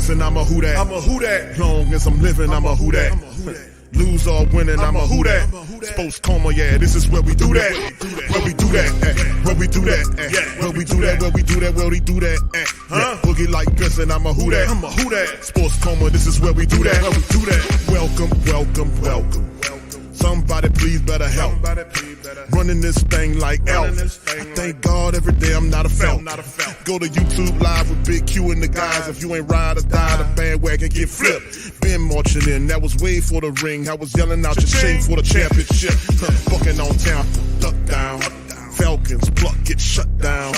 pissing, I'm a who that. I'm a who that. Long as I'm living, I'm a who that. Lose or winning, I'm a who that. Sports coma, yeah, this is where we do that. Where we do that, where we do that, where we do that, where we do that, where we do that, Boogie like pissing, I'm a who that. I'm a who that. Sports coma, this is where we do that. Where we do that. Welcome, welcome, welcome. Somebody please better help. Running this thing like Elf. I thank God every day I'm not a felt. Go to YouTube Live with Big Q and the guys. If you ain't ride or die, the bandwagon get flipped. Been marching in, that was way for the ring. I was yelling out your shame for the championship. Fucking on town, duck down. Falcons pluck, get shut down.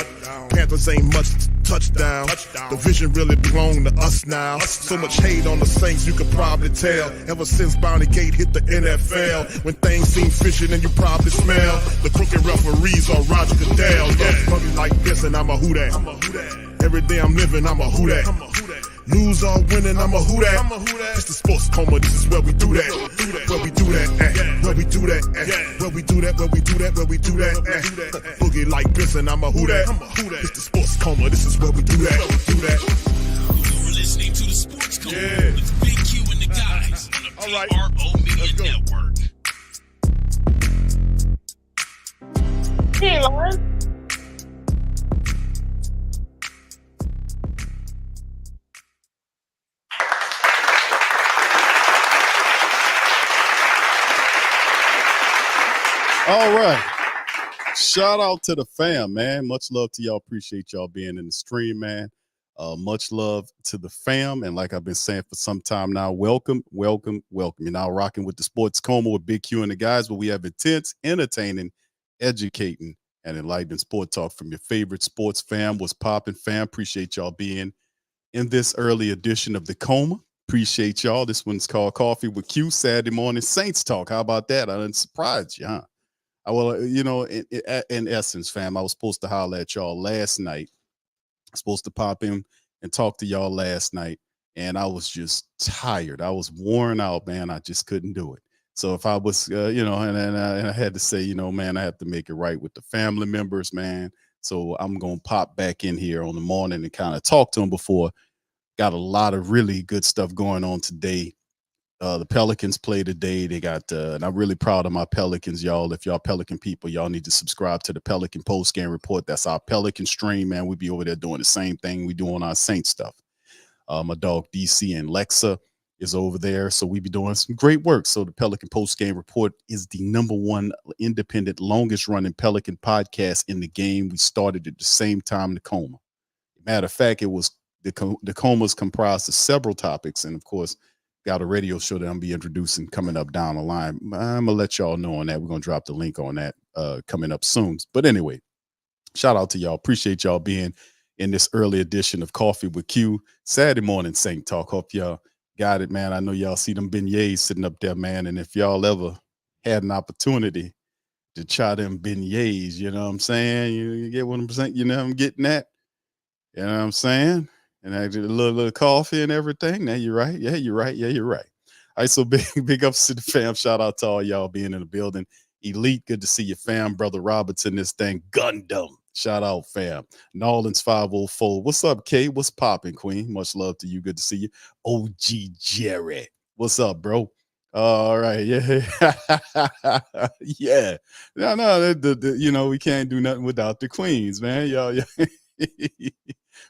Panthers ain't much touchdown. The vision really belong to us now. So much hate on the Saints, you could probably tell. Ever since Bounty Gate hit the NFL, when things seem fishy and you probably smell the crooked referees or Roger Goodell. Yeah, funny like this and I'm a who that. Every day I'm living, I'm a who that. Lose or winning, I'm a who that. It's the sports coma, this is where we do that. Where we do that, where we do that, where we do that, where we do that, where we do that, Boogie like this and I'm a who that. It's the sports coma, this is where we do that. You're listening to the Sports Coma with Big Q and the guys on the PRO Media Network. Hey, Lauren. All right. Shout out to the fam, man. Much love to y'all. Appreciate y'all being in the stream, man. Much love to the fam. And like I've been saying for some time now, welcome, welcome, welcome. You're now rocking with the Sports Coma with Big Q and the guys, where we have intense, entertaining, educating, and enlightening sport talk from your favorite sports fam. What's popping, fam? Appreciate y'all being in this early edition of the Coma. Appreciate y'all. This one's called Coffee with Q, Saturday morning Saints talk. How about that? I didn't surprise you, huh? Well, you know, in essence, fam, I was supposed to holler at y'all last night. Supposed to pop in and talk to y'all last night, and I was just tired. I was worn out, man. I just couldn't do it. So if I was, you know, and I had to say, you know, man, I have to make it right with the family members, man. So I'm going to pop back in here on the morning and kind of talk to them before. Got a lot of really good stuff going on today. The Pelicans play today. They got, and I'm really proud of my Pelicans, y'all. If y'all Pelican people, y'all need to subscribe to the Pelican Post Game Report. That's our Pelican stream, man. We be over there doing the same thing we do on our Saint stuff. My dog DC and Lexa is over there, so we be doing some great work. So the Pelican Post Game Report is the #1 independent, longest running Pelican podcast in the game. We started at the same time the Coma. Matter of fact, it was the Coma's comprised of several topics, and of course, got a radio show that I'm be introducing coming up down the line. I'm gonna let y'all know on that. We're gonna drop the link on that coming up soon. But anyway, shout out to y'all. Appreciate y'all being in this early edition of Coffee with Q, Saturday morning Saint Talk. Hope y'all got it, man. I know y'all see them beignets sitting up there, man. And if y'all ever had an opportunity to try them beignets, you know what I'm saying? You get what I'm saying? You know what I'm getting at? You know what I'm saying? And I did a little coffee and everything. Now you're right. Yeah, you're right. Yeah, you're right. All right, so big ups to the fam. Shout out to all y'all being in the building. Elite, good to see you, fam. Brother Roberts in this thing. Gundam. Shout out, fam. Nolans 504. What's up, Kay? What's popping, Queen? Much love to you. Good to see you. OG Jerry. What's up, bro? All right. Yeah. Yeah. No, you know, we can't do nothing without the queens, man. Y'all. Yeah.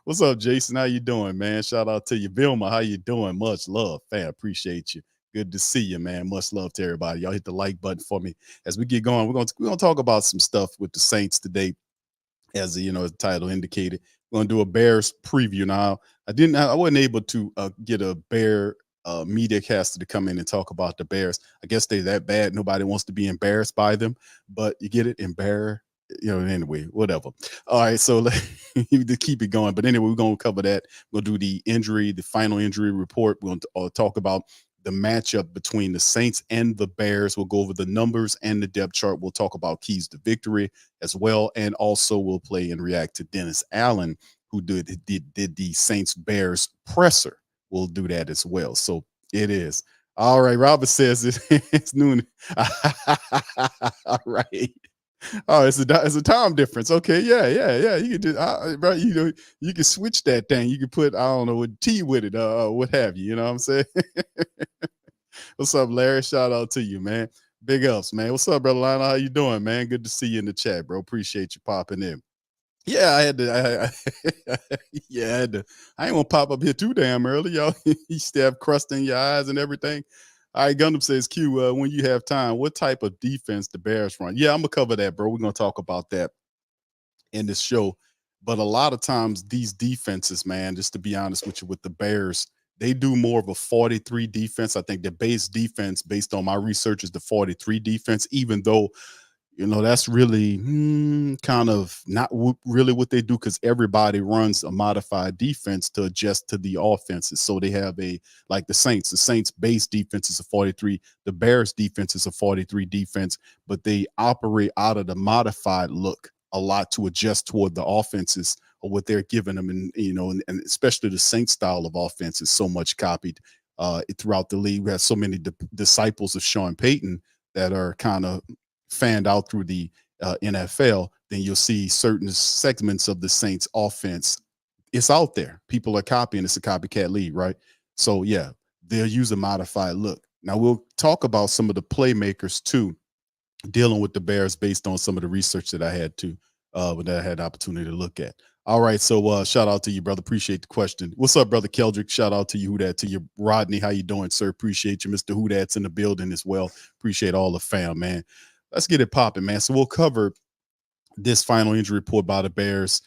What's up, Jason? How you doing, man? Shout out to you. Vilma, how you doing? Much love, fam. Appreciate you. Good to see you, man. Much love to everybody. Y'all hit the like button for me. As we get going, we're gonna talk about some stuff with the Saints today. As you know, as the title indicated, we're gonna do a Bears preview. Now, I wasn't able to get a Bear media caster to come in and talk about the Bears. I guess they're that bad. Nobody wants to be embarrassed by them, but you get it, you know, anyway, whatever. All right, so to keep it going. But anyway, we're going to cover that. We'll do the final injury report. We're going to talk about the matchup between the Saints and the Bears. We'll go over the numbers and the depth chart. We'll talk about keys to victory as well. And also we'll play and react to Dennis Allen, who did the Saints Bears presser. We'll do that as well. So it is. All right. Robert says it's noon. All right. Oh, it's a time difference. Okay, yeah. You can do, bro. You know, you can switch that thing. You can put, I don't know, with tea with it, what have you. You know what I'm saying? What's up, Larry? Shout out to you, man. Big ups, man. What's up, brother Lionel? How you doing, man? Good to see you in the chat, bro. Appreciate you popping in. Yeah, I had to. Yeah, I had to. I ain't gonna pop up here too damn early, y'all. You still have crust in your eyes and everything. All right, Gundam says, Q, when you have time, what type of defense the Bears run? Yeah, I'm gonna cover that, bro. We're gonna talk about that in this show. But a lot of times, these defenses, man, just to be honest with you, with the Bears, they do more of a 43 defense. I think the base defense, based on my research, is the 43 defense, even though that's really kind of not really what they do, because everybody runs a modified defense to adjust to the offenses. So they have like the Saints base defense is a 43, the Bears defense is a 43 defense, but they operate out of the modified look a lot to adjust toward the offenses or what they're giving them. And especially the Saints style of offense is so much copied throughout the league. We have so many disciples of Sean Payton that are kind of fanned out through the NFL. Then you'll see certain segments of the Saints offense. It's out there. People are copying. It's a copycat league, right? So yeah, they'll use a modified look. Now we'll talk about some of the playmakers too, dealing with the Bears based on some of the research that I had that I had the opportunity to look at. All right, so shout out to you, brother. Appreciate the question. What's up, brother Keldrick? Shout out to you, Who Dat, to you, Rodney. How you doing, sir? Appreciate you, Mr. Who Dat's in the building as well. Appreciate all the fam, man. Let's get it popping, man. So we'll cover this final injury report by the Bears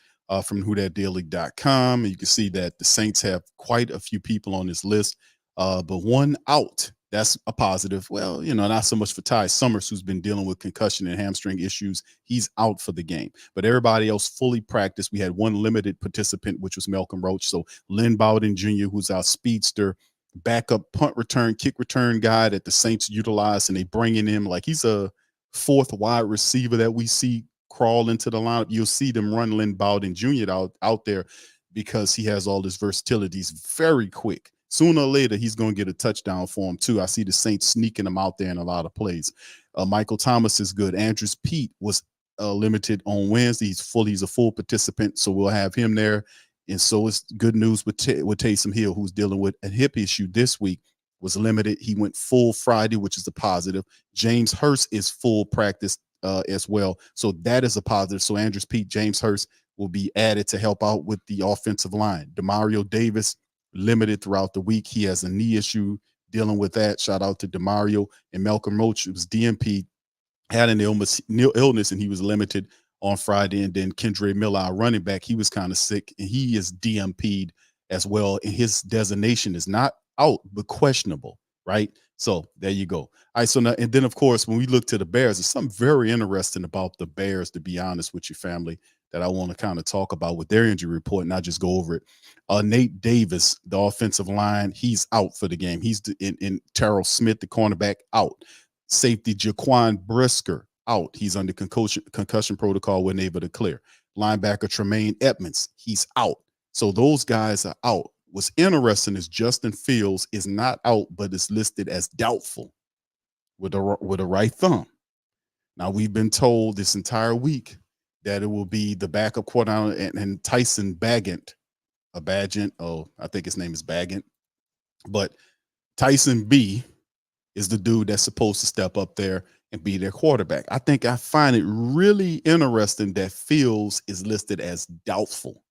from whodatdaily.com. And you can see that the Saints have quite a few people on this list, but one out. That's a positive. Well, not so much for Ty Summers, who's been dealing with concussion and hamstring issues. He's out for the game. But everybody else fully practiced. We had one limited participant, which was Malcolm Roach. So Lynn Bowden Jr., who's our speedster, backup punt return, kick return guy that the Saints utilize, and they bring in him like he's a fourth wide receiver that we see crawl into the lineup. You'll see them run Lynn Bowden Jr. out there because he has all this versatility. He's very quick. Sooner or later, he's going to get a touchdown for him, too. I see the Saints sneaking him out there in a lot of plays. Michael Thomas is good. Andrews Pete was limited on Wednesday. He's a full participant, so we'll have him there. And so it's good news with Taysom Hill, who's dealing with a hip issue this week, was limited. He went full Friday, which is a positive. James Hurst is full practice as well. So that is a positive. So Andrews Pete, James Hurst will be added to help out with the offensive line. Demario Davis, limited throughout the week. He has a knee issue dealing with that. Shout out to Demario. And Malcolm Roach, was DMP, had an illness, and he was limited on Friday. And then Kendre Miller, our running back, he was kind of sick, and he is DMP'd as well. And his designation is not out, but questionable, right? So there you go. All right, so now, and then, of course, when we look to the Bears, there's something very interesting about the Bears, to be honest with you, family, that I want to kind of talk about with their injury report, not just go over it. Nate Davis, the offensive line, he's out for the game. He's in Terrell Smith, the cornerback, out. Safety Jaquan Brisker, out. He's under concussion protocol, wasn't able to clear. Linebacker Tremaine Edmonds, he's out. So those guys are out. What's interesting is Justin Fields is not out, but is listed as doubtful with a right thumb. Now, we've been told this entire week that it will be the backup quarterback and Tyson Bagent. I think his name is Bagent. But Tyson B is the dude that's supposed to step up there and be their quarterback. I find it really interesting that Fields is listed as doubtful,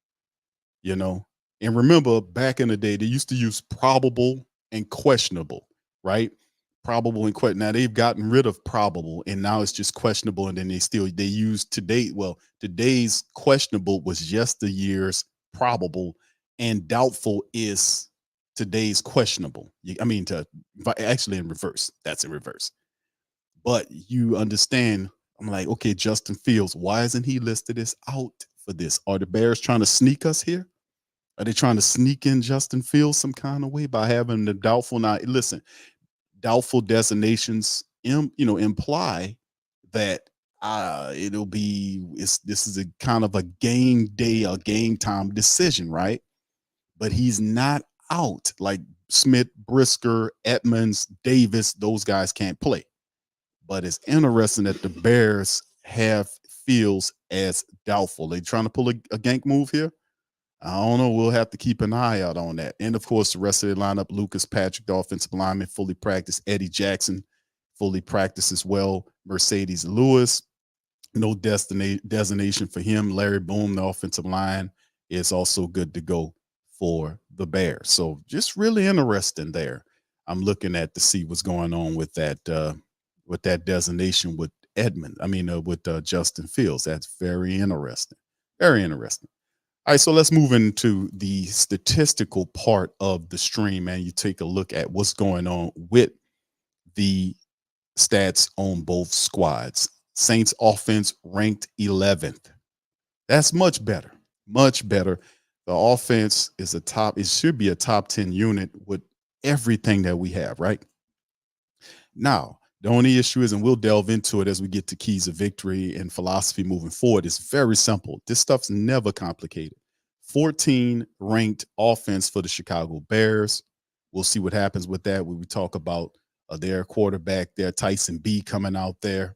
And remember, back in the day, they used to use probable and questionable, right? Probable and questionable. Now they've gotten rid of probable, and now it's just questionable. And then they use today. Well, today's questionable was yesterday's probable, and doubtful is today's questionable. Actually in reverse. That's in reverse. But you understand, I'm like, okay, Justin Fields, why isn't he listed as out for this? Are the Bears trying to sneak us here? Are they trying to sneak in Justin Fields some kind of way by having the doubtful? Now, listen, doubtful designations, imply that this is a kind of a game day or game time decision, right? But he's not out. Like Smith, Brisker, Edmonds, Davis, those guys can't play. But it's interesting that the Bears have Fields as doubtful. They trying to pull a gank move here. I don't know. We'll have to keep an eye out on that. And of course, the rest of the lineup: Lucas Patrick, the offensive lineman, fully practiced. Eddie Jackson, fully practiced as well. Mercedes Lewis, no designation for him. Larry Boom, the offensive line, is also good to go for the Bears. So just really interesting there. I'm looking at to see what's going on with that designation with Justin Fields. That's very interesting. Very interesting. All right, so let's move into the statistical part of the stream, man. You take a look at what's going on with the stats on both squads. Saints offense ranked 11th. That's much better. Much better. The offense is it should be a top 10 unit with everything that we have, right? Now, the only issue is, and we'll delve into it as we get to keys of victory and philosophy moving forward, it's very simple. This stuff's never complicated. 14 ranked offense for the Chicago Bears. We'll see what happens with that when we talk about their quarterback there, Tyson B, coming out there.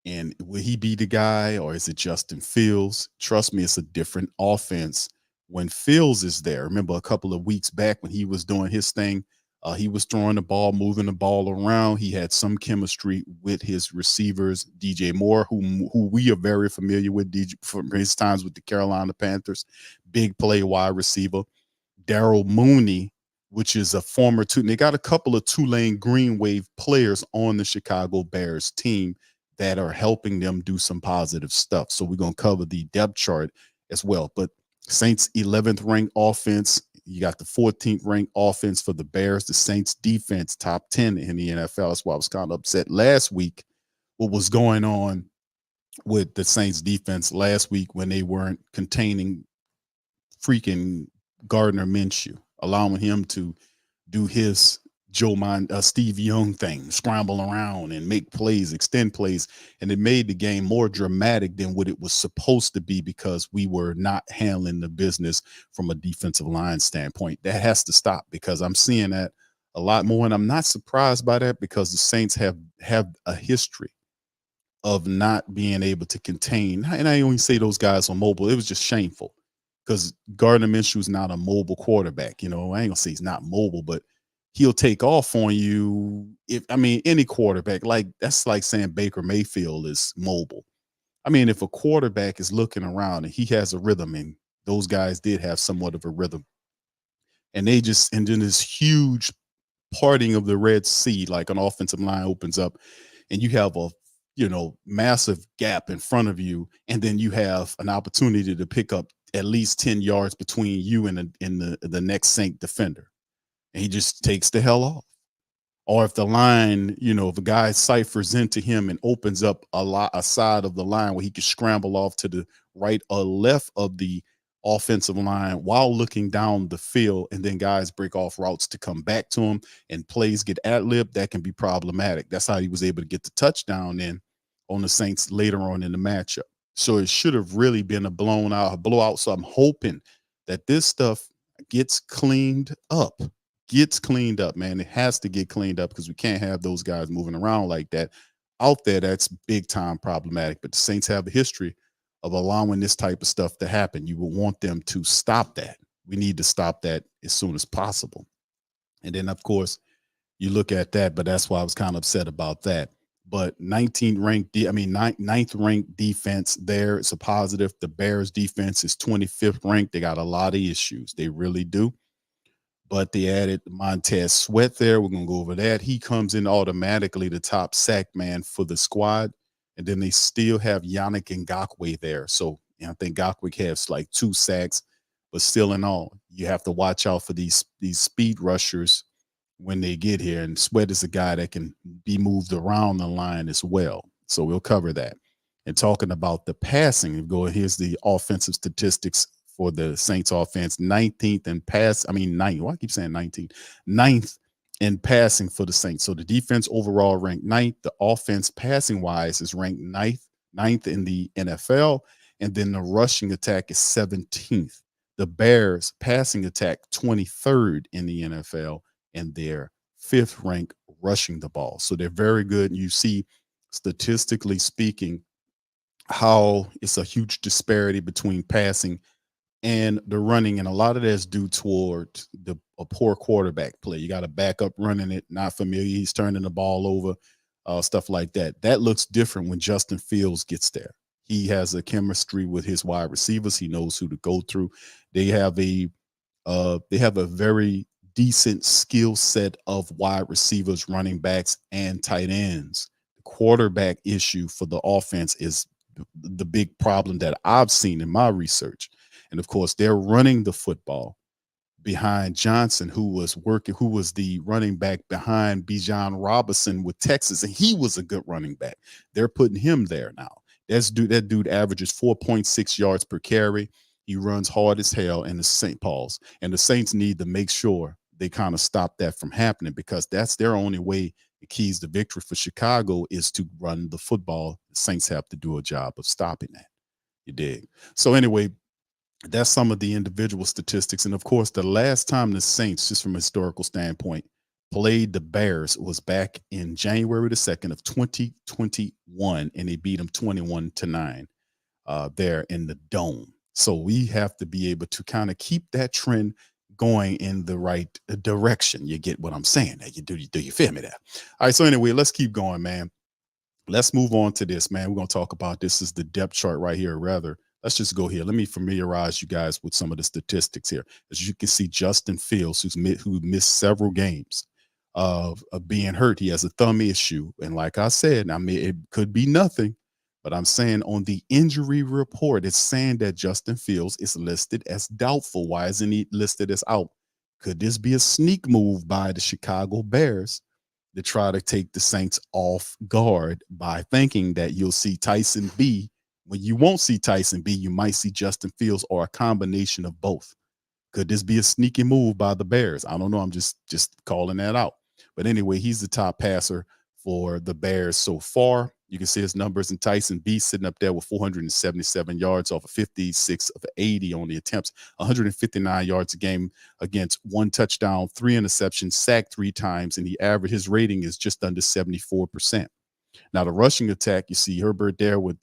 And will he be the guy, or is it Justin Fields? Trust me, it's a different offense when Fields is there. Remember a couple of weeks back when he was doing his thing, he was throwing the ball, moving the ball around. He had some chemistry with his receivers, DJ Moore, who we are very familiar with from his times with the Carolina Panthers, big play wide receiver. Darryl Mooney, which is a former they got a couple of Tulane Green Wave players on the Chicago Bears team that are helping them do some positive stuff. So we're going to cover the depth chart as well. But Saints 11th ranked offense. You got the 14th ranked offense for the Bears. The Saints defense top 10 in the NFL. That's why I was kind of upset last week what was going on with the Saints defense last week when they weren't containing freaking Gardner Minshew, allowing him to do his Steve Young thing, scramble around and make plays, extend plays. And it made the game more dramatic than what it was supposed to be because we were not handling the business from a defensive line standpoint. That has to stop because I'm seeing that a lot more. And I'm not surprised by that because the Saints have a history of not being able to contain. And I only say those guys are mobile. It was just shameful because Gardner Minshew is not a mobile quarterback. You know, I ain't gonna say he's not mobile, but he'll take off on you. Any quarterback, that's like saying Baker Mayfield is mobile. I mean, if a quarterback is looking around and he has a rhythm, and those guys did have somewhat of a rhythm, and then this huge parting of the Red Sea, like an offensive line opens up, and you have a massive gap in front of you, and then you have an opportunity to pick up at least 10 yards between you and the next Saint defender. And he just takes the hell off. Or if the line, if a guy ciphers into him and opens up a side of the line where he can scramble off to the right or left of the offensive line while looking down the field, and then guys break off routes to come back to him and plays get ad-libbed, that can be problematic. That's how he was able to get the touchdown in on the Saints later on in the matchup. So it should have really been a blowout. So I'm hoping that this stuff gets cleaned up. Man. It has to get cleaned up because we can't have those guys moving around like that out there. That's big time problematic. But the Saints have a history of allowing this type of stuff to happen. You will want them to stop that. We need to stop that as soon as possible. And then, of course, you look at that, but that's why I was kind of upset about that. But 19th ranked, 9th ranked defense there. It's a positive. The Bears defense is 25th ranked. They got a lot of issues. They really do. But they added Montez Sweat there. We're going to go over that. He comes in automatically the top sack man for the squad. And then they still have Yannick Ngakoue there. So I think Ngakoue has like 2 sacks. But still in all, you have to watch out for these speed rushers when they get here. And Sweat is a guy that can be moved around the line as well. So we'll cover that. And talking about the passing, here's the offensive statistics for the Saints offense. 19th in pass. 9th. Why I keep saying 19th? 9th in passing for the Saints. So the defense overall ranked 9th. The offense passing wise is ranked 9th in the NFL. And then the rushing attack is 17th. The Bears passing attack 23rd in the NFL, and they're 5th ranked rushing the ball. So they're very good. And you see, statistically speaking, how it's a huge disparity between passing and the running, and a lot of that's due toward a poor quarterback play. You got a backup running it, not familiar. He's turning the ball over, stuff like that. That looks different when Justin Fields gets there. He has a chemistry with his wide receivers. He knows who to go through. They have a very decent skill set of wide receivers, running backs, and tight ends. The quarterback issue for the offense is the big problem that I've seen in my research. And of course, they're running the football behind Johnson, who was the running back behind Bijan Robinson with Texas, and he was a good running back. They're putting him there now. That dude averages 4.6 yards per carry. He runs hard as hell in the St. Paul's, and the Saints need to make sure they kind of stop that from happening, because that's their only way. The keys to victory for Chicago is to run the football. The Saints have to do a job of stopping that. You dig? So anyway, that's some of the individual statistics. And of course, the last time the Saints, just from a historical standpoint, played the Bears was back in January the 2nd of 2021, and they beat them 21-9 there in the Dome. So we have to be able to kind of keep that trend going in the right direction. You get what I'm saying? Do you feel me there? All right. So anyway, let's keep going, man. Let's move on to this, man. We're going to talk about this is the depth chart right here. Rather, let's just go here. Let me familiarize you guys with some of the statistics here. As you can see, Justin Fields, who missed several games of being hurt. He has a thumb issue. And like I said, I mean, it could be nothing, but I'm saying on the injury report, it's saying that Justin Fields is listed as doubtful. Why isn't he listed as out? Could this be a sneak move by the Chicago Bears to try to take the Saints off guard by thinking that you'll see Tyson B? When you won't see Tyson B, you might see Justin Fields, or a combination of both. Could this be a sneaky move by the Bears? I don't know. I'm just calling that out. But anyway, he's the top passer for the Bears so far. You can see his numbers, and Tyson B sitting up there with 477 yards off of 56 of 80 on the attempts, 159 yards a game against 1 touchdown, 3 interceptions, sacked 3 times, and his rating is just under 74%. Now, the rushing attack, you see Herbert there with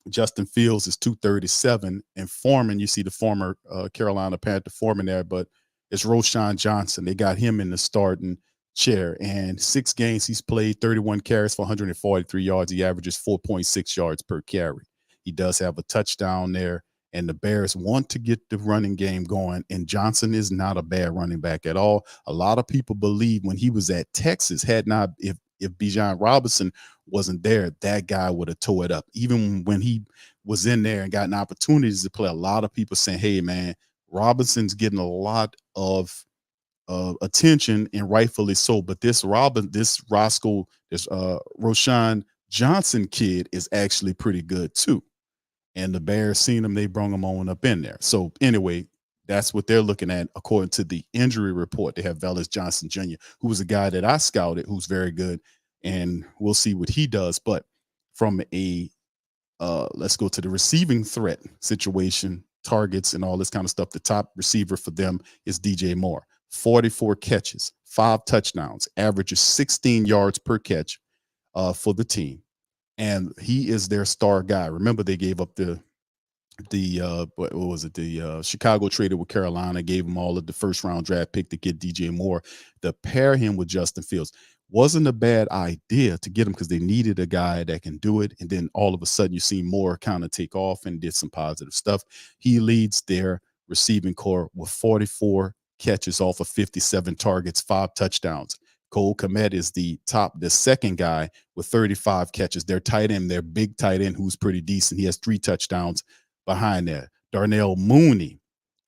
Justin Fields is 237, and Foreman, you see the former Carolina Panther Foreman there, but it's Roschon Johnson. They got him in the starting chair, and 6 games he's played, 31 carries for 143 yards. He averages 4.6 yards per carry. He does have a touchdown there, and the Bears want to get the running game going, and Johnson is not a bad running back at all. A lot of people believe when he was at Texas, if Bijan Robinson wasn't there, that guy would have tore it up. Even when he was in there and gotten opportunities to play, a lot of people saying, hey, man, Robinson's getting a lot of attention, and rightfully so. But this Roschon Johnson kid is actually pretty good too. And the Bears seen him, they brought him on up in there. So anyway, that's what they're looking at according to the injury report. They have Velus Johnson Jr., who was a guy that I scouted, who's very good, and we'll see what he does. But from let's go to the receiving threat situation, targets and all this kind of stuff. The top receiver for them is DJ Moore, 44 catches, 5 touchdowns, averages 16 yards per catch for the team. And he is their star guy. Remember, they gave up the Chicago traded with Carolina, gave him all of the first round draft pick to get DJ Moore. To pair him with Justin Fields wasn't a bad idea to get him, because they needed a guy that can do it. And then all of a sudden you see Moore kind of take off and did some positive stuff. He leads their receiving core with 44 catches off of 57 targets, 5 touchdowns. Cole Kmet is the second guy with 35 catches. Their big tight end, who's pretty decent. He has 3 touchdowns behind that. Darnell Mooney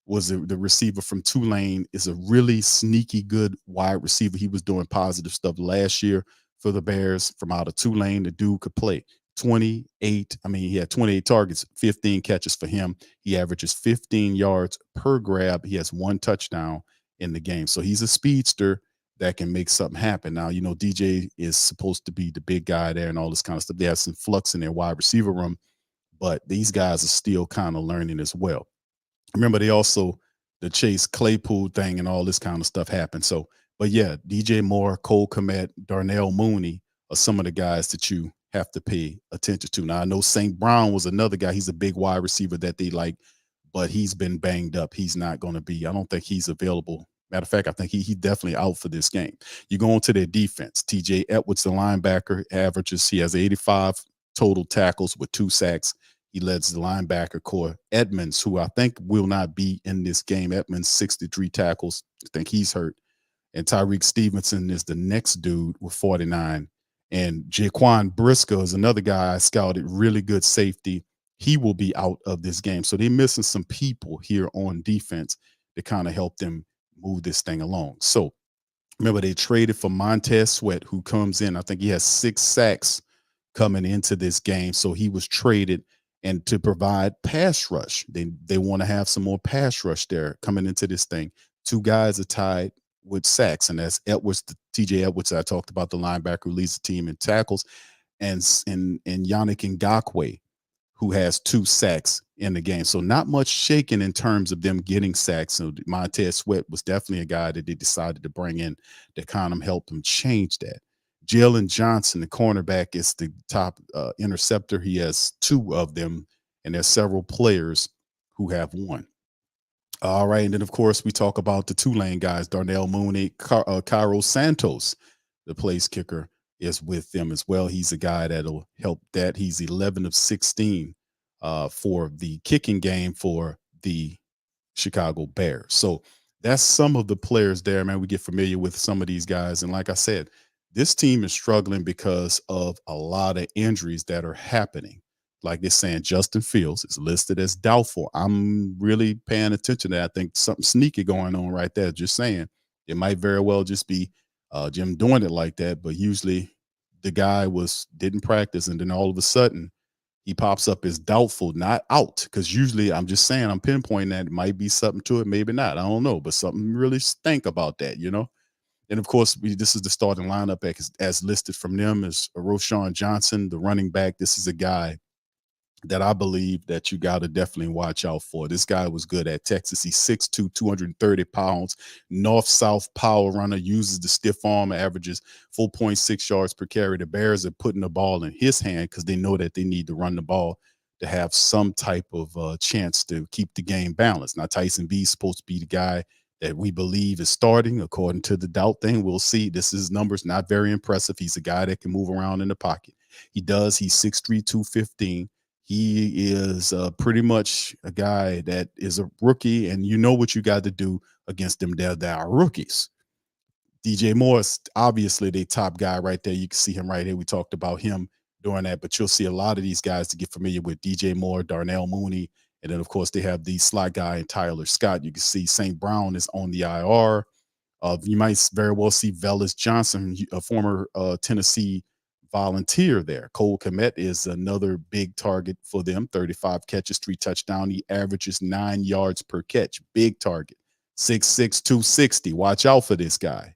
was the receiver from Tulane, is a really sneaky good wide receiver. He was doing positive stuff last year for the Bears from out of Tulane. The dude could play. He had 28 targets, 15 catches for him. He averages 15 yards per grab. He has 1 touchdown in the game. So he's a speedster that can make something happen. Now, DJ is supposed to be the big guy there and all this kind of stuff. They have some flux in their wide receiver room, but these guys are still kind of learning as well. Remember, the Chase Claypool thing and all this kind of stuff happened. So, but yeah, DJ Moore, Cole Kmet, Darnell Mooney are some of the guys that you have to pay attention to. Now I know St. Brown was another guy. He's a big wide receiver that they like, but he's been banged up. He's not going to be. I don't think he's available. Matter of fact, I think he definitely out for this game. You go into their defense. TJ Edwards, the linebacker, averages. He has 85 total tackles with 2 sacks. He leads the linebacker core. Edmonds, who I think will not be in this game. Edmonds, 63 tackles. I think he's hurt. And Tyreek Stevenson is the next dude with 49. And Jaquan Briscoe is another guy I scouted, really good safety. He will be out of this game. So they're missing some people here on defense to kind of help them move this thing along. So remember, they traded for Montez Sweat, who comes in. I think he has 6 sacks coming into this game. So he was traded and to provide pass rush. They want to have some more pass rush there coming into this thing. 2 guys are tied with sacks, and that's Edwards, TJ Edwards. I talked about, the linebacker who leads the team in tackles, and Yannick Ngakoue, who has 2 sacks in the game. So not much shaking in terms of them getting sacks. So Montez Sweat was definitely a guy that they decided to bring in to kind of help them change that. Jalen Johnson, the cornerback, is the top interceptor. He has 2 of them, and there's several players who have 1. All right, and then of course we talk about the Tulane guys, Darnell Mooney, Cairo Santos, the place kicker, is with them as well. He's a guy that'll help that. He's 11 of 16 for the kicking game for the Chicago Bears. So that's some of the players there, man. We get familiar with some of these guys. And like I said, this team is struggling because of a lot of injuries that are happening. Like they're saying, Justin Fields is listed as doubtful. I'm really paying attention to that. I think something sneaky going on right there. Just saying, it might very well just be Jim doing it like that. But usually the guy didn't practice, and then all of a sudden he pops up as doubtful, not out. Because usually, I'm just saying, I'm pinpointing that it might be something to it, maybe not. I don't know, but something really stink about that, you know. And of course, this is the starting lineup as listed from them is Roshan Johnson, the running back. This is a guy that I believe that you got to definitely watch out for. This guy was good at Texas. He's 6'2", 230 pounds, north-south power runner, uses the stiff arm, averages 4.6 yards per carry. The Bears are putting the ball in his hand because they know that they need to run the ball to have some type of chance to keep the game balanced. Now, Tyson B is supposed to be the guy that we believe is starting, according to the doubt thing. We'll see. This is numbers, not very impressive. He's a guy that can move around in the pocket. He does. He's 6'3", 215. He is pretty much a guy that is a rookie, and you know what you got to do against them. They are rookies. DJ Morris, obviously, the top guy right there. You can see him right here. We talked about him doing that, but you'll see a lot of these guys to get familiar with. DJ Moore, Darnell Mooney, and then, of course, they have the slot guy and Tyler Scott. You can see St. Brown is on the IR. You might very well see Velus Johnson, a former Tennessee Volunteer there. Cole Kmet is another big target for them. 35 catches, 3 touchdowns. He averages 9 yards per catch. Big target. 6'6", 260. Watch out for this guy.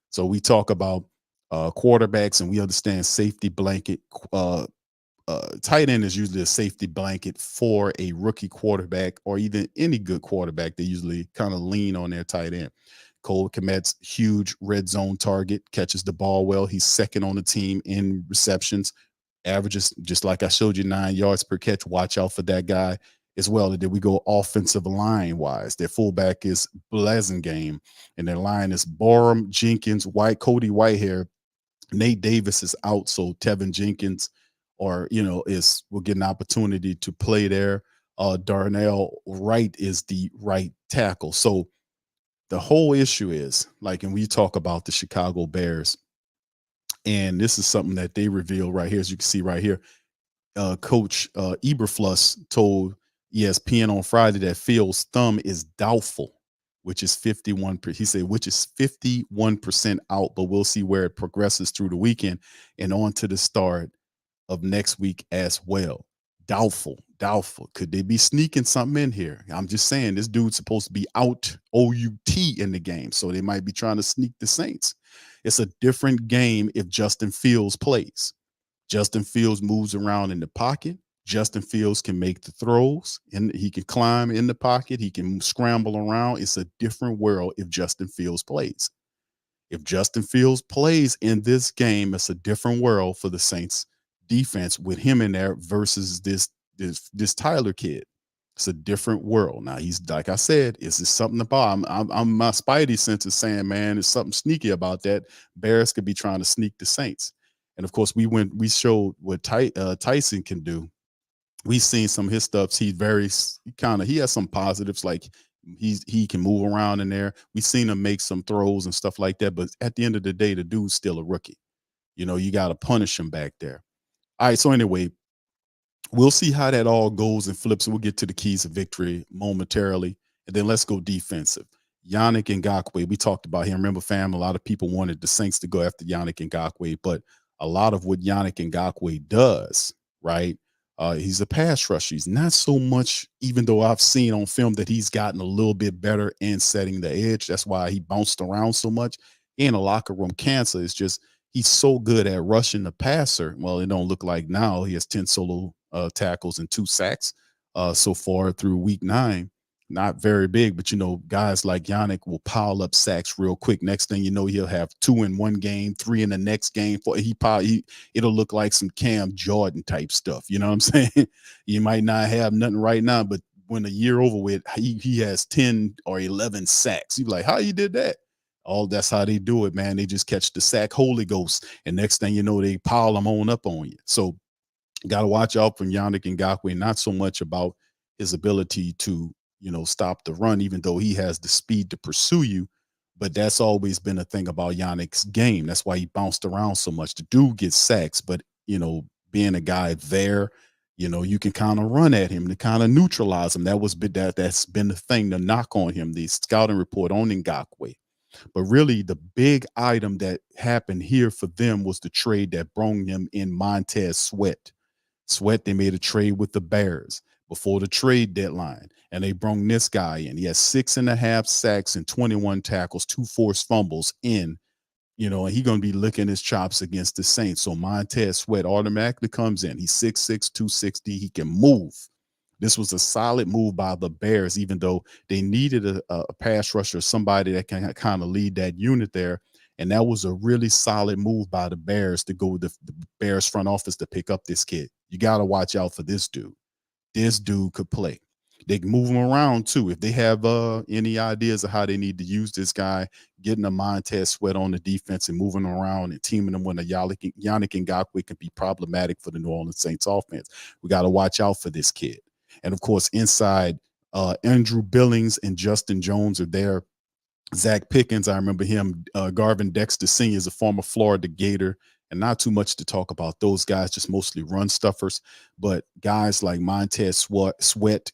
So we talk about quarterbacks, and we understand safety blanket. Tight end is usually a safety blanket for a rookie quarterback or even any good quarterback. They usually kind of lean on their tight end. Cole Kmet's huge red zone target, catches the ball well. He's second on the team in receptions, averages, just like I showed you, 9 yards per catch. Watch out for that guy as well. And then we go offensive line wise. Their fullback is Blasingame, and their line is Borum, Jenkins, Cody Whitehair. Nate Davis is out, so Tevin Jenkins will get an opportunity to play there. Darnell Wright is the right tackle. So the whole issue is, like, and we talk about the Chicago Bears, and this is something that they reveal right here, as you can see right here. Coach Eberflus told ESPN on Friday that Fields' thumb is doubtful, which is 51%. He said, which is 51% out, but we'll see where it progresses through the weekend and on to the start of next week as well. Doubtful. Could they be sneaking something in here? I'm just saying, this dude's supposed to be out, O-U-T, in the game, so they might be trying to sneak the Saints. It's a different game if Justin Fields plays. Justin Fields moves around in the pocket. Justin Fields can make the throws, and he can climb in the pocket. He can scramble around. It's a different world if Justin Fields plays. If Justin Fields plays in this game, it's a different world for the Saints defense with him in there versus this Tyler kid. It's a different world. Now he's like I said, is this something about I'm my spidey sense is saying, man, there's something sneaky about that. Bears could be trying to sneak the Saints. And of course, we showed what Tyson can do. We've seen some of his stuff. He has some positives, like he can move around in there. We've seen him make some throws and stuff like that. But at the end of the day, the dude's still a rookie. You got to punish him back there. All right. So anyway, we'll see how that all goes and flips. We'll get to the keys of victory momentarily. And then let's go defensive. Yannick Ngakoue, we talked about him. Remember, fam, a lot of people wanted the Saints to go after Yannick Ngakoue, but a lot of what Yannick Ngakoue does, right? He's a pass rusher. He's not so much, even though I've seen on film that he's gotten a little bit better in setting the edge. That's why he bounced around so much. In a locker room cancer, it's just he's so good at rushing the passer. Well, it don't look like now. He has 10 solo tackles and 2 sacks so far through week 9. Not very big, but guys like Yannick will pile up sacks real quick. Next thing you know, he'll have 2 in one game, 3 in the next game. It'll look like some Cam Jordan type stuff. You know what I'm saying? You might not have nothing right now, but when a year over with, he has 10 or 11 sacks. You're like, how you did that? That's how they do it, man. They just catch the sack Holy Ghost, and next thing you know, they pile them up on you. So got to watch out for Yannick Ngakoue. Not so much about his ability to stop the run, even though he has the speed to pursue you. But that's always been a thing about Yannick's game. That's why he bounced around so much. The dude gets sacks, but being a guy there, you can kind of run at him to kind of neutralize him. That's been the thing to knock on him. The scouting report on Ngakoue. But really, the big item that happened here for them was the trade that brought them in Montez Sweat. They made a trade with the Bears before the trade deadline, and they brought this guy in. He has 6.5 sacks and 21 tackles, 2 forced fumbles and he's going to be licking his chops against the Saints. So Montez Sweat automatically comes in. He's 6'6", 260. He can move. This was a solid move by the Bears, even though they needed a pass rusher, somebody that can kind of lead that unit there. And that was a really solid move by the Bears to go with the Bears front office to pick up this kid. You got to watch out for this dude. This dude could play. They can move him around too. If they have any ideas of how they need to use this guy, getting a Montez Sweat on the defense and moving him around and teaming him with a Yannick Ngakoue can be problematic for the New Orleans Saints offense. We got to watch out for this kid. And of course, inside, Andrew Billings and Justin Jones are there. Zach Pickens, I remember him. Garvin Dexter Sr. is a former Florida Gator, and not too much to talk about those guys, just mostly run stuffers. But guys like Montez Sweat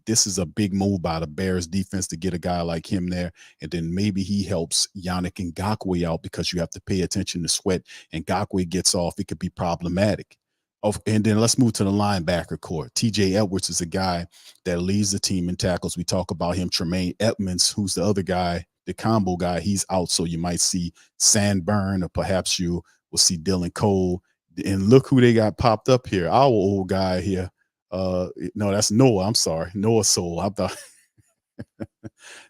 this is a big move by the Bears defense to get a guy like him there. And then maybe he helps Yannick Ngakoue out because you have to pay attention to Sweat. And Ngakoue gets off, it could be problematic. And then let's move to the linebacker core. TJ Edwards is a guy that leads the team in tackles. We talk about him. Tremaine Edmonds, who's the other guy, the combo guy, he's out. So you might see Sandburn, or perhaps you will see Dylan Cole. And look who they got popped up here. Our old guy here. No, that's Noah. I'm sorry. Noah Soul. I thought.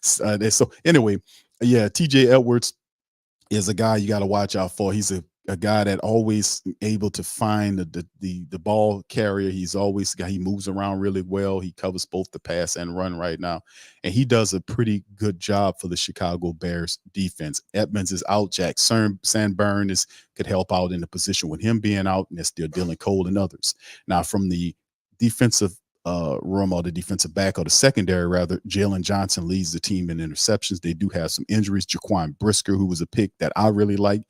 So anyway, yeah, TJ Edwards is a guy you got to watch out for. He's a guy that always able to find the ball carrier. He's always a guy. He moves around really well. He covers both the pass and run right now, and he does a pretty good job for the Chicago Bears defense. Edmonds is out. Jack Sandburn could help out in the position with him being out, and there's still Dylan Cole and others. Now from the defensive room, or the defensive back, or the secondary rather, Jalen Johnson leads the team in interceptions. They do have some injuries. Jaquan Brisker, who was a pick that I really like,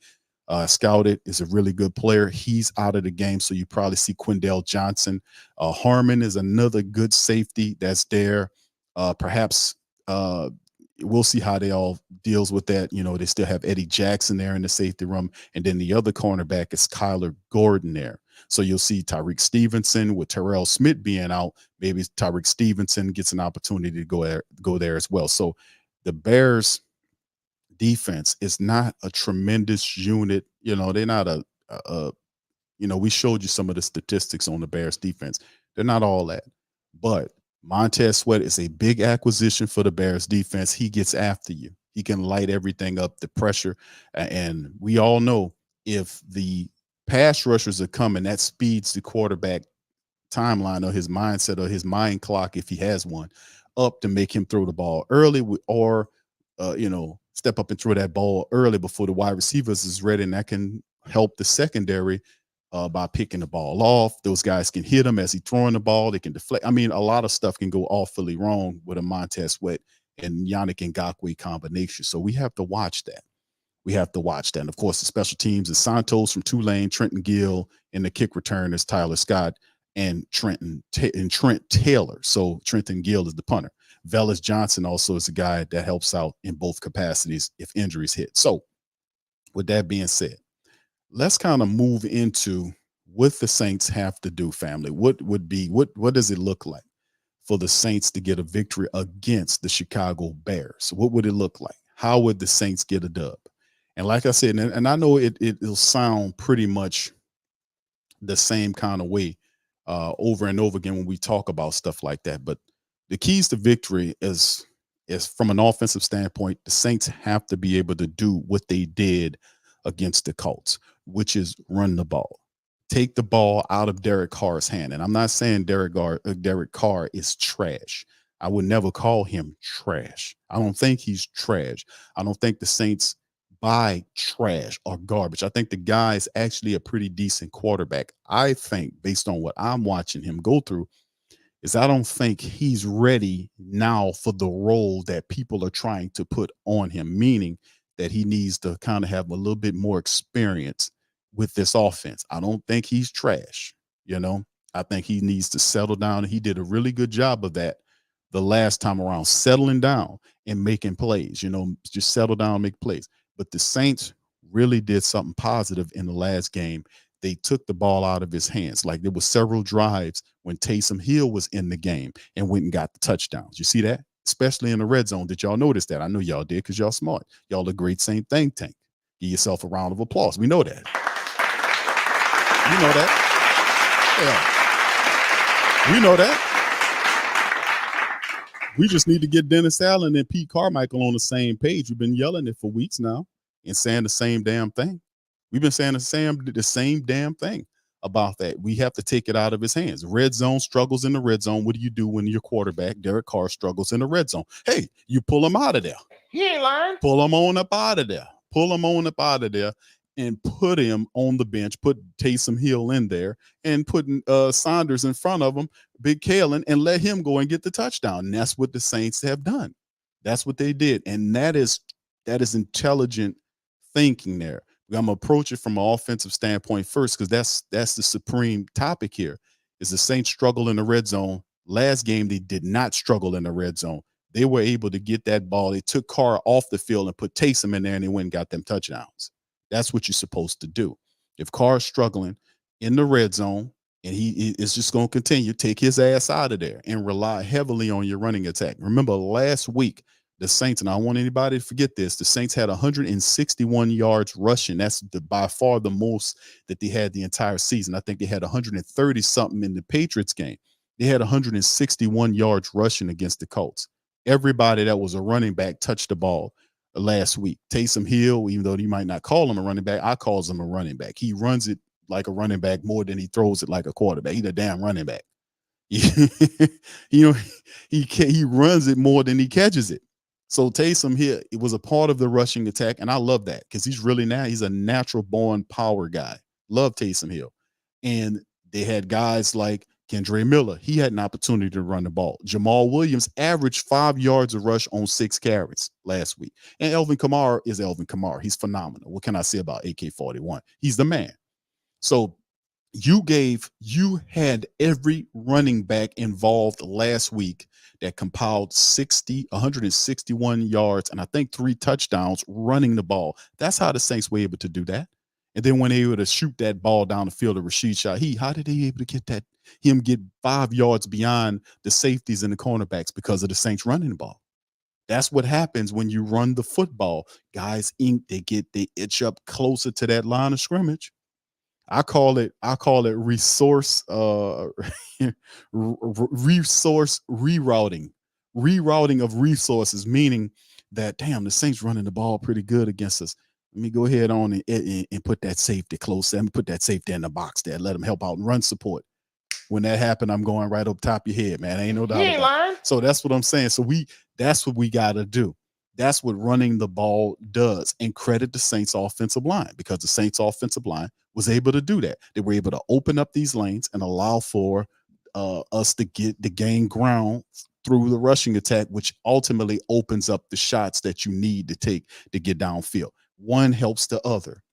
scouted, is a really good player. He's out of the game, so you probably see Quindell Johnson. Harmon is another good safety that's there. Perhaps we'll see how they all deals with that. They still have Eddie Jackson there in the safety room, and then the other cornerback is Kyler Gordon there. So you'll see Tyreek Stevenson with Terrell Smith being out. Maybe Tyreek Stevenson gets an opportunity to go there as well. So the Bears defense is not a tremendous unit. They're not we showed you some of the statistics on the Bears defense. They're not all that, but Montez Sweat is a big acquisition for the Bears defense. He gets after you. He can light everything up, the pressure. And we all know if the pass rushers are coming. That speeds the quarterback timeline or his mindset or his mind clock, if he has one, up to make him throw the ball early or, step up and throw that ball early before the wide receivers is ready. And that can help the secondary by picking the ball off. Those guys can hit him as he's throwing the ball. They can deflect. I mean, a lot of stuff can go awfully wrong with a Montez Sweat and Yannick Ngakoue combination. So we have to watch that. We have to watch that. And of course, the special teams is Santos from Tulane, Trenton Gill, and the kick return is Tyler Scott and Trent Taylor. So Trenton Gill is the punter. Velus Johnson also is a guy that helps out in both capacities if injuries hit. So with that being said, let's kind of move into what the Saints have to do, family. What does it look like for the Saints to get a victory against the Chicago Bears? What would it look like? How would the Saints get a dub? And like I said, and I know it'll sound pretty much the same kind of way over and over again when we talk about stuff like that. But the keys to victory is from an offensive standpoint, the Saints have to be able to do what they did against the Colts, which is run the ball. Take the ball out of Derek Carr's hand. And I'm not saying Derek Carr is trash. I would never call him trash. I don't think he's trash. I don't think the Saints buy trash or garbage. I think the guy is actually a pretty decent quarterback. I think, based on what I'm watching him go through, is I don't think he's ready now for the role that people are trying to put on him, meaning that he needs to kind of have a little bit more experience with this offense. I don't think he's trash. I think he needs to settle down. And he did a really good job of that the last time around, settling down and making plays, just settle down, make plays. But the Saints really did something positive in the last game. They took the ball out of his hands. Like, there were several drives when Taysom Hill was in the game and went and got the touchdowns. You see that? Especially in the red zone. Did y'all notice that? I know y'all did because y'all smart. Y'all a great Saint think tank. Give yourself a round of applause. We know that. You know that. Yeah. We know that. We just need to get Dennis Allen and Pete Carmichael on the same page. We've been yelling it for weeks now and saying the same damn thing. We've been saying the same damn thing about that. We have to take it out of his hands. Red zone struggles in the red zone. What do you do when your quarterback, Derek Carr, struggles in the red zone? Hey, you pull him out of there. He ain't lying. Pull him on up out of there. Pull him on up out of there and put him on the bench, put Taysom Hill in there and putting Saunders in front of him, Big Kalen, and let him go and get the touchdown. And that's what the Saints have done. That's what they did. And that is intelligent thinking there. I'm going to approach it from an offensive standpoint first, because that's the supreme topic here. Is the Saints struggle in the red zone? Last game, they did not struggle in the red zone. They were able to get that ball. They took Carr off the field and put Taysom in there, and they went and got them touchdowns. That's what you're supposed to do. If Carr's struggling in the red zone and he is just going to continue, take his ass out of there and rely heavily on your running attack. Remember last week, the Saints, and I don't want anybody to forget this, the Saints had 161 yards rushing. That's by far the most that they had the entire season. I think they had 130 something in the Patriots game. They had 161 yards rushing against the Colts. Everybody that was a running back touched the ball last week. Taysom Hill, even though you might not call him a running back, I calls him a running back. He runs it like a running back more than he throws it like a quarterback. He's a damn running back. He runs it more than he catches it. So Taysom Hill, it was a part of the rushing attack, and I love that because he's a natural born power guy. Love Taysom Hill. And they had guys like Kendre Miller. He had an opportunity to run the ball. Jamal Williams averaged 5 yards a rush on 6 carries last week. And Elvin Kamara is Elvin Kamara. He's phenomenal. What can I say about AK-41? He's the man. So you had every running back involved last week that compiled 161 yards and I think 3 touchdowns running the ball. That's how the Saints were able to do that. And then when they were able to shoot that ball down the field of Rashid Shaheed, how did they able to get him get 5 yards beyond the safeties and the cornerbacks? Because of the Saints running the ball. That's what happens when you run the football. Guys they itch up closer to that line of scrimmage. I call it resource resource rerouting of resources, meaning that, damn, the Saints running the ball pretty good against us. Let me go ahead on and put that safety close. Let me put that safety in the box there. Let him help out and run support. When that happened, I'm going right up top of your head, man. Ain't no doubt about it. So that's what I'm saying. So that's what we got to do. That's what running the ball does. And credit the Saints offensive line, because the Saints offensive line was able to do that. They were able to open up these lanes and allow for us to gain ground through the rushing attack, which ultimately opens up the shots that you need to take to get downfield. One helps the other.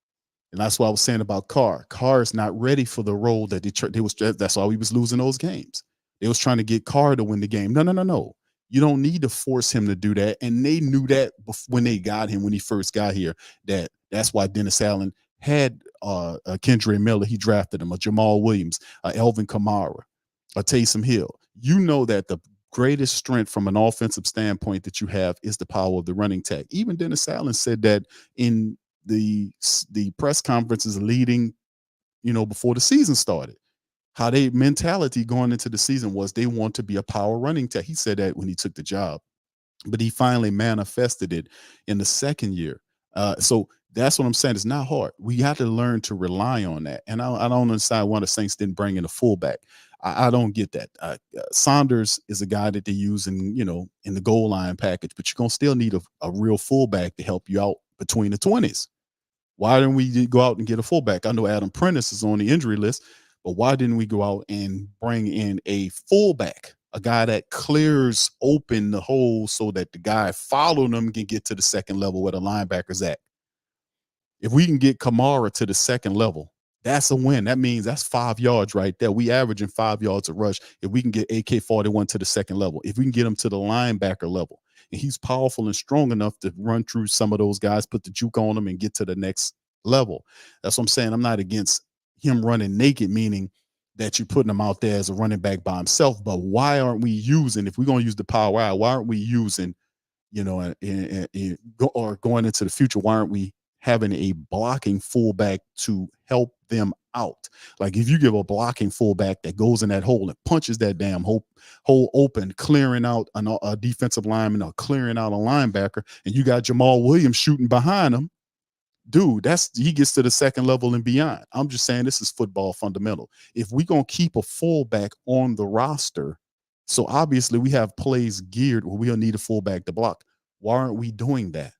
And that's what I was saying about Carr. Carr is not ready for the role that they was. That's why we was losing those games. They was trying to get Carr to win the game. No. You don't need to force him to do that. And they knew that when they got him, when he first got here, that's why Dennis Allen had Kendra Miller. He drafted him, a Jamal Williams, Elvin Kamara, a Taysom Hill. You know that the greatest strength from an offensive standpoint that you have is the power of the running tag. Even Dennis Allen said that in the press conferences leading, before the season started, how their mentality going into the season was they want to be a power running tag. He said that when he took the job, but he finally manifested it in the second year. So that's what I'm saying. It's not hard. We have to learn to rely on that. And I don't understand why the Saints didn't bring in a fullback. I don't get that. Saunders is a guy that they use in the goal line package, but you're going to still need a real fullback to help you out between the 20s. Why didn't we go out and get a fullback? I know Adam Prentice is on the injury list, but why didn't we go out and bring in a fullback, a guy that clears open the hole so that the guy following them can get to the second level where the linebackers at? If we can get Kamara to the second level, that's a win. That means that's 5 yards right there. We averaging 5 yards a rush. If we can get AK-41 to the second level, if we can get him to the linebacker level, and he's powerful and strong enough to run through some of those guys, put the juke on them and get to the next level. That's what I'm saying. I'm not against him running naked, meaning that you're putting him out there as a running back by himself. But why aren't we using, if we're going to use the power out, why aren't we using, or going into the future, why aren't we having a blocking fullback to help them out? Like if you give a blocking fullback that goes in that hole and punches that damn hole open, clearing out a defensive lineman or clearing out a linebacker, and you got Jamal Williams shooting behind him, dude, he gets to the second level and beyond. I'm just saying this is football fundamental. If we're going to keep a fullback on the roster, so obviously we have plays geared where we'll need a fullback to block. Why aren't we doing that?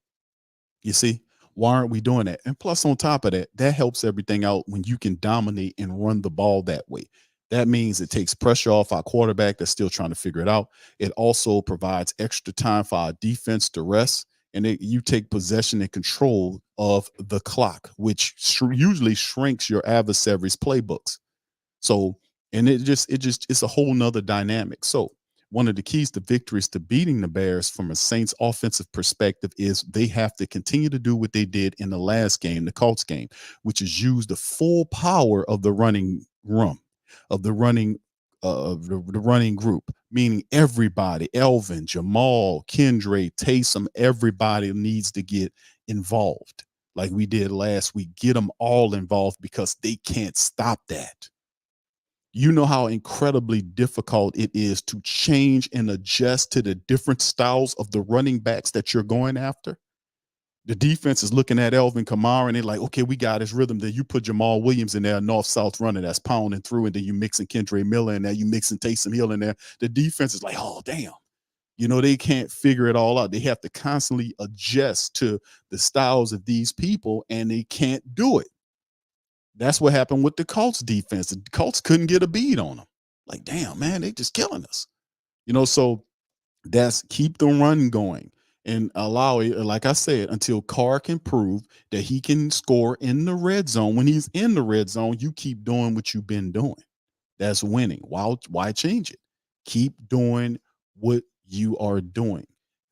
You see? Why aren't we doing that? And plus, on top of that, that helps everything out when you can dominate and run the ball that way. That means it takes pressure off our quarterback that's still trying to figure it out. It also provides extra time for our defense to rest. And you take possession and control of the clock, which usually shrinks your adversary's playbooks. So, and it's a whole nother dynamic. So one of the keys to victories to beating the Bears from a Saints offensive perspective is they have to continue to do what they did in the last game, the Colts game, which is use the full power of the running room, of the running the running group, meaning everybody, Elvin, Jamal, Kendra, Taysom, everybody needs to get involved like we did last week. Get them all involved because they can't stop that. You know how incredibly difficult it is to change and adjust to the different styles of the running backs that you're going after. The defense is looking at Elvin Kamara and they're like, okay, we got his rhythm. Then you put Jamal Williams in there, north-south runner that's pounding through, and then you mixing Kendra Miller in there, you mixing Taysom Hill in there. The defense is like, oh, damn. They can't figure it all out. They have to constantly adjust to the styles of these people, and they can't do it. That's what happened with the Colts defense. The Colts couldn't get a beat on them. Like, damn, man, they just killing us. So that's keep the run going and allow it, like I said, until Carr can prove that he can score in the red zone. When he's in the red zone, you keep doing what you've been doing. That's winning. Why change it? Keep doing what you are doing.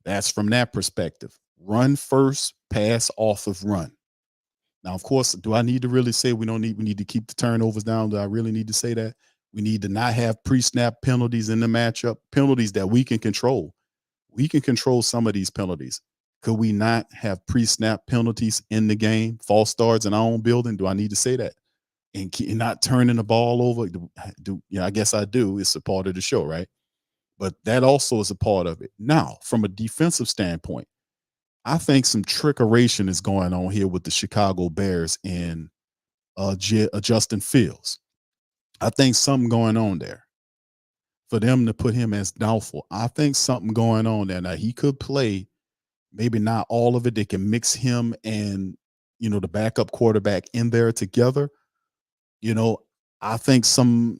That's from that perspective. Run first, pass off of run. Now, of course, do I need to really say we need to keep the turnovers down? Do I really need to say that? We need to not have pre-snap penalties in the matchup, penalties that we can control. We can control some of these penalties. Could we not have pre-snap penalties in the game, false starts in our own building? Do I need to say that? And not turning the ball over? I guess I do. It's a part of the show, right? But that also is a part of it. Now, from a defensive standpoint, I think some trickeration is going on here with the Chicago Bears and Justin Fields. I think something going on there for them to put him as doubtful. I think something going on there. Now he could play, maybe not all of it. They can mix him and the backup quarterback in there together. You know, I think some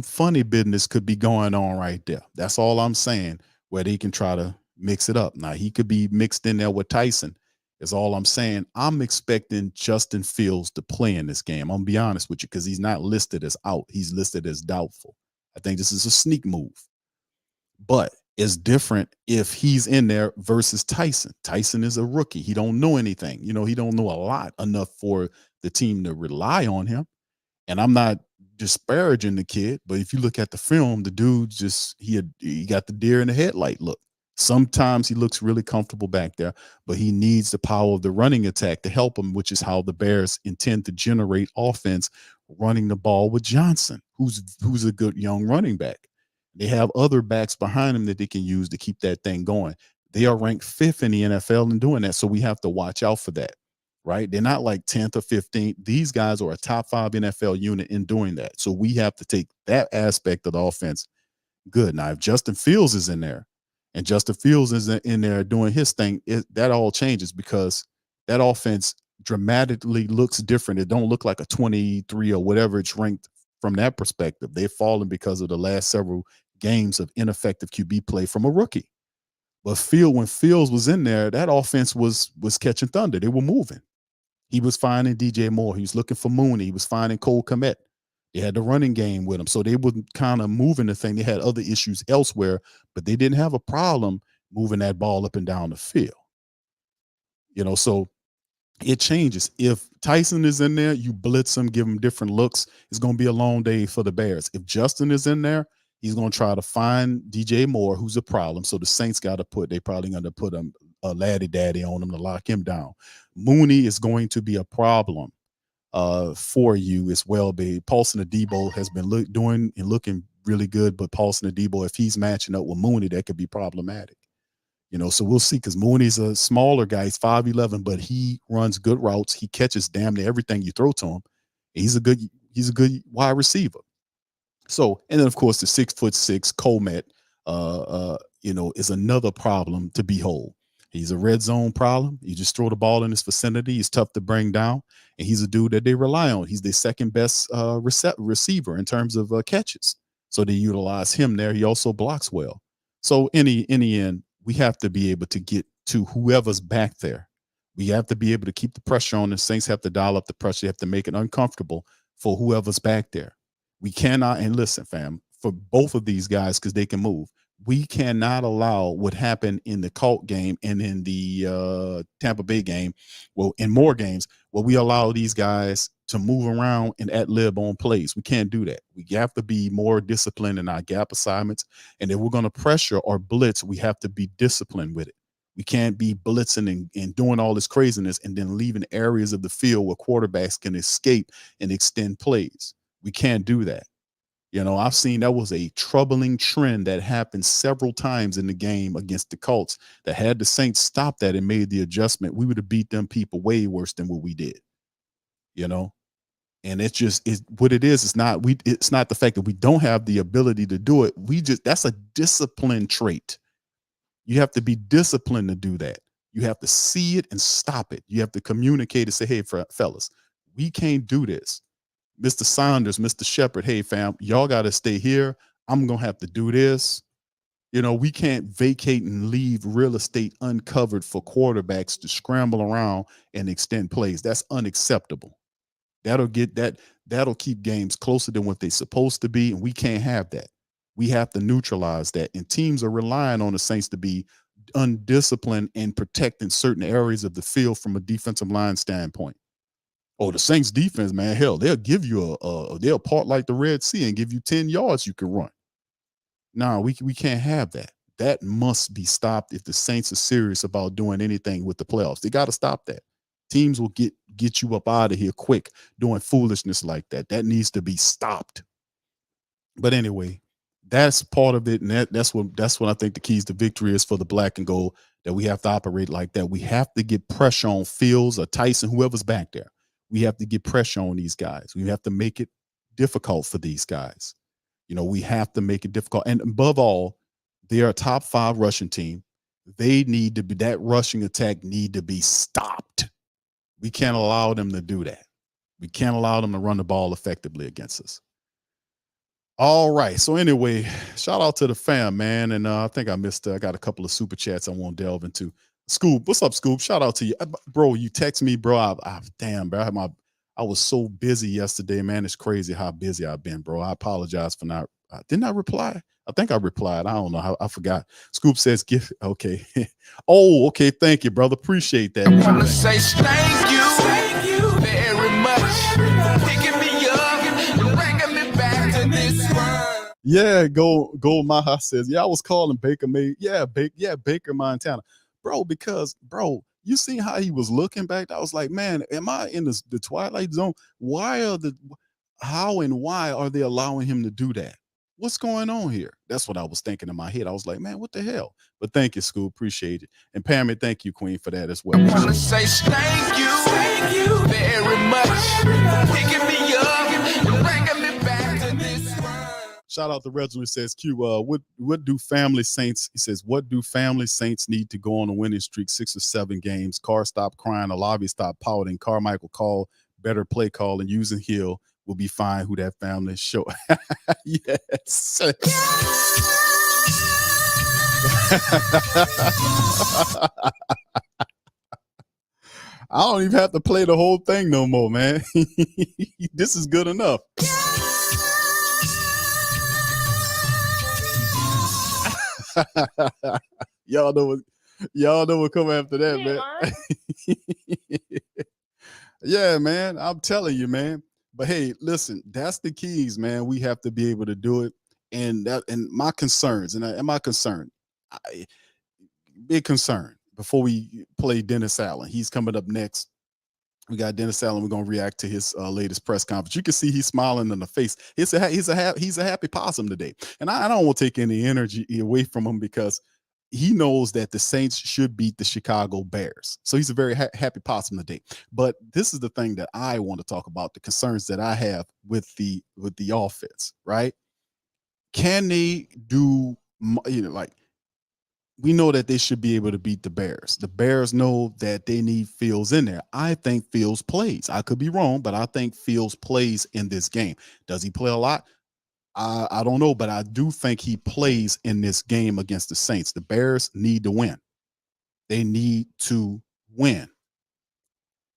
funny business could be going on right there. That's all I'm saying, where they can try to mix it up. Now he could be mixed in there with Tyson. Is all I'm saying. I'm expecting Justin Fields to play in this game. I'm gonna be honest with you, because he's not listed as out. He's listed as doubtful. I think this is a sneak move. But it's different if he's in there versus Tyson. Tyson is a rookie. He don't know anything. He don't know a lot enough for the team to rely on him. And I'm not disparaging the kid, but if you look at the film, the dude he got the deer in the headlight look. Sometimes he looks really comfortable back there, but he needs the power of the running attack to help him, which is how the Bears intend to generate offense, running the ball with Johnson, who's a good young running back. They have other backs behind him that they can use to keep that thing going. They are ranked 5th in the NFL in doing that, so we have to watch out for that. Right? They're not like 10th or 15th. These guys are a top 5 NFL unit in doing that. So we have to take that aspect of the offense good. Now, if Justin Fields is in there and Justin Fields is in there doing his thing, that all changes, because that offense dramatically looks different. It don't look like a 23 or whatever it's ranked from that perspective. They've fallen because of the last several games of ineffective QB play from a rookie. But when Fields was in there, that offense was catching thunder. They were moving. He was finding DJ Moore. He was looking for Mooney. He was finding Cole Kmet. They had the running game with him. So they were kind of moving the thing. They had other issues elsewhere, but they didn't have a problem moving that ball up and down the field. So it changes. If Tyson is in there, you blitz him, give him different looks. It's going to be a long day for the Bears. If Justin is in there, he's going to try to find DJ Moore, who's a problem. So the Saints they're probably going to put a laddie daddy on him to lock him down. Mooney is going to be a problem for you as well, babe. Paulson Adebo has been looking really good, but Paulson Adebo, if he's matching up with Mooney, that could be problematic. So we'll see, because Mooney's a smaller guy. He's 5'11", but he runs good routes. He catches damn near everything you throw to him. He's a good wide receiver. So, and then of course the 6'6" Comet, is another problem to behold. He's a red zone problem. You just throw the ball in his vicinity. He's tough to bring down, and he's a dude that they rely on. He's the second best receiver in terms of catches. So they utilize him there. He also blocks well. So in the end, we have to be able to get to whoever's back there. We have to be able to keep the pressure on. The Saints have to dial up the pressure. They have to make it uncomfortable for whoever's back there. We cannot, and listen, fam, for both of these guys, because they can move, we cannot allow what happened in the Colt game and in the Tampa Bay game, well, in more games, where we allow these guys to move around and ad-lib on plays. We can't do that. We have to be more disciplined in our gap assignments. And if we're going to pressure or blitz, we have to be disciplined with it. We can't be blitzing and doing all this craziness and then leaving areas of the field where quarterbacks can escape and extend plays. We can't do that. I've seen that was a troubling trend that happened several times in the game against the Colts, that had the Saints stopped that and made the adjustment, we would have beat them people way worse than what we did. And it's what it is. It's not the fact that we don't have the ability to do it. That's a discipline trait. You have to be disciplined to do that. You have to see it and stop it. You have to communicate and say, hey, fellas, we can't do this. Mr. Saunders, Mr. Shepard, hey, fam, y'all got to stay here. I'm going to have to do this. We can't vacate and leave real estate uncovered for quarterbacks to scramble around and extend plays. That's unacceptable. That'll keep games closer than what they're supposed to be, and we can't have that. We have to neutralize that, and teams are relying on the Saints to be undisciplined and protecting certain areas of the field from a defensive line standpoint. Oh, the Saints defense, man, hell, they'll give you they'll part like the Red Sea and give you 10 yards you can run. No, we can't have that. That must be stopped if the Saints are serious about doing anything with the playoffs. They got to stop that. Teams will get you up out of here quick doing foolishness like that. That needs to be stopped. But anyway, that's part of it, and that's what I think the keys to victory is for the black and gold. That we have to operate like that. We have to get pressure on Fields or Tyson, whoever's back there. We have to get pressure on these guys. We have to make it difficult for these guys. We have to make it difficult. And above all, they're a top 5 rushing team. They need to be, that rushing attack need to be stopped. We can't allow them to do that. We can't allow them to run the ball effectively against us. All right. So anyway, shout out to the fam, man. And I think I got a couple of super chats I want to delve into. Scoop, what's up, Scoop? Shout out to you. Bro, you text me, bro. Damn, bro. I was so busy yesterday, man. It's crazy how busy I've been, bro. I apologize for not. Didn't I reply? I think I replied. I don't know. I forgot. Scoop says, okay. Oh, okay. Thank you, brother. Appreciate that. I want to say thank you very much. Picking me up and bringing me back to this world. Yeah, Go Maha says, yeah, I was calling Baker May. Yeah, Baker, Montana. Bro, because, bro, you see how he was looking back? I was like, man, am I in the twilight zone? How and why are they allowing him to do that? What's going on here? That's what I was thinking in my head. I was like, man, what the hell? But thank you, Scoop. Appreciate it. And Pammy, thank you, Queen, for that as well. I want to say thank you very much. Picking me up and bringing me back to this world. Shout out to Reginald. Says Q, what do family saints? He says, what do family saints need to go on a winning streak, 6 or 7 games? Carr stop crying, Olavi stop pouting, Carmichael call better play call, and using Hill will be fine. Who that family show? Yes. I don't even have to play the whole thing no more, man. This is good enough. Y'all know what come after that, man. Yeah, man. I'm telling you, man. But hey, listen, that's the keys, man. We have to be able to do it. And my concerns, and am I concerned? Big concern before we play Dennis Allen. He's coming up next. We got Dennis Allen. We're gonna react to his latest press conference. You can see he's smiling in the face. He's a happy possum today, and I don't want to take any energy away from him because he knows that the Saints should beat the Chicago Bears. So he's a very happy possum today. But this is the thing that I want to talk about: the concerns that I have with the offense. Right? Can they do like? We know that they should be able to beat the Bears. The Bears know that they need Fields in there. I think Fields plays. I could be wrong, but I think Fields plays in this game. Does he play a lot? I don't know, but I do think he plays in this game against the Saints. The Bears need to win. They need to win.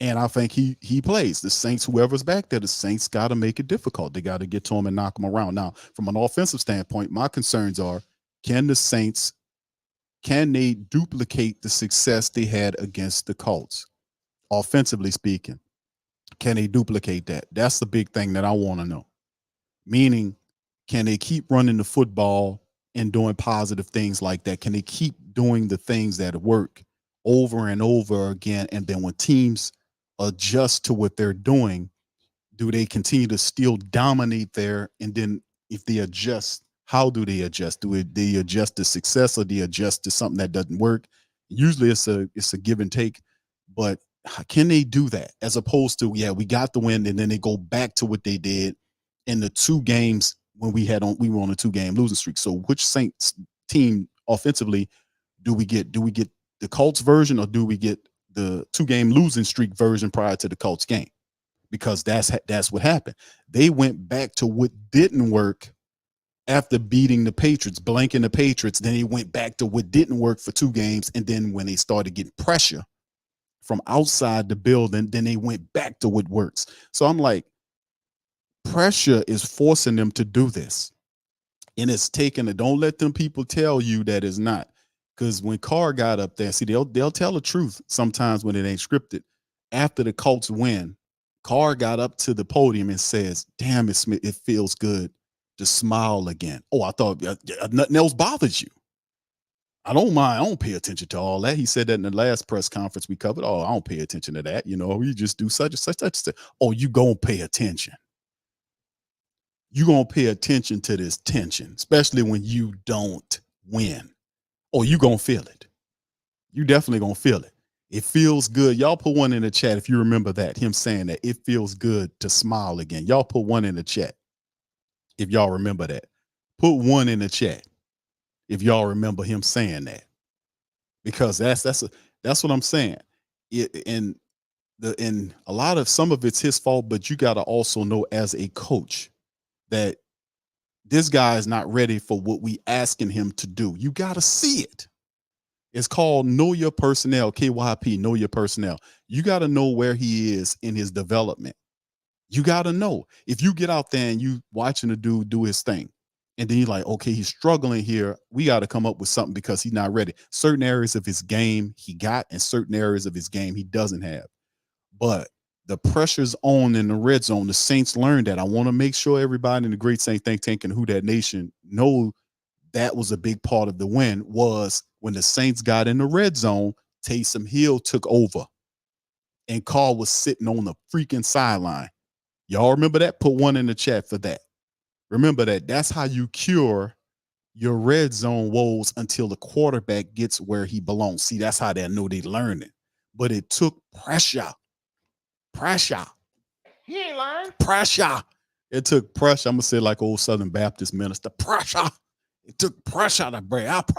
And I think he plays. The Saints, whoever's back there, the Saints got to make it difficult. They got to get to him and knock him around. Now, from an offensive standpoint, my concerns are, can the Saints duplicate the success they had against the Colts? Offensively speaking, can they duplicate that? That's the big thing that I want to know. Meaning, can they keep running the football and doing positive things like that? Can they keep doing the things that work over and over again? And then when teams adjust to what they're doing, do they continue to still dominate there? And then if they adjust, how do they adjust? Do they adjust to success, or do they adjust to something that doesn't work? Usually it's a give and take, but can they do that as opposed to, yeah, we got the win, and then they go back to what they did in the 2 games when we were on a 2-game losing streak. So which Saints team offensively do we get? Do we get the Colts version, or do we get the 2-game losing streak version prior to the Colts game? Because that's what happened. They went back to what didn't work after beating the Patriots, blanking the Patriots. Then they went back to what didn't work for 2 games. And then when they started getting pressure from outside the building, then they went back to what works. So I'm like, pressure is forcing them to do this. And it's taking it. Don't let them people tell you that it's not. Because when Carr got up there, see, they'll tell the truth sometimes when it ain't scripted. After the Colts win, Carr got up to the podium and says, damn, it feels good to smile again. Oh, I thought nothing else bothers you. I don't mind. I don't pay attention to all that. He said that in the last press conference we covered. Oh, I don't pay attention to that. You just do such and such. Oh, you gonna pay attention. you're going to pay attention to this tension, especially when you don't win, or you're going to feel it. You definitely going to feel it. It feels good. Y'all put one in the chat if you remember that, him saying that it feels good to smile again. Y'all put one in the chat if y'all remember that. Put one in the chat if y'all remember him saying that, because that's what I'm saying. And a lot of some of it's his fault, but you got to also know as a coach that this guy is not ready for what we asking him to do. You got to see it. It's called know your personnel, KYP, know your personnel. You got to know where he is in his development. You got to know. If you get out there and you watching the dude do his thing, and then you're like, okay, he's struggling here, we got to come up with something because he's not ready. Certain areas of his game he got, and certain areas of his game he doesn't have. But the pressure's on in the red zone. The Saints learned that. I want to make sure everybody in the Great Saint Think Tank and Who Dat Nation know that was a big part of the win, was when the Saints got in the red zone, Taysom Hill took over and Carl was sitting on the freaking sideline. Y'all remember that? Put one in the chat for that. Remember that. That's how you cure your red zone woes until the quarterback gets where he belongs. See, that's how they know they learned it. But it took pressure. He ain't lying. Pressure. It took pressure. I'm going to say like old Southern Baptist minister. Pressure. It took pressure to break out.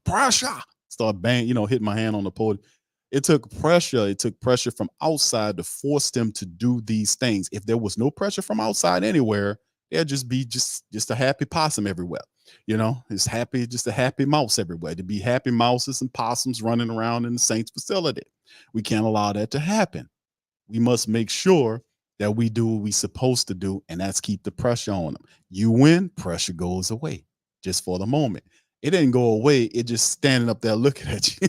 Pressure. Start bang, hit my hand on the podium. It took pressure. It took pressure from outside to force them to do these things. If there was no pressure from outside anywhere, there'd just be just a happy possum everywhere. It's happy, just a happy mouse everywhere. To be happy mouses and possums running around in the Saints facility. We can't allow that to happen. We must make sure that we do what we're supposed to do, and that's keep the pressure on them. You win, pressure goes away just for the moment. It didn't go away. It just standing up there looking at you.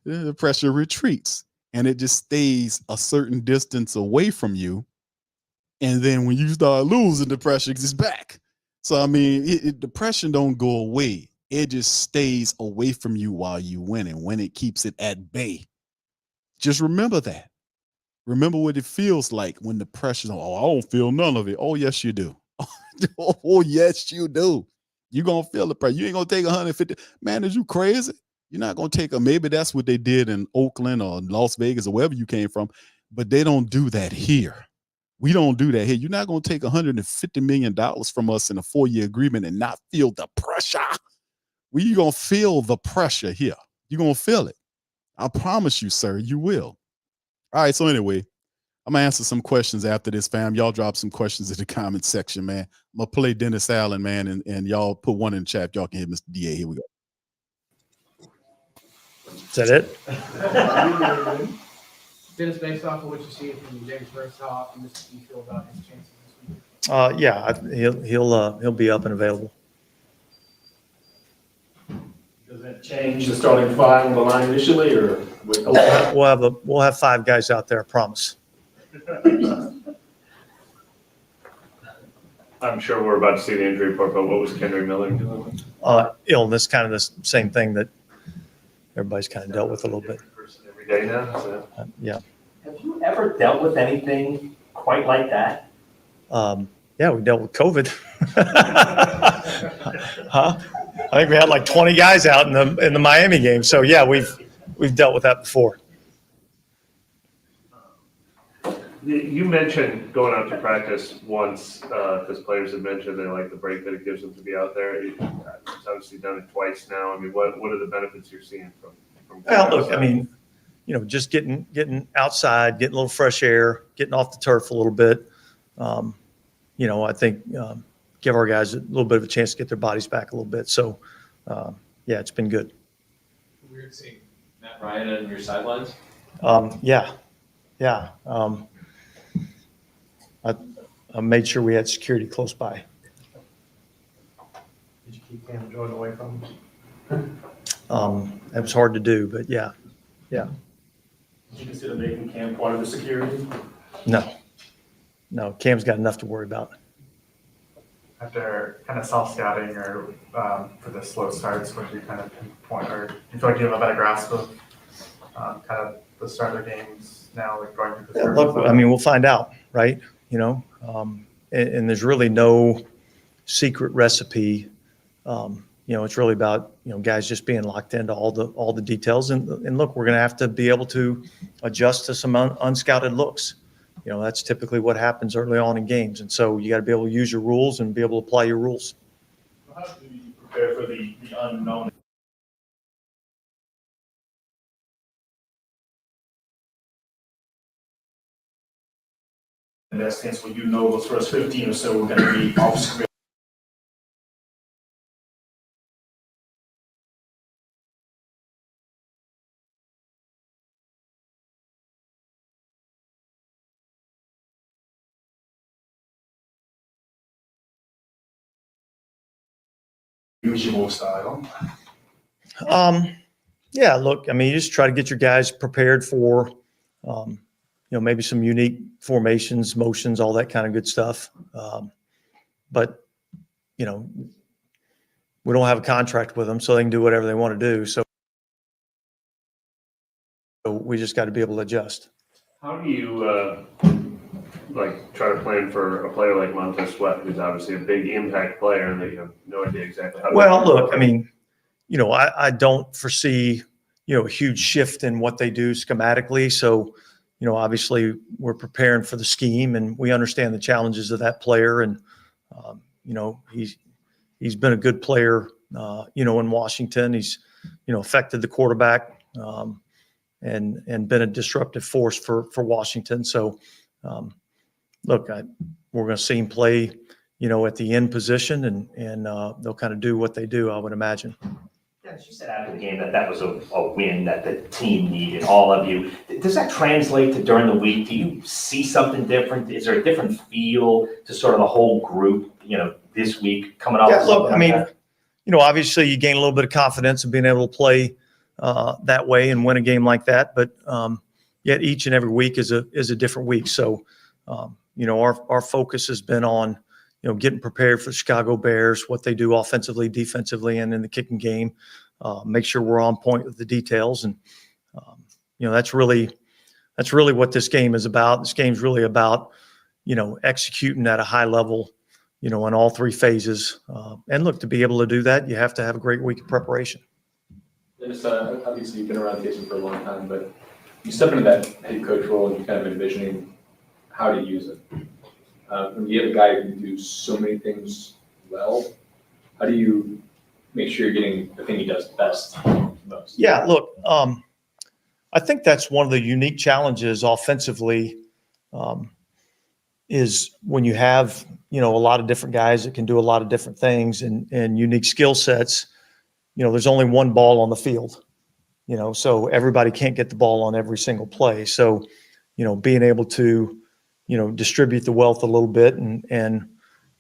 The pressure retreats, and it just stays a certain distance away from you. And then when you start losing, the pressure is back. So, I mean, the pressure don't go away. It just stays away from you while you win, and when it keeps it at bay. Just remember that. Remember what it feels like when the pressure's on. Oh, I don't feel none of it. Oh, yes, you do. Oh, yes, you do. You're going to feel the pressure. You ain't going to take 150. Man, is you crazy? You're not going to take maybe that's what they did in Oakland or Las Vegas or wherever you came from, but they don't do that here. We don't do that here. You're not going to take $150 million from us in a 4-year agreement and not feel the pressure. You're going to feel the pressure here. You're going to feel it. I promise you, sir, you will. All right, so anyway, I'm going to answer some questions after this, fam. Y'all drop some questions in the comment section, man. I'm going to play Dennis Allen, man, and y'all put one in the chat. Y'all can hit Mr. DA. Here we go. Is that it? Dennis, based off of what you see from James Burns, how optimistic do you feel about his chances this week? Yeah, he'll be up and available. Does that change the starting five on the line initially, or with We'll have 5 guys out there, I promise. I'm sure we're about to see the injury report, but what was Kendrick Miller doing? Illness, kind of the same thing that everybody's kind of dealt with a little bit. Every day now. So. Yeah. Have you ever dealt with anything quite like that? Yeah, we dealt with COVID. Huh? I think we had like 20 guys out in the Miami game. So yeah, we've dealt with that before. You mentioned going out to practice once, because players have mentioned they like the break that it gives them to be out there. You've obviously done it twice now. I mean, what are the benefits you're seeing from Well, look, I mean, just getting outside, getting a little fresh air, getting off the turf a little bit. I think give our guys a little bit of a chance to get their bodies back a little bit. So, yeah, it's been good. Weird seeing Matt Ryan on your sidelines. Yeah. I made sure we had security close by. Did you keep Cam Jordan away from him? It was hard to do, but yeah. Did you consider making Cam part of the security? No, Cam's got enough to worry about. After kind of self-scouting or for the slow starts, what do you kind of pinpoint, or do you feel like you have a better grasp of kind of the start of the games now, like going through the Look, I mean, we'll find out, right? and there's really no secret recipe. It's really about, guys just being locked into all the details. And look, we're going to have to be able to adjust to some unscouted looks. That's typically what happens early on in games. And so you got to be able to use your rules and be able to apply your rules. How do you prepare for the unknown? In that sense, when those first 15 or so are going to be off script. Usual style. Yeah, look, you just try to get your guys prepared for, maybe some unique formations, motions, all that kind of good stuff. But we don't have a contract with them, so they can do whatever they want to do. So we just got to be able to adjust. How do you try to plan for a player like Montez Sweat, who's obviously a big impact player, and that you have no idea exactly how to? Well, look, I don't foresee, a huge shift in what they do schematically. So, obviously we're preparing for the scheme and we understand the challenges of that player. And, he's been a good player, in Washington. He's, affected the quarterback and been a disruptive force for Washington. So, look, we're going to see him play, at the end position and they'll kind of do what they do, I would imagine. Yeah, you said after the game that was a win that the team needed, all of you. Does that translate to during the week? Do you see something different? Is there a different feel to sort of the whole group, this week coming off? Yeah, look, obviously you gain a little bit of confidence of being able to play that way and win a game like that. But yet each and every week is a different week. So, our focus has been on, getting prepared for the Chicago Bears, what they do offensively, defensively, and in the kicking game. Make sure we're on point with the details. And, that's really what this game is about. This game's really about, executing at a high level, in all three phases. And look, to be able to do that, you have to have a great week of preparation. Dennis, obviously you've been around Casey for a long time, but you step into that head coach role and you're kind of envisioning how to use it. When you have a guy who can do so many things well, how do you make sure you're getting the thing he does best most? Yeah, look, I think that's one of the unique challenges offensively is when you have, a lot of different guys that can do a lot of different things and unique skill sets, there's only one ball on the field, so everybody can't get the ball on every single play. So, being able to, distribute the wealth a little bit and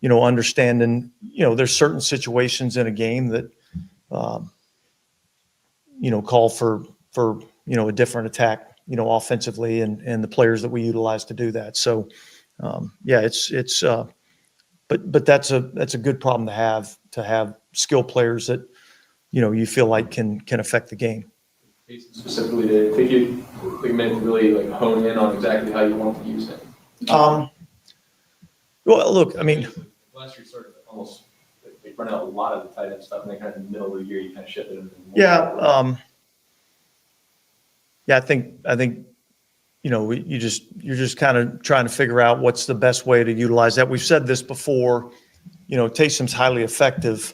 understanding, there's certain situations in a game that, call for, a different attack, offensively and the players that we utilize to do that. So, but that's a good problem to have skill players that, you feel like can affect the game. Specifically to take you a minute to really hone in on exactly how you want to use it. Well, look, Last year sort of almost they run out a lot of the tight end stuff, and then kind of in the middle of the year you kind of shift it. I think you're just kind of trying to figure out what's the best way to utilize that. We've said this before. Taysom's highly effective.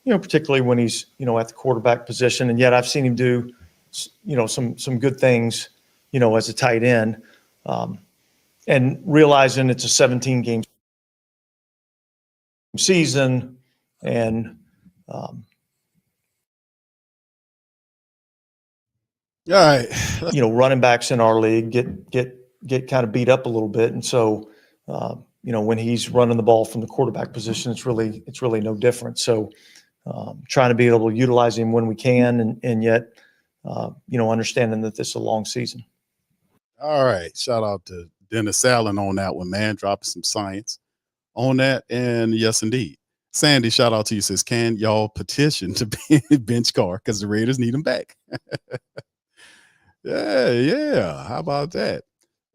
Particularly when he's at the quarterback position, and yet I've seen him do some good things as a tight end. And realizing it's a 17-game season and All right. running backs in our league get kind of beat up a little bit. And so when he's running the ball from the quarterback position, it's really no different. So trying to be able to utilize him when we can and yet understanding that this is a long season. All right. Shout out to Dennis Allen on that one, man. Dropping some science on that. And yes, indeed. Sandy, shout out to you. Says, can y'all petition to bench Carr because the Raiders need him back? Yeah. How about that?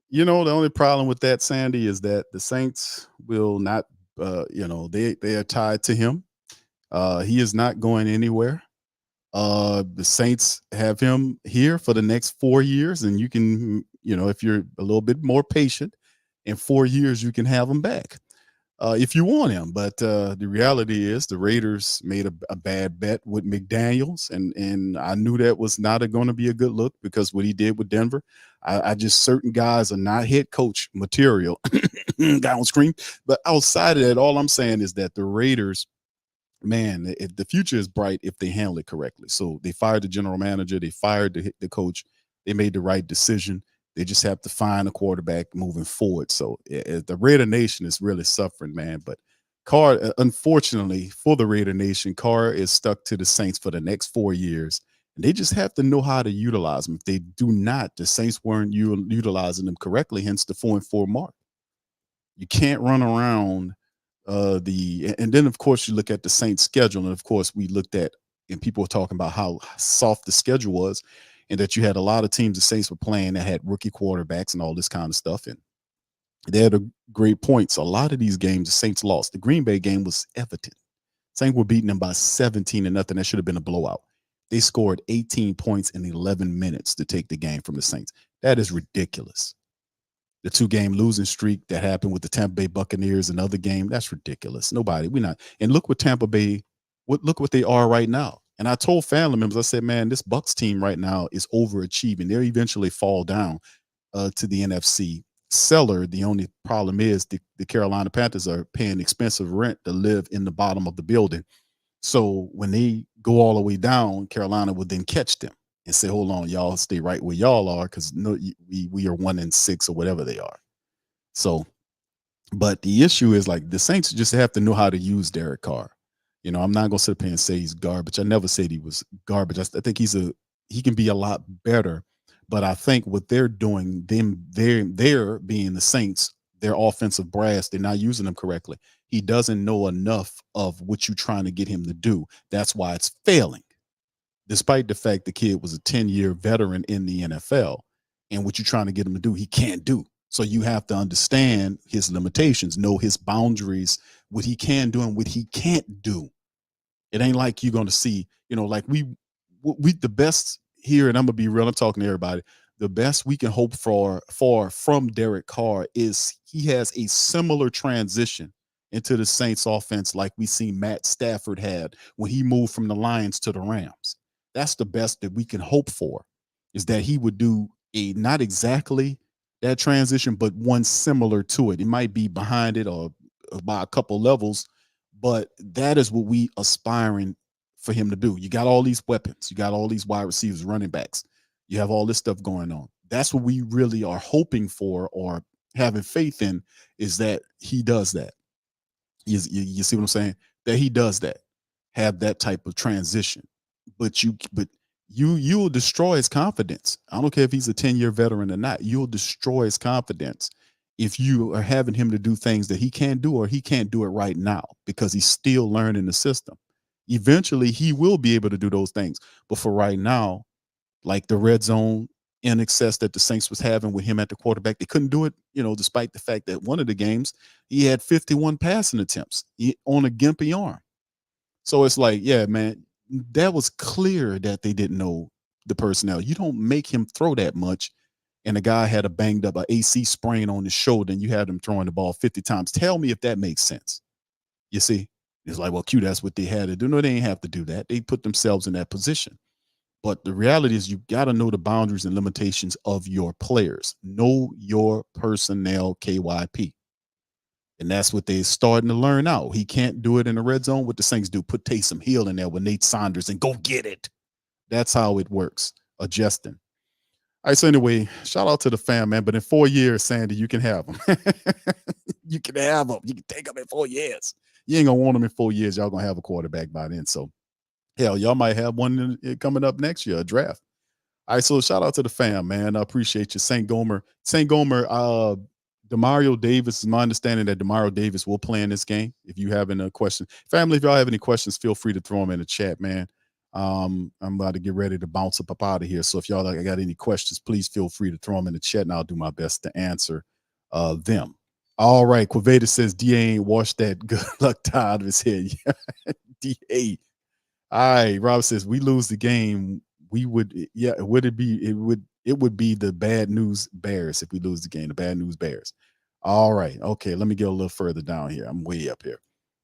You know, the only problem with that, Sandy, is that the Saints will not. They are tied to him. He is not going anywhere. The Saints have him here for the next 4 years, and you can, if you're a little bit more patient, in 4 years you can have him back if you want him. But the reality is, the Raiders made a bad bet with McDaniels, and I knew that was not going to be a good look because what he did with Denver. I just certain guys are not head coach material. Guy on screen, but outside of that, all I'm saying is that the Raiders, man, the future is bright if they handle it correctly. So they fired the general manager, they fired the coach, they made the right decision. They just have to find a quarterback moving forward. So the Raider Nation is really suffering, man. But Carr, unfortunately for the Raider Nation, Carr is stuck to the Saints for the next 4 years. And they just have to know how to utilize them. If they do not, the Saints weren't utilizing them correctly, hence the 4-4 mark. You can't run around and then of course you look at the Saints schedule, and of course we looked at, and people were talking about how soft the schedule was, and that you had a lot of teams the Saints were playing that had rookie quarterbacks and all this kind of stuff, and they had great points. A lot of these games the Saints lost. The Green Bay game was Everton. Saints were beating them by 17-0. That should have been a blowout. They scored 18 points in 11 minutes to take the game from the Saints. That is ridiculous. The 2-game losing streak that happened with the Tampa Bay Buccaneers, another game, that's ridiculous. And look what Tampa Bay, look what they are right now. And I told family members, I said, man, this Bucs team right now is overachieving. They'll eventually fall down to the NFC cellar. The only problem is the Carolina Panthers are paying expensive rent to live in the bottom of the building. So when they go all the way down, Carolina will then catch them and say, hold on, y'all stay right where y'all are, because we are 1-6 or whatever they are. So, but the issue is, like, the Saints just have to know how to use Derek Carr. I'm not gonna sit up here and say he's garbage. I never said he was garbage. I think he can be a lot better. But I think what they're doing, they're being the Saints, their offensive brass, they're not using them correctly. He doesn't know enough of what you're trying to get him to do. That's why it's failing. Despite the fact the kid was a 10-year veteran in the NFL, and what you're trying to get him to do, he can't do. So you have to understand his limitations, know his boundaries, what he can do and what he can't do. It ain't like you're going to see, like we the best here, and I'm going to be real, I'm talking to everybody, the best we can hope for from Derek Carr is he has a similar transition into the Saints offense like we see Matt Stafford had when he moved from the Lions to the Rams. That's the best that we can hope for, is that he would do not exactly that transition, but one similar to it. It might be behind it or by a couple levels, but that is what we aspiring for him to do. You got all these weapons. You got all these wide receivers, running backs. You have all this stuff going on. That's what we really are hoping for or having faith in, is that he does that. You see what I'm saying? That he does that, have that type of transition. But you'll destroy his confidence. I don't care if he's a 10-year veteran or not. You'll destroy his confidence if you are having him to do things that he can't do, or he can't do it right now because he's still learning the system. Eventually, he will be able to do those things. But for right now, like the red zone in excess that the Saints was having with him at the quarterback, they couldn't do it, despite the fact that one of the games he had 51 passing attempts on a gimpy arm. So it's like, yeah, man, that was clear that they didn't know the personnel. You don't make him throw that much, and the guy had a banged up, AC sprain on his shoulder, and you had him throwing the ball 50 times. Tell me if that makes sense. You see, it's like, well, Q, that's what they had to do. No, they ain't have to do that. They put themselves in that position. But the reality is, you got to know the boundaries and limitations of your players. Know your personnel, KYP. And that's what they're starting to learn out. He can't do it in the red zone. What the Saints do, put Taysom Hill in there with Nate Saunders and go get it. That's how it works, adjusting. All right, so anyway, shout out to the fam, man. But in 4 years, Sandy, you can have them. You can have them. You can take them in 4 years. You ain't going to want them in 4 years. Y'all going to have a quarterback by then. So, hell, y'all might have one coming up next year, a draft. All right, so shout out to the fam, man. I appreciate you. St. Gomer, Demario Davis, is my understanding that Demario Davis will play in this game. If you have any question, family, if y'all have any questions, feel free to throw them in the chat, man. I'm about to get ready to bounce up out of here. So if y'all got any questions, please feel free to throw them in the chat, and I'll do my best to answer them. All right, Quaveda says DA ain't washed that good luck tie out of his head. DA. All right, Rob says we lose the game. We would, yeah. Would it be? It would be the bad news Bears if we lose the game. The bad news Bears. All right, okay. Let me get a little further down here. I'm way up here.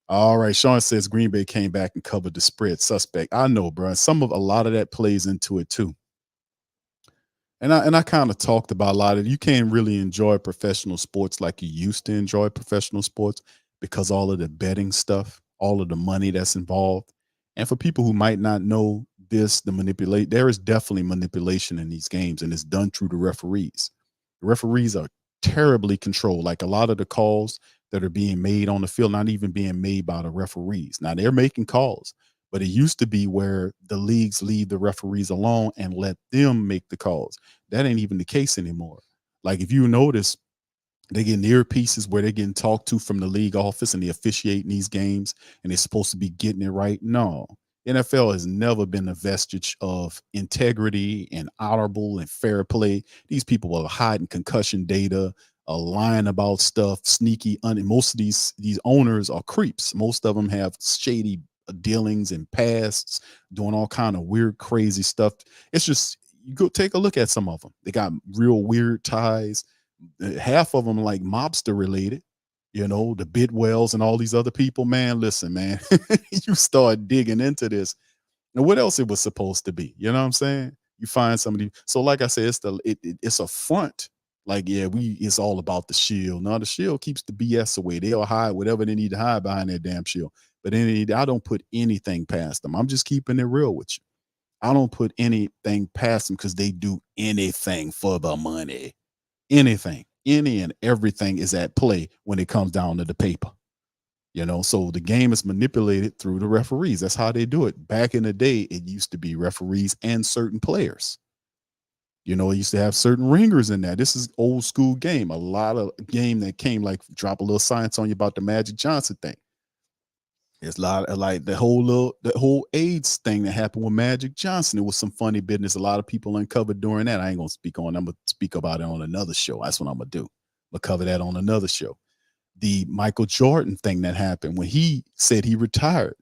All right, Sean says Green Bay came back and covered the spread. Suspect. I know, bro. A lot of that plays into it too. And I kind of talked about a lot of you can't really enjoy professional sports like you used to enjoy professional sports because all of the betting stuff, all of the money that's involved. And for people who might not know this, there is definitely manipulation in these games, and it's done through the referees. The referees are terribly controlled. Like a lot of the calls that are being made on the field, not even being made by the referees. Now they're making calls, but it used to be where the leagues leave the referees alone and let them make the calls. That ain't even the case anymore. Like if you notice, they get earpieces where they're getting talked to from the league office and they officiate in these games and they're supposed to be getting it right. No, NFL has never been a vestige of integrity and honorable and fair play. These people are hiding concussion data, lying about stuff, sneaky. Most of these owners are creeps. Most of them have shady dealings and pasts, doing all kind of weird, crazy stuff. It's just, you go take a look at some of them. They got real weird ties. Half of them like mobster related, the Bidwells and all these other people. Man, listen, man, you start digging into this. And what else it was supposed to be? You know what I'm saying? You find somebody. So like I said, it's a front. Like, yeah, it's all about the shield. Now the shield keeps the BS away. They'll hide whatever they need to hide behind that damn shield. But I don't put anything past them. I'm just keeping it real with you. I don't put anything past them because they do anything for the money. Anything, any and everything is at play when it comes down to the paper. So the game is manipulated through the referees. That's how they do it. Back in the day, it used to be referees and certain players. It used to have certain ringers in there. This is old school game. A lot of game that came, like drop a little science on you about the Magic Johnson thing. It's a lot of like the whole AIDS thing that happened with Magic Johnson. It was some funny business. A lot of people uncovered during that. I ain't gonna speak on. I'm gonna speak about it on another show. That's what I'm gonna do. I'm gonna cover that on another show. The Michael Jordan thing that happened when he said he retired.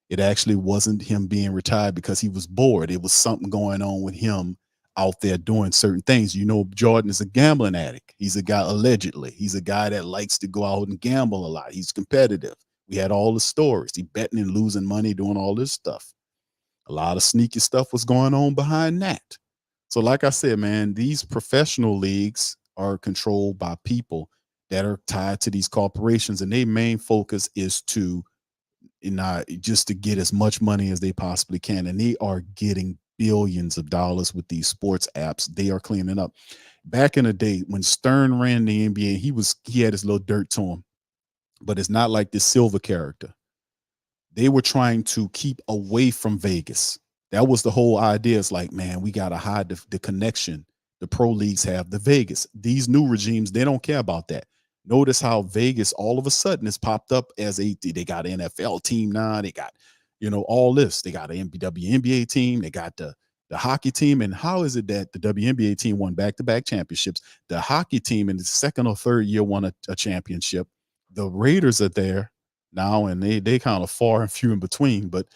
It actually wasn't him being retired because he was bored. It was something going on with him out there doing certain things. Jordan is a gambling addict. He's a guy, allegedly. He's a guy that likes to go out and gamble a lot. He's competitive. We had all the stories. He betting and losing money, doing all this stuff. A lot of sneaky stuff was going on behind that. So like I said, man, these professional leagues are controlled by people that are tied to these corporations, and their main focus is to just to get as much money as they possibly can. And they are getting billions of dollars with these sports apps. They are cleaning up. Back in the day when Stern ran the NBA, he had his little dirt to him. But it's not like this Silver character. They were trying to keep away from Vegas. That was the whole idea. It's like, man, we got to hide the connection the pro leagues have to Vegas. These new regimes, they don't care about that. Notice how Vegas all of a sudden has popped up as they got an NFL team now. They got, all this. They got an WNBA team. They got the hockey team. And how is it that the WNBA team won back-to-back championships? The hockey team in the second or third year won a championship. The Raiders are there now, and they kind of far and few in between. But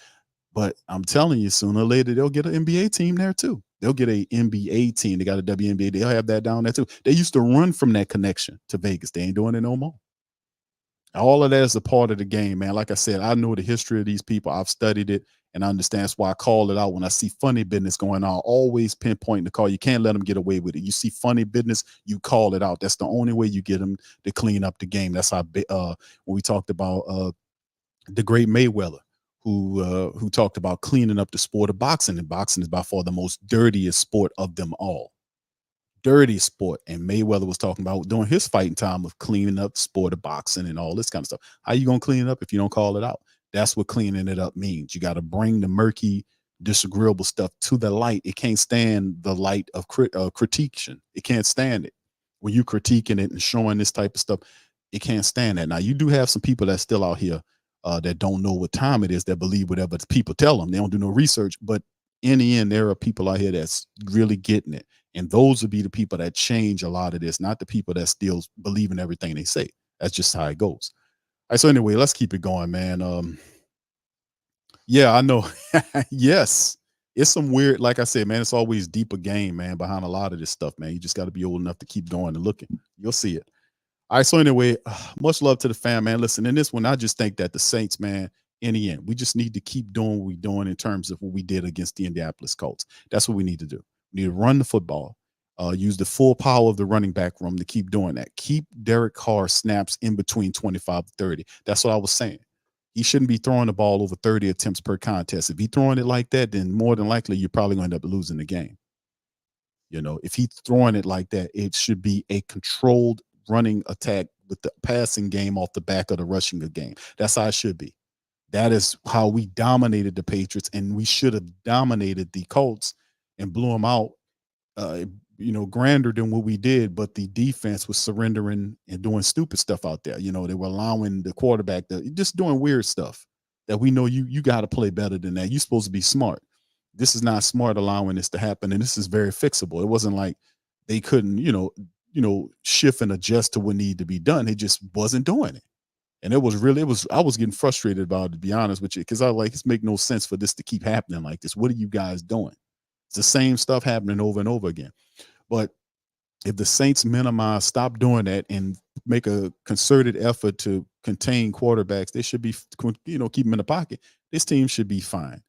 I'm telling you, sooner or later they'll get an NBA team there too. They'll get a NBA team. They got a WNBA. They'll have that down there too. They used to run from that connection to Vegas. They ain't doing it no more. All of that is a part of the game, man. Like I said, I know the history of these people. I've studied it and I understand. That's why I call it out when I see funny business going on. Always pinpoint the call. You can't let them get away with it. You see funny business, you call it out. That's the only way you get them to clean up the game. That's how when we talked about the great Mayweather, who talked about cleaning up the sport of boxing. And boxing is by far the most dirtiest sport of them all. Dirty sport. And Mayweather was talking about during his fighting time of cleaning up the sport of boxing and all this kind of stuff. How you gonna clean it up if you don't call it out? That's what cleaning it up means. You got to bring the murky, disagreeable stuff to the light. It can't stand the light of critiquing. It can't stand it. When you critiquing it and showing this type of stuff, it can't stand that. Now, you do have some people that's still out here that don't know what time it is, that believe whatever people tell them. They don't do no research. But in the end, there are people out here that's really getting it. And those would be the people that change a lot of this, not the people that still believe in everything they say. That's just how it goes. All right, so anyway, let's keep it going, man. Yeah, I know. Yes. It's some weird, like I said, man, it's always deeper game, man, behind a lot of this stuff, man. You just got to be old enough to keep going and looking. You'll see it. All right, so anyway, much love to the fan, man. Listen, in this one, I just think that the Saints, man, in the end, we just need to keep doing what we're doing in terms of what we did against the Indianapolis Colts. That's what we need to do. We need to run the football, use the full power of the running back room to keep doing that. Keep Derek Carr snaps in between 25 to 30. That's what I was saying. He shouldn't be throwing the ball over 30 attempts per contest. If he's throwing it like that, then more than likely you're probably going to end up losing the game. You know, if he's throwing it like that, it should be a controlled running attack with the passing game off the back of the rushing game. That's how it should be. That is how we dominated the Patriots, and we should have dominated the Colts and blew them out, grander than what we did. But the defense was surrendering and doing stupid stuff out there. You know, they were allowing the quarterback to just doing weird stuff that we know you got to play better than that. You're supposed to be smart. This is not smart allowing this to happen, and this is very fixable. It wasn't like they couldn't, shift and adjust to what needed to be done. They just wasn't doing it. And I was getting frustrated about it, to be honest with you, because it's make no sense for this to keep happening like this. What are you guys doing? It's the same stuff happening over and over again. But if the Saints stop doing that and make a concerted effort to contain quarterbacks, they should be, keep them in the pocket. This team should be fine.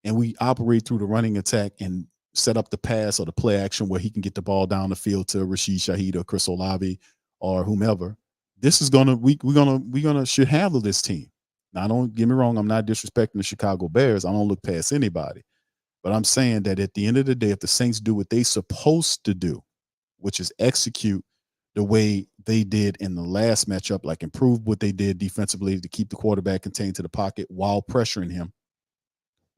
And we operate through the running attack and set up the pass or the play action where he can get the ball down the field to Rashid Shaheed or Chris Olave or whomever. This is should handle this team. Now, don't get me wrong. I'm not disrespecting the Chicago Bears. I don't look past anybody, but I'm saying that at the end of the day, if the Saints do what they're supposed to do, which is execute the way they did in the last matchup, like improve what they did defensively to keep the quarterback contained to the pocket while pressuring him,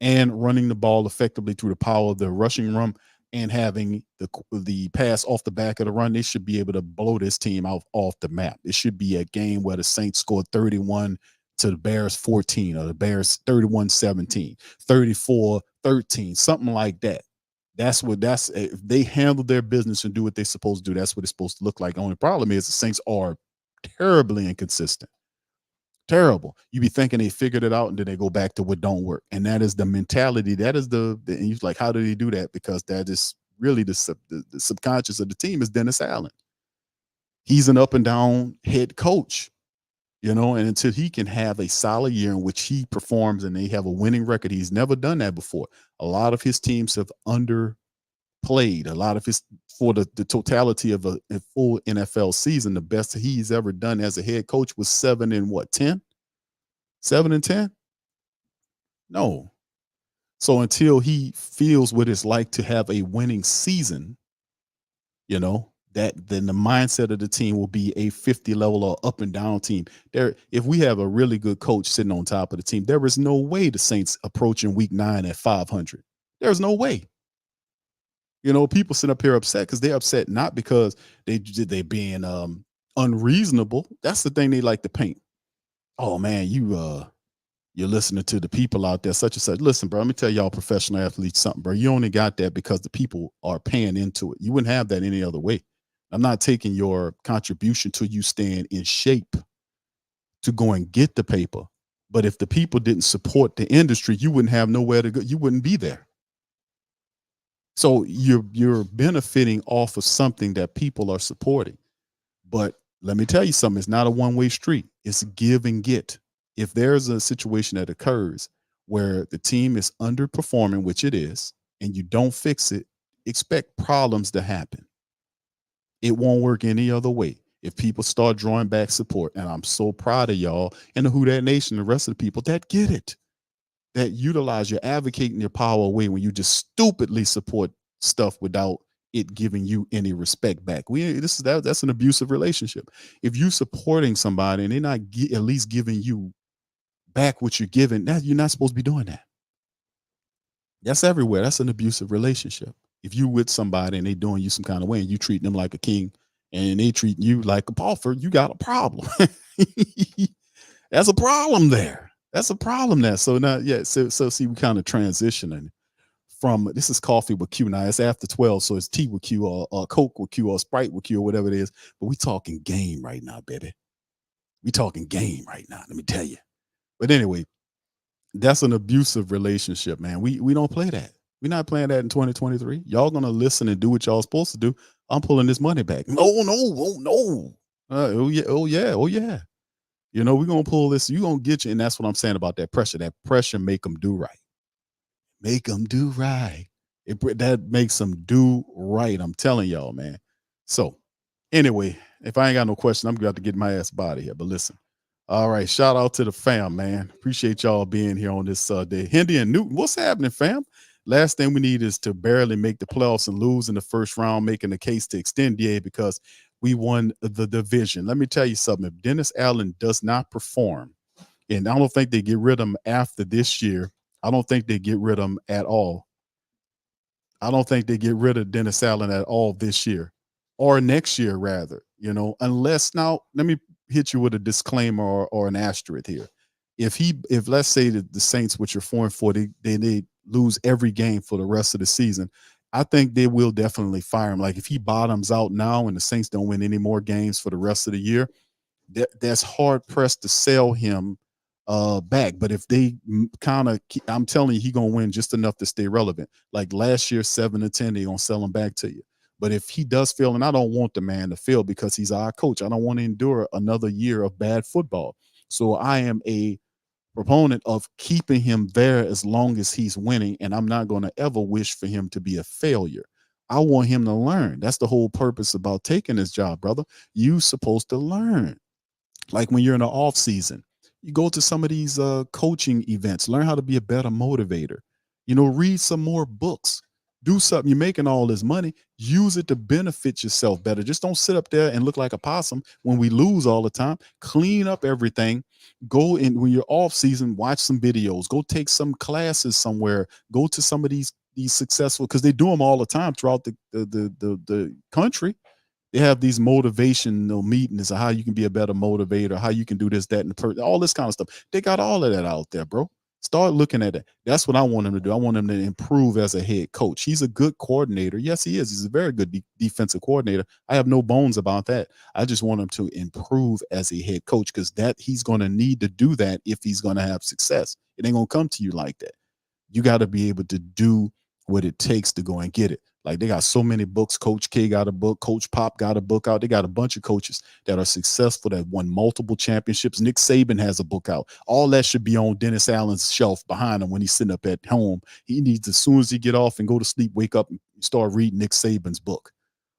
and running the ball effectively through the power of the rushing room and having the pass off the back of the run, they should be able to blow this team off the map. It should be a game where the Saints scored 31 to the Bears 14, or the Bears 31-17, 34-13, something like that. If they handle their business and do what they're supposed to do, that's what it's supposed to look like. The only problem is the Saints are terribly inconsistent. Terrible. You be thinking they figured it out, and then they go back to what don't work. And that is the mentality. That is and you're like, how do they do that? Because that is really the subconscious of the team is Dennis Allen. He's an up and down head coach, and until he can have a solid year in which he performs and they have a winning record, he's never done that before. A lot of his teams have underplayed. A lot of for the totality of a full NFL season, the best he's ever done as a head coach was 7-10? 7-10? No. So until he feels what it's like to have a winning season, then the mindset of the team will be a 50 level or up and down team. If we have a really good coach sitting on top of the team, there is no way the Saints approaching week 9 at 500. There's no way. People sit up here upset because they're upset not because they being unreasonable. That's the thing they like to paint. Oh man, you're listening to the people out there, such and such. Listen, bro, let me tell y'all professional athletes something, bro. You only got that because the people are paying into it. You wouldn't have that any other way. I'm not taking your contribution to you staying in shape to go and get the paper. But if the people didn't support the industry, you wouldn't have nowhere to go. You wouldn't be there. So you're benefiting off of something that people are supporting. But let me tell you something, it's not a one-way street. It's give and get. If there's a situation that occurs where the team is underperforming, which it is, and you don't fix it, expect problems to happen. It won't work any other way. If people start drawing back support, and I'm so proud of y'all and the Who Dat Nation, the rest of the people that get it, that utilize your advocating your power away when you just stupidly support stuff without it giving you any respect back. That's an abusive relationship. If you supporting somebody and they're not at least giving you back what you're giving, you're not supposed to be doing that. That's everywhere. That's an abusive relationship. If you with somebody and they doing you some kind of way and you treat them like a king and they treat you like a pauper, you got a problem. That's a problem there. That's a problem now. So now, yeah. So see, we kind of transitioning from this is coffee with Q now. It's after 12, so it's tea with Q or Coke with Q or Sprite with Q or whatever it is. But we talking game right now, baby. We talking game right now. Let me tell you. But anyway, that's an abusive relationship, man. We don't play that. We're not playing that in 2023. Y'all gonna listen and do what y'all supposed to do. I'm pulling this money back. No, oh no. Oh yeah, oh yeah, oh yeah. You know, we're gonna pull this. You gonna get you, and that's what I'm saying about that pressure. That pressure make them do right. Make them do right. That makes them do right. I'm telling y'all, man. So anyway, if I ain't got no question, I'm going to get my ass out of here. But listen, all right. Shout out to the fam, man. Appreciate y'all being here on this day. Hindi and Newton, what's happening, fam? Last thing we need is to barely make the playoffs and lose in the first round, making the case to extend the A because we won the division. Let me tell you something. If Dennis Allen does not perform, and I don't think they get rid of him after this year, I don't think they get rid of him at all. I don't think they get rid of Dennis Allen at all this year or next year, rather, you know, unless now let me hit you with a disclaimer or an asterisk here. If let's say that the Saints, which are 4-4, they lose every game for the rest of the season, I think they will definitely fire him. Like if he bottoms out now and the Saints don't win any more games for the rest of the year, that's hard pressed to sell him back. But if they kind of, I'm telling you, he gonna win just enough to stay relevant. Like last year, 7-10, they gonna sell him back to you. But if he does fail, and I don't want the man to fail because he's our coach, I don't want to endure another year of bad football. So I am a proponent of keeping him there as long as he's winning, and I'm not going to ever wish for him to be a failure. I want him to learn. That's the whole purpose about taking this job, brother. You supposed to learn. Like when you're in the off season, you go to some of these coaching events, learn how to be a better motivator. You know, read some more books. Do something. You're making all this money. Use it to benefit yourself better. Just don't sit up there and look like a possum when we lose all the time. Clean up everything. Go in when you're off season. Watch some videos. Go take some classes somewhere. Go to some of these successful because they do them all the time throughout the country. They have these motivational meetings of how you can be a better motivator, how you can do this, that, and all this kind of stuff. They got all of that out there, bro. Start looking at it. That's what I want him to do. I want him to improve as a head coach. He's a good coordinator. Yes, he is. He's a very good defensive coordinator. I have no bones about that. I just want him to improve as a head coach because that he's going to need to do that if he's going to have success. It ain't going to come to you like that. You got to be able to do what it takes to go and get it. Like they got so many books. Coach K got a book. Coach Pop got a book out. They got a bunch of coaches that are successful that won multiple championships. Nick Saban has a book out. All that should be on Dennis Allen's shelf behind him when he's sitting up at home. He needs, as soon as he get off and go to sleep, wake up and start reading Nick Saban's book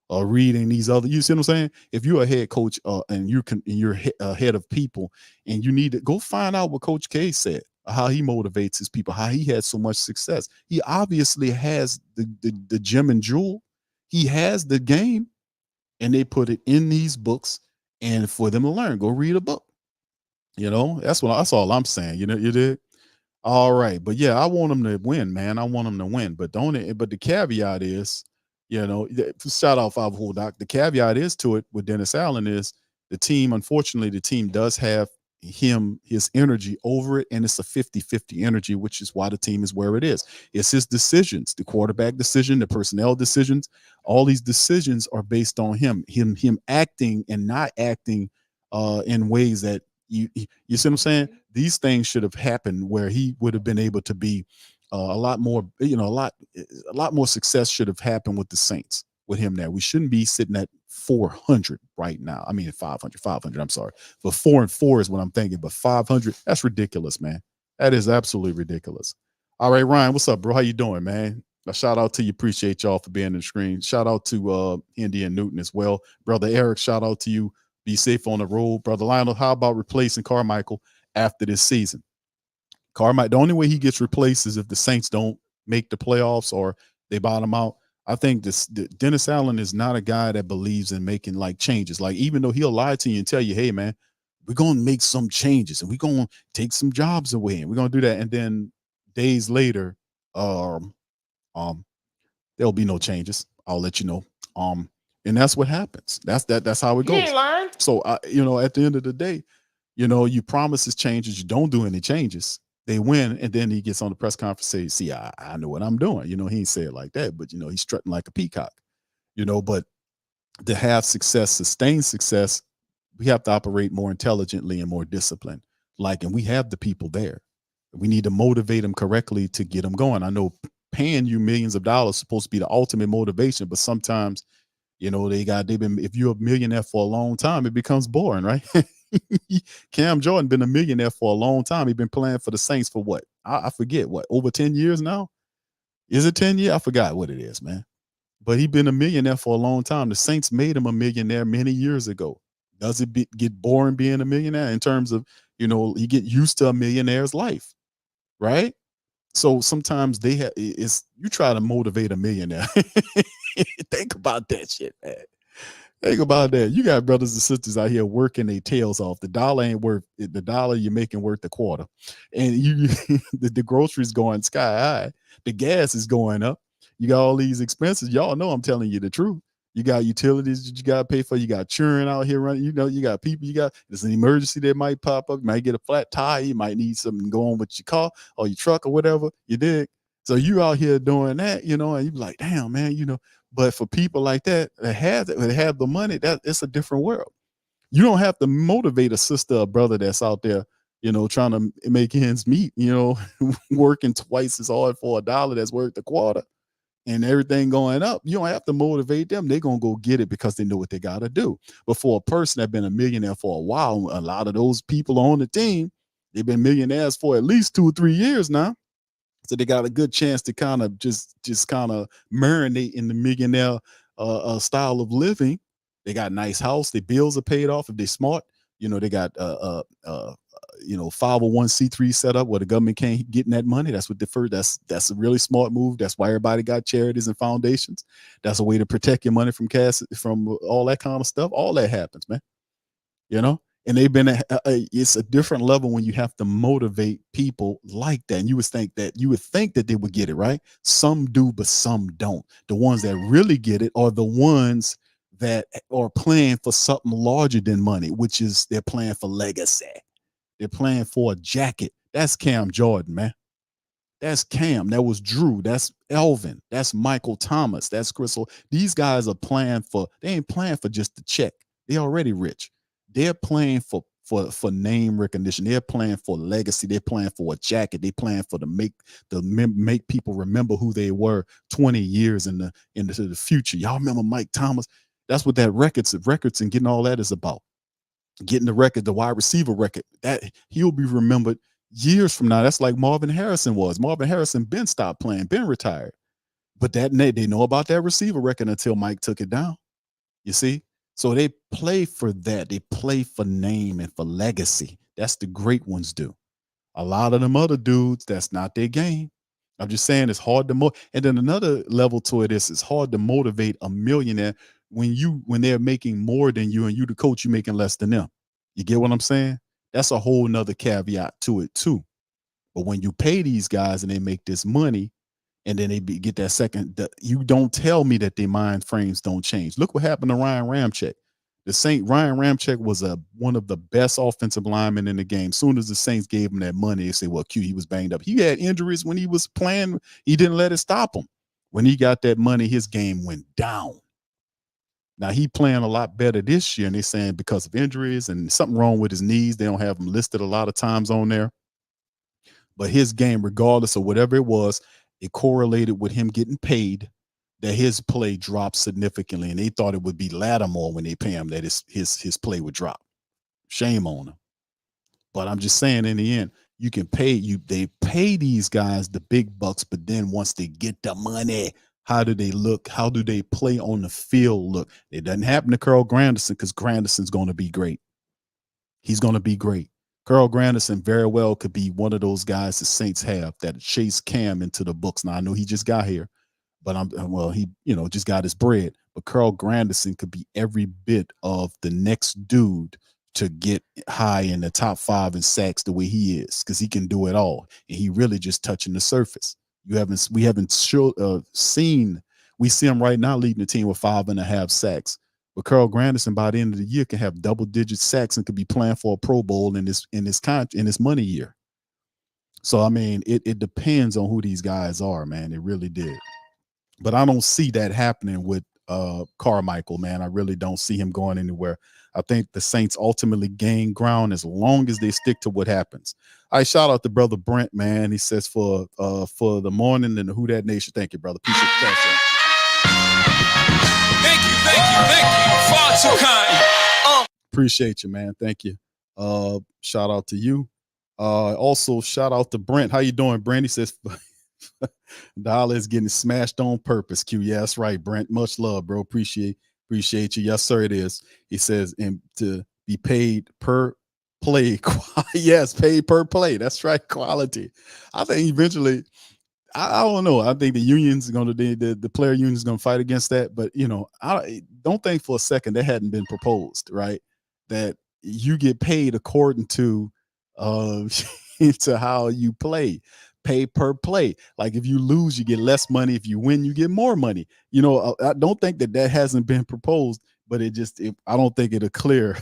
or reading these other. You see what I'm saying? If you're a head coach and you're head of people and you need to go find out what Coach K said, how he motivates his people, how he had so much success. He obviously has the gem and jewel. He has the game, and they put it in these books and for them to learn. Go read a book. You know, that's all I'm saying. You know, you did. All right. But yeah, I want him to win, man. I want him to win. But the caveat is, you know, shout out Who Dat. The caveat is to it with Dennis Allen is the team, unfortunately, the team does have his energy over it, and it's a 50-50 energy, which is why the team is where it is. It's his decisions, the quarterback decision, the personnel decisions. All these decisions are based on him acting and not acting in ways that you see what I'm saying? These things should have happened where he would have been able to be a lot more, you know, a lot more success should have happened with the Saints with him there. We shouldn't be sitting at 400 right now. I mean 500. I'm sorry. But 4-4 is what I'm thinking. But 500, that's ridiculous, man. That is absolutely ridiculous. All right, Ryan, what's up, bro? How you doing, man? A shout out to you. Appreciate y'all for being on the screen. Shout out to Indy and Newton as well. Brother Eric, shout out to you. Be safe on the road. Brother Lionel, how about replacing Carmichael after this season? Carmichael, the only way he gets replaced is if the Saints don't make the playoffs or they bottom out. I think Dennis Allen is not a guy that believes in making like changes. Like, even though he'll lie to you and tell you, hey, man, we're going to make some changes and we're going to take some jobs away and we're going to do that. And then days later, there'll be no changes. I'll let you know. And that's what happens. That's how it goes. So, you know, at the end of the day, You know, you promises changes, you don't do any changes. They win, and then he gets on the press conference and say, see, I know what I'm doing. You know, he ain't say it like that, but, you know, he's strutting like a peacock, you know, but to have success, sustained success, we have to operate more intelligently and more disciplined. Like, and we have the people there. We need to motivate them correctly to get them going. I know paying you millions of dollars is supposed to be the ultimate motivation, but sometimes, you know, if you're a millionaire for a long time, it becomes boring, right? Cam Jordan been a millionaire for a long time. He's been playing for the Saints for what? I forget, what, over 10 years now? Is it 10 years? I forgot what it is, man. But he's been a millionaire for a long time. The Saints made him a millionaire many years ago. Does it get boring being a millionaire in terms of, you know, you get used to a millionaire's life, right? So sometimes you try to motivate a millionaire. Think about that shit, man. Think about that. You got brothers and sisters out here working their tails off. The dollar ain't worth it. The dollar you're making worth a quarter. And the groceries going sky high. The gas is going up. You got all these expenses. Y'all know I'm telling you the truth. You got utilities that you got to pay for. You got children out here running. You know, you got people. There's an emergency that might pop up. You might get a flat tire. You might need something going with your car or your truck or whatever. You dig? So you out here doing that, you know, and you be like, damn, man, you know. But for people like that have the money, that it's a different world. You don't have to motivate a sister or brother that's out there, you know, trying to make ends meet, you know, working twice as hard for $1 that's worth a quarter and everything going up. You don't have to motivate them. They're going to go get it because they know what they got to do. But for a person that's been a millionaire for a while, a lot of those people on the team, they've been millionaires for at least 2 or 3 years now. So they got a good chance to kind of just kind of marinate in the millionaire style of living. They got a nice house. Their bills are paid off if they're smart. You know, they got you know, 501c3 set up where the government can't get in that money. That's what deferred. That's a really smart move. That's why everybody got charities and foundations. That's a way to protect your money from all that kind of stuff. All that happens, man. You know. And they've been it's a different level when you have to motivate people like that. And you would think that they would get it, right? Some do, but some don't. The ones that really get it are the ones that are playing for something larger than money, which is they're playing for legacy. They're playing for a jacket. That's Cam Jordan, man. That's Cam. That was Drew. That's Elvin. That's Michael Thomas. That's Crystal. These guys are they ain't playing for just the check. They're already rich. They're playing for name recognition. They're playing for legacy. They're playing for a jacket. They're playing for make people remember who they were 20 years into the future. Y'all remember Mike Thomas? That's what that records and getting all that is about. Getting the wide receiver record, that he'll be remembered years from now. That's like Marvin Harrison was. Marvin Harrison been stopped playing, been retired. But they know about that receiver record until Mike took it down. You see? So they play for that. They play for name and for legacy. That's the great ones do. A lot of them other dudes, that's not their game. I'm just saying it's hard to and then another level to it is it's hard to motivate a millionaire when they're making more than you and you the coach, you're making less than them. You get what I'm saying? That's a whole nother caveat to it too. But when you pay these guys and they make this money, and then they get that second. You don't tell me that their mind frames don't change. Look what happened to Ryan Ramczyk. Ryan Ramczyk was one of the best offensive linemen in the game. Soon as the Saints gave him that money, they say, well, Q, he was banged up. He had injuries when he was playing. He didn't let it stop him. When he got that money, his game went down. Now he playing a lot better this year, and they're saying because of injuries and something wrong with his knees. They don't have him listed a lot of times on there. But his game, regardless of whatever it was, it correlated with him getting paid, that his play dropped significantly. And they thought it would be Lattimore when they pay him that his play would drop. Shame on him. But I'm just saying, in the end, they pay these guys the big bucks, but then once they get the money, how do they look? How do they play on the field look? It doesn't happen to Carl Granderson because Granderson's going to be great. He's going to be great. Carl Granderson very well could be one of those guys the Saints have that chase Cam into the books. Now I know he just got here, but he just got his bread. But Carl Granderson could be every bit of the next dude to get high in the top 5 in sacks the way he is, because he can do it all, and he really just touching the surface. We haven't seen. We see him right now leading the team with 5.5 sacks, But Carl Granderson by the end of the year can have double-digit sacks and could be playing for a Pro Bowl in this money year. So I mean, it depends on who these guys are, man. It really did. But I don't see that happening with Carmichael, man. I really don't see him going anywhere. I think the Saints ultimately gain ground as long as they stick to what happens. I shout out to brother Brent, man. He says for the morning and the Who Dat Nation. Thank you, brother. Appreciate the cash out. Thank you. Far too kind. Appreciate you, man. Thank you. Shout out to you. Also shout out to Brent. How you doing, Brent? He says Dollar is getting smashed on purpose. Q. Yeah, that's right, Brent. Much love, bro. Appreciate you. Yes, sir, it is. He says, and to be paid per play. Yes, paid per play. That's right. Quality. I think eventually, I don't know. I think the union's going to the player union is going to fight against that. But I don't think for a second that hadn't been proposed, right? That you get paid according to to how you play. Pay per play. Like if you lose, you get less money. If you win, you get more money. I don't think that hasn't been proposed, but I don't think it'll clear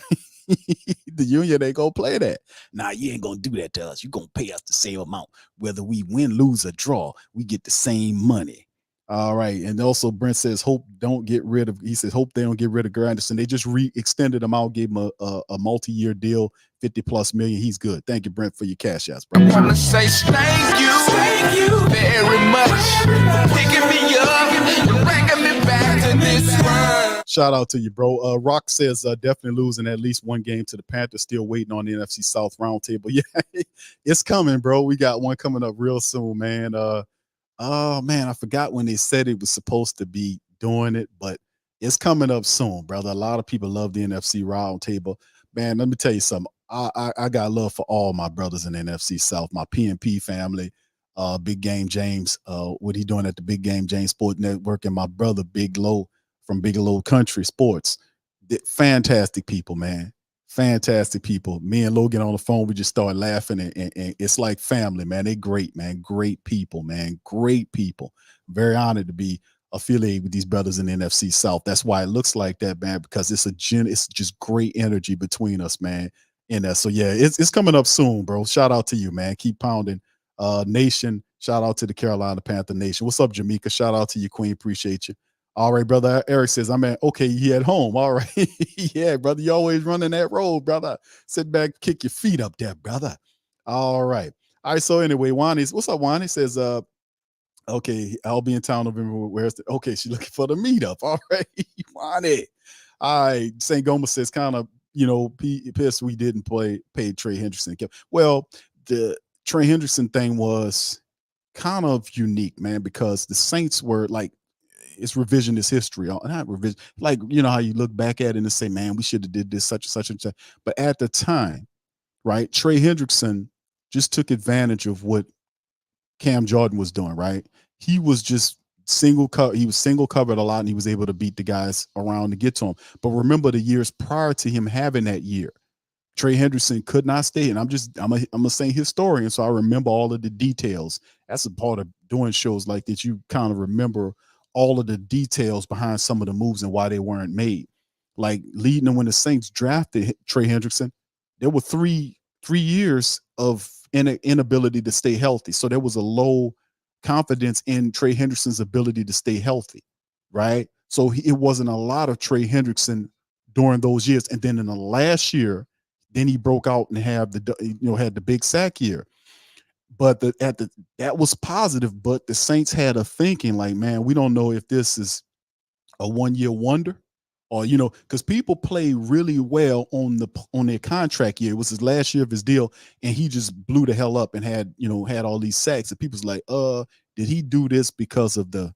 the union. Ain't gonna play that. Nah, you ain't gonna do that to us. You're gonna pay us the same amount, whether we win, lose, or draw. We get the same money. All right. And also Brent says, hope they don't get rid of Granderson. They just extended him out, gave him a multi-year deal, 50+ million. He's good. Thank you, Brent, for your cash outs, bro. I wanna say thank you very much. Picking me up and bringing me back to this world. Shout out to you, bro. Rock says definitely losing at least one game to the Panthers. Still waiting on the NFC South roundtable. Yeah, it's coming, bro. We got one coming up real soon, man. Oh man, I forgot when they said it was supposed to be doing it, but it's coming up soon, brother. A lot of people love the NFC roundtable. Man, let me tell you something. I got love for all my brothers in the NFC South, my PNP family, Big Game James, what he doing at the Big Game James Sport Network, and my brother Big Low from Big Low Country Sports. Fantastic people, man. Fantastic people. Me and Logan on the phone, we just started laughing, and it's like family, man. They great, man. Great people, man. Great people. Very honored to be affiliated with these brothers in the NFC South. That's why it looks like that, man, because it's just great energy between us, man. So yeah, it's coming up soon, bro. Shout out to you, man. Keep pounding. Nation, shout out to the Carolina Panther Nation. What's up, Jamaica? Shout out to you, Queen. Appreciate you. All right, brother. Eric says, okay, he at home. All right. Yeah, brother. You always running that road, brother. Sit back, kick your feet up there, brother. All right. All right. So anyway, what's up, Wani? Says, okay, I'll be in town November. Okay, she's looking for the meetup. All right, Wani. All right. St. Goma says, kind of, pissed we didn't pay Trey Hendrickson. Well, the Trey Hendrickson thing was kind of unique, man, because the Saints were like, it's revisionist history. Not revision, like, how you look back at it and say, man, we should have did this, such and such and such. But at the time, right, Trey Hendrickson just took advantage of what Cam Jordan was doing, right? He was just single covered a lot, and he was able to beat the guys around to get to him. But remember the years prior to him having that year, Trey Hendrickson could not stay. And I'm a Saint historian, so I remember all of the details. That's a part of doing shows like that. You kind of remember all of the details behind some of the moves and why they weren't made. Like leading them when the Saints drafted Trey Hendrickson, there were three years of inability to stay healthy. So there was a low confidence in Trey Hendrickson's ability to stay healthy, right? So it wasn't a lot of Trey Hendrickson during those years. And then in the last year, then he broke out and had the big sack year. But that was positive. But the Saints had a thinking like, man, we don't know if this is a one-year wonder, or because people play really well on their contract year. It was his last year of his deal, and he just blew the hell up and had all these sacks. And people's like, did he do this because of the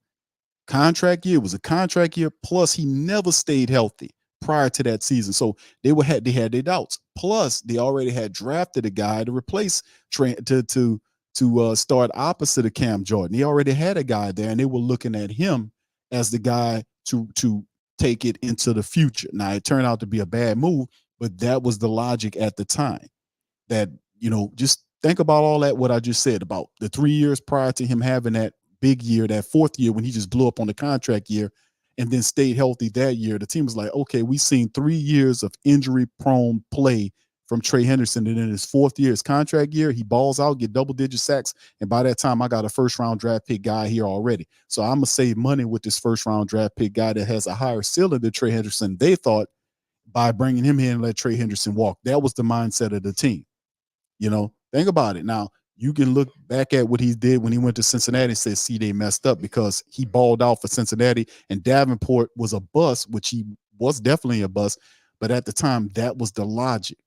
contract year? It was a contract year. Plus, he never stayed healthy prior to that season. So they had their doubts. Plus, they already had drafted a guy to replace Trey to start opposite of Cam Jordan. He already had a guy there, and they were looking at him as the guy to take it into the future. Now, it turned out to be a bad move, but that was the logic at the time. That, just think about all that, what I just said about the 3 years prior to him having that big year, that fourth year when he just blew up on the contract year. and then stayed healthy that year, the team was like, okay, we've seen 3 years of injury-prone play from Trey Henderson, and in his 4th year, his contract year, he balls out, get double-digit sacks, and by that time, I got a first-round draft pick guy here already. So I'm going to save money with this first-round draft pick guy that has a higher ceiling than Trey Henderson. They thought by bringing him in and let Trey Henderson walk. That was the mindset of the team. You know, think about it. Now, you can look back at what he did when he went to Cincinnati and say, see, they messed up because he balled out for Cincinnati, and Davenport was a bust, which he was definitely a bust. But at the time, that was the logic.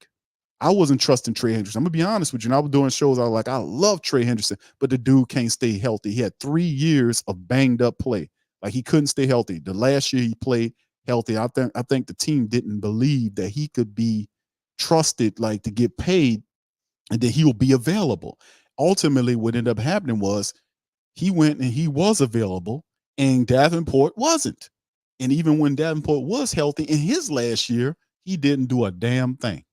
I wasn't trusting Trey Henderson. I'm going to be honest with you. And I was doing shows. I was like, I love Trey Henderson, but the dude can't stay healthy. He had 3 years of banged up play. Like, he couldn't stay healthy. The last year he played healthy, I think the team didn't believe that he could be trusted, like, to get paid and that he will be available. Ultimately, what ended up happening was he went and he was available and Davenport wasn't. And even when Davenport was healthy in his last year, he didn't do a damn thing.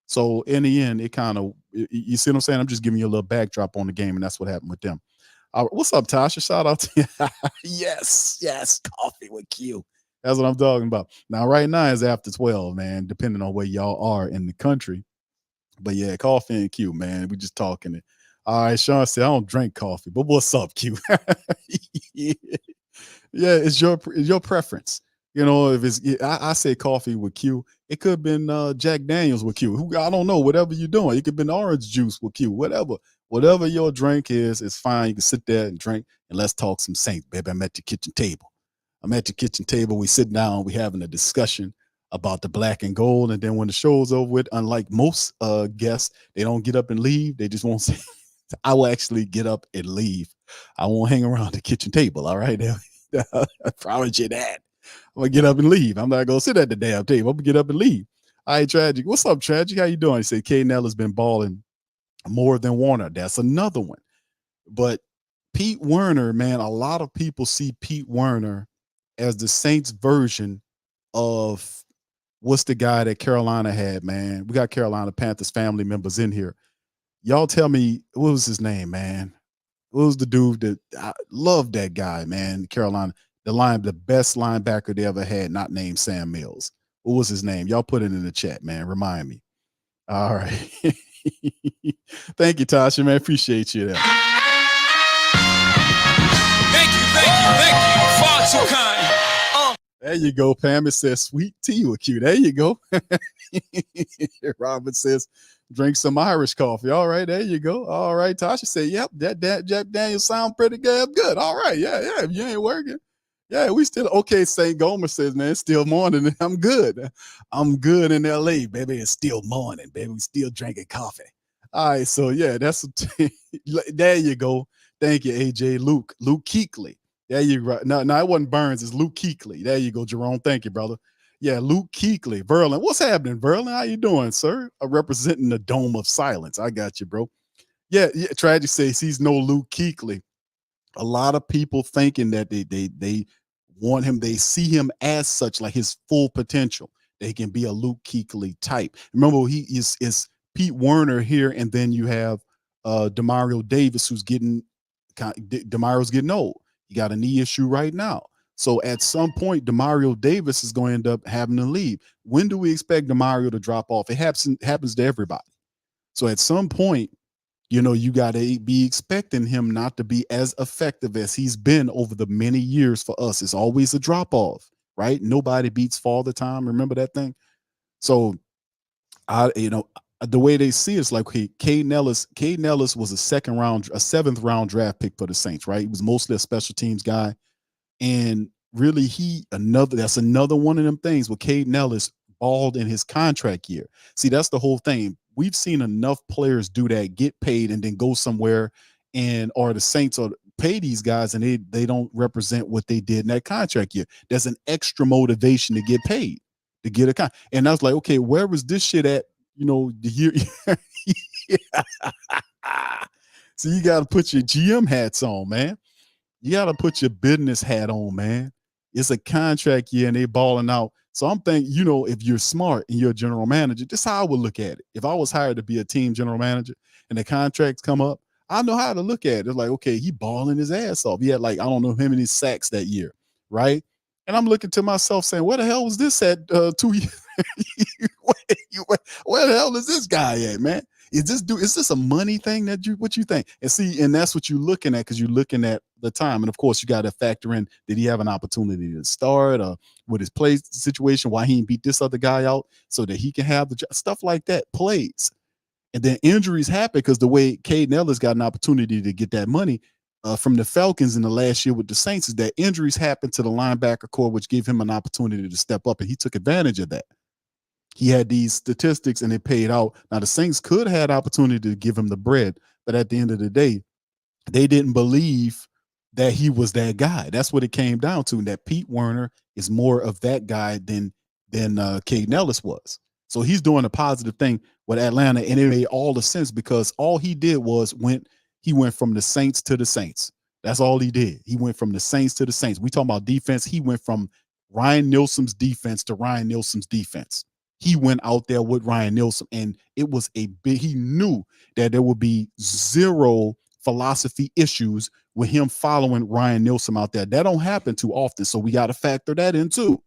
So in the end, it kind of, you see what I'm saying? I'm just giving you a little backdrop on the game, and that's what happened with them. What's up, Tasha? Shout out to you. Yes, coffee with Q. That's what I'm talking about. Now, right now is after 12, man, depending on where y'all are in the country. But yeah, coffee and Q, man. We just talking it. All right, Sean said, I don't drink coffee, but what's up, Q? Yeah, it's your preference. You know, if it's, I say coffee with Q. It could have been Jack Daniels with Q. I don't know, whatever you're doing. It could have been orange juice with Q, whatever your drink is, it's fine. You can sit there and drink, and let's talk some Saints, baby. I'm at your kitchen table. We sit down, we having a discussion about the black and gold. And then when the show's over with, unlike most guests, they don't get up and leave. They just won't say, I will actually get up and leave. I won't hang around the kitchen table. All right. I promise you that. I'm gonna get up and leave. I'm not gonna sit at the damn table. I'm gonna get up and leave. All right, Tragic. What's up, Tragic? How you doing? He said K-Nell has been balling more than Warner. That's another one. But Pete Werner, man, a lot of people see Pete Werner as the Saints version of what's the guy that Carolina had, man. We got Carolina Panthers family members in here. Y'all tell me, what was his name, man? What was the dude that I love that guy, man? Carolina, the best linebacker they ever had, not named Sam Mills. What was his name? Y'all put it in the chat, man. Remind me. All right. Thank you, Tasha, man. Appreciate you there. Thank you. Far too kind. There you go, Pam. It says sweet tea with you. There you go. Robert says, drink some Irish coffee. All right, there you go. All right, Tasha said, yep, that Jack Daniels sound pretty good. All right, yeah. If you ain't working, yeah, we still okay. St. Gomer says, man, it's still morning. I'm good. I'm good in LA, baby. It's still morning, baby. We still drinking coffee. All right, so yeah, that's there you go. Thank you, AJ. Luke Kuechly. There you go. No, it wasn't Burns. It's Luke Kuechly. There you go, Jerome. Thank you, brother. Yeah, Luke Kuechly. Verlin. What's happening, Verlin? How you doing, sir? Representing the Dome of Silence. I got you, bro. Yeah. Tragic says he's no Luke Kuechly. A lot of people thinking that they want him. They see him as such, like his full potential. They can be a Luke Kuechly type. Remember, he is Pete Werner here, and then you have Demario Davis, who's Demario's getting old. He got a knee issue right now. So at some point, Demario Davis is going to end up having to leave. When do we expect Demario to drop off? It happens to everybody. So at some point, you know, you got to be expecting him not to be as effective as he's been over the many years for us. It's always a drop off, right? Nobody beats Father Time. Remember that thing? So, the way they see it's like, okay, K. Nellis was a 7th round draft pick for the Saints, right? He was mostly a special teams guy. And really, that's another one of them things where K. Nellis balled in his contract year. See, that's the whole thing. We've seen enough players do that, get paid, and then go somewhere, or the Saints pay these guys, and they don't represent what they did in that contract year. There's an extra motivation to get paid, to get a contract. And I was like, okay, where was this shit at? You know, the year. So you got to put your GM hats on, man. You got to put your business hat on, man. It's a contract year and they balling out. So I'm thinking, you know, if you're smart and you're a general manager, this is how I would look at it. If I was hired to be a team general manager and the contracts come up, I know how to look at it. It's like, okay, he balling his ass off. He had like, I don't know how many sacks that year, right? And I'm looking to myself saying, where the hell was this at 2 years? Where the hell is this guy at, man? Is this a money thing what you think? And see, and that's what you're looking at, because you're looking at the time. And of course, you got to factor in, did he have an opportunity to start, or with his play situation, why he didn't beat this other guy out so that he can have the stuff like that plays. And then injuries happen, because the way Caden Ellis got an opportunity to get that money from the Falcons in the last year with the Saints is that injuries happened to the linebacker core, which gave him an opportunity to step up, and he took advantage of that. He had these statistics and it paid out. Now, the Saints could have had opportunity to give him the bread, but at the end of the day, they didn't believe that he was that guy. That's what it came down to, and that Pete Werner is more of that guy than Caden Ellis was. So he's doing a positive thing with Atlanta, and it made all the sense, because all he did was he went from the Saints to the Saints. That's all he did. He went from the Saints to the Saints. We talking about defense. He went from Ryan Nielsen's defense to Ryan Nielsen's defense. He went out there with Ryan Nielsen, and it was he knew that there would be zero philosophy issues with him following Ryan Nielsen out there. That don't happen too often, so we got to factor that in too.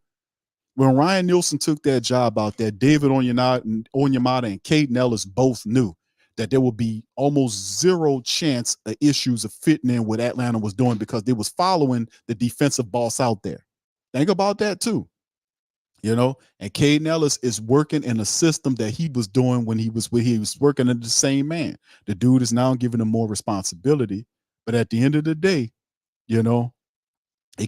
When Ryan Nielsen took that job out there, David Onyemata and Caden Ellis both knew that there would be almost zero chance of issues of fitting in what Atlanta was doing, because they was following the defensive boss out there. Think about that too. And Caden Ellis is working in a system that he was doing when he was working under the same man. The dude is now giving him more responsibility, but at the end of the day, it